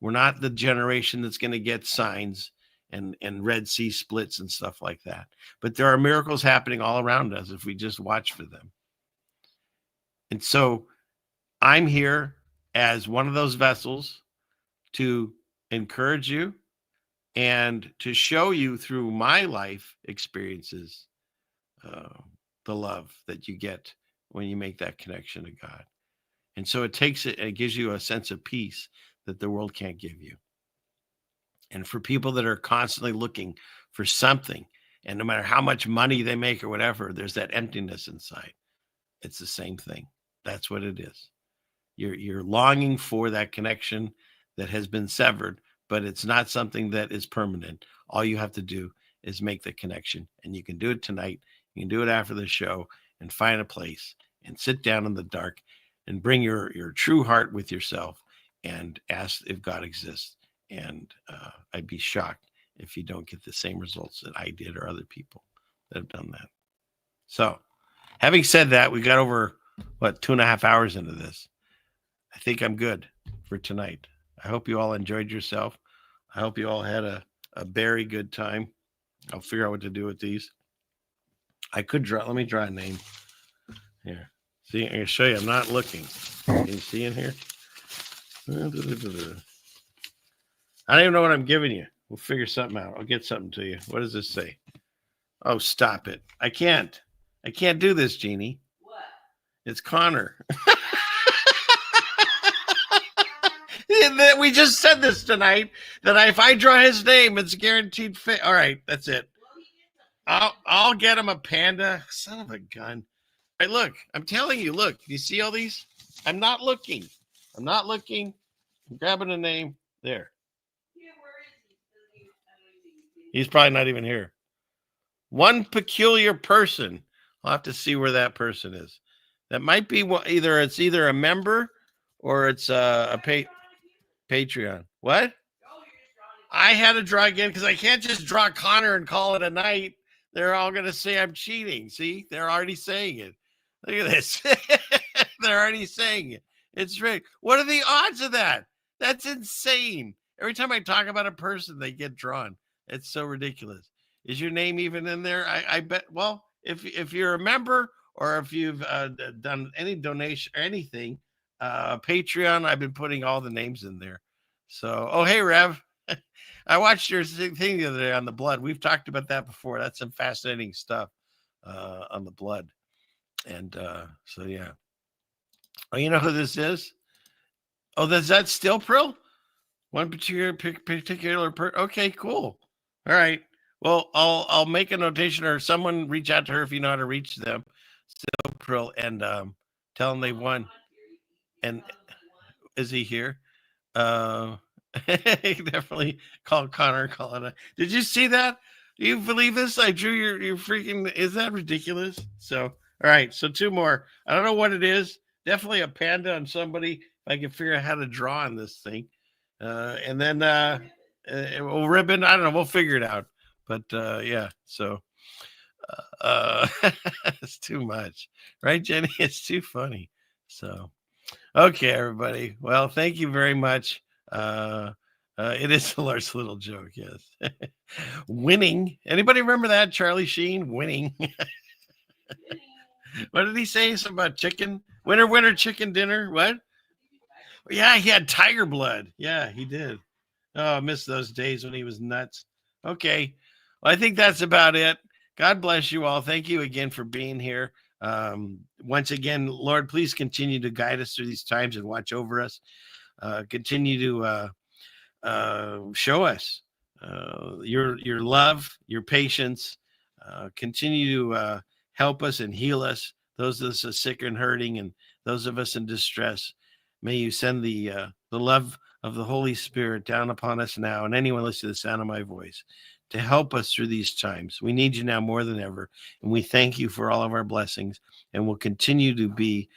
We're not the generation that's going to get signs and Red Sea splits and stuff like that. But there are miracles happening all around us if we just watch for them. And so I'm here as one of those vessels to encourage you and to show you through my life experiences the love that you get when you make that connection to God. And so it gives you a sense of peace that the world can't give you. And for people that are constantly looking for something, and no matter how much money they make or whatever, there's that emptiness inside. It's the same thing. That's what it is. You're longing for that connection that has been severed, but it's not something that is permanent. All you have to do is make the connection, and you can do it tonight. You can do it after the show and find a place and sit down in the dark and bring your true heart with yourself and ask if God exists. And I'd be shocked if you don't get the same results that I did or other people that have done that. So having said that, we got over 2.5 hours into this. I think I'm good for tonight. I hope you all enjoyed yourself. I hope you all had a very good time. I'll figure out what to do with these. Let me draw a name here. See, I'm going to show you. I'm not looking. Can you see in here? I don't even know what I'm giving you. We'll figure something out. I'll get something to you. What does this say? Oh, stop it. I can't do this, Jeannie. What? It's Connor. We just said this tonight, that if I draw his name, it's guaranteed fit. All right, that's it. I'll get him a panda. Son of a gun. All right, look, I'm telling you, look, you see all these? I'm not looking. I'm grabbing a name. There. He's probably not even here. One peculiar person. I'll have to see where that person is. That might be either a member or it's a Patreon. What? I had to draw again because I can't just draw Connor and call it a night. They're all going to say I'm cheating. See, they're already saying it. Look at this. They're already saying it. It's right. What are the odds of that? That's insane. Every time I talk about a person, they get drawn. It's so ridiculous. Is your name even in there? I bet. Well, if you're a member or if you've done any donation or anything, Patreon, I've been putting all the names in there. So, oh, hey, Rev. I watched your thing the other day on the blood. We've talked about that before. That's some fascinating stuff on the blood. And so, yeah. Oh, you know who this is? Oh, is that still Prill? One particular okay, cool. All right. Well, I'll make a notation, or someone reach out to her if you know how to reach them. Still Prill, and tell them they won. And is he here? Definitely call Connor. Call it. Did you see that? Do you believe this? I drew your freaking. Is that ridiculous? So, all right. So 2 more. I don't know what it is. Definitely a panda on somebody. If I can figure out how to draw on this thing, and then well, ribbon. I don't know. We'll figure it out. But yeah. So it's too much, right, Jenny? It's too funny. So. Okay, everybody. Well, thank you very much. It is a large little joke, yes. Winning. Anybody remember that? Charlie Sheen winning. What did he say? Something about chicken? Winner, winner, chicken dinner. What? Yeah, he had tiger blood. Yeah, he did. Oh, I miss those days when he was nuts. Okay. Well, I think that's about it. God bless you all. Thank you again for being here. Once again, Lord, please continue to guide us through these times and watch over us. Continue to show us your love, your patience. Continue to help us and heal us, those of us who are sick and hurting, and those of us in distress. May you send the love of the Holy Spirit down upon us now, and anyone listening to the sound of my voice, to help us through these times. We need you now more than ever, and we thank you for all of our blessings, and we'll continue to be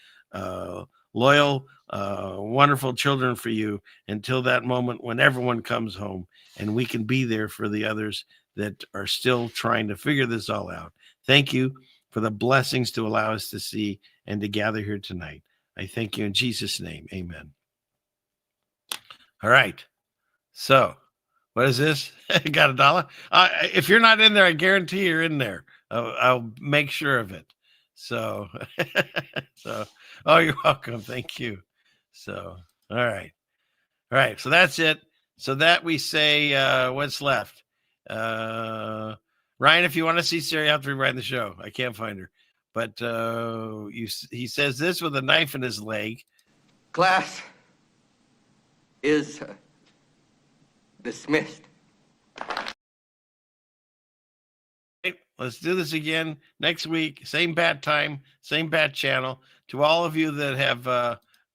loyal, wonderful children for you until that moment when everyone comes home and we can be there for the others that are still trying to figure this all out. Thank you for the blessings to allow us to see and to gather here tonight. I thank you in Jesus' name. Amen. All right. So, what is this? Got $1? If you're not in there, I guarantee you're in there. I'll make sure of it. So, oh, you're welcome. Thank you. So, all right. So that's it. So that we say, what's left? Ryan, if you want to see Sarah, you have to rewrite the show. I can't find her. But he says this with a knife in his leg. Class is dismissed. Let's do this again next week. Same bat time, same bat channel. To all of you that have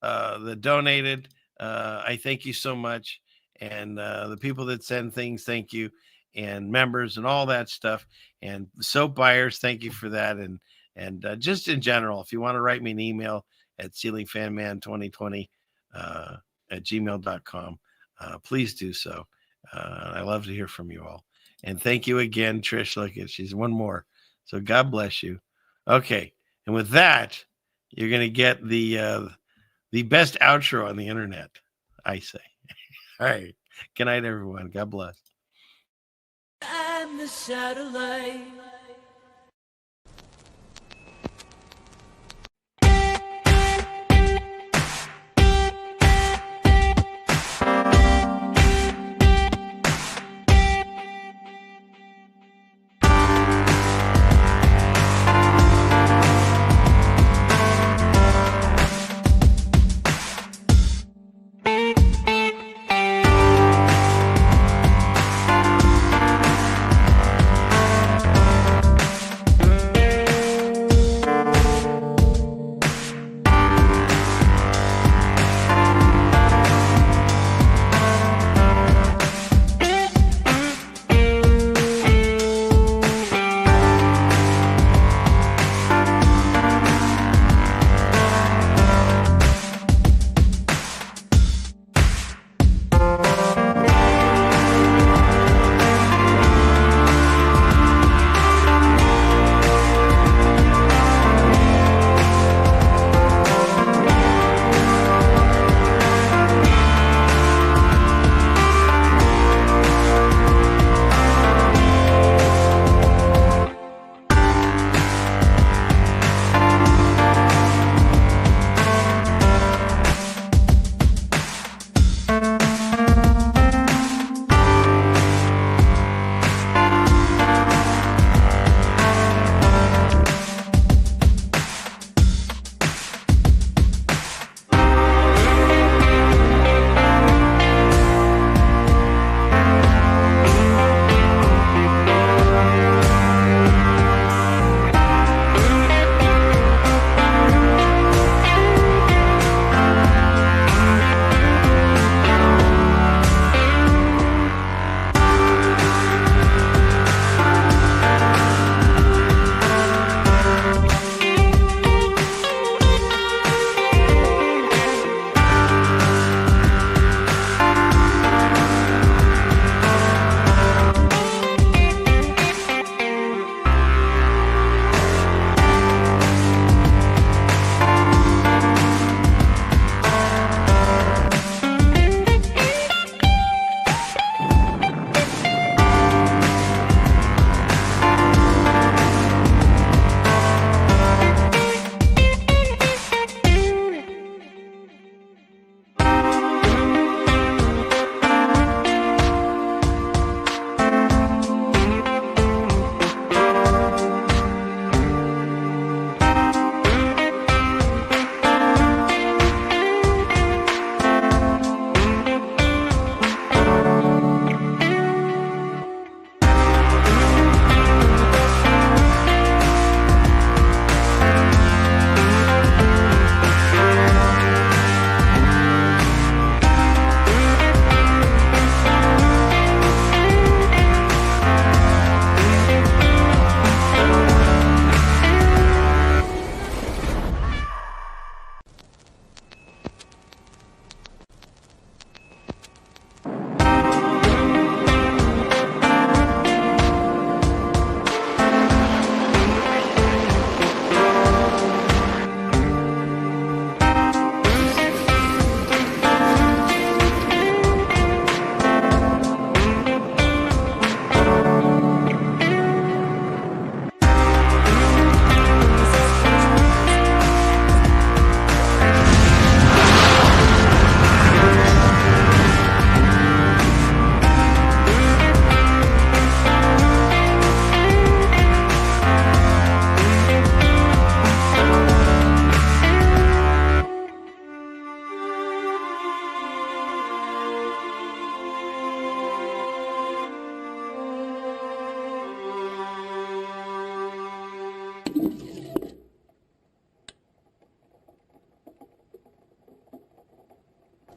that donated, I thank you so much. And the people that send things, thank you. And members and all that stuff. And soap buyers, thank you for that. And just in general, if you want to write me an email at ceilingfanman2020 at gmail.com, please do so. I love to hear from you all. And thank you again, Trish. Look at, she's one more. So God bless you. Okay. And with that, you're going to get the best outro on the internet, I say. All right. Good night, everyone. God bless. I'm the satellite.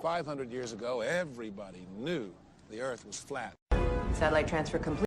500 years ago, everybody knew the Earth was flat. Satellite transfer complete.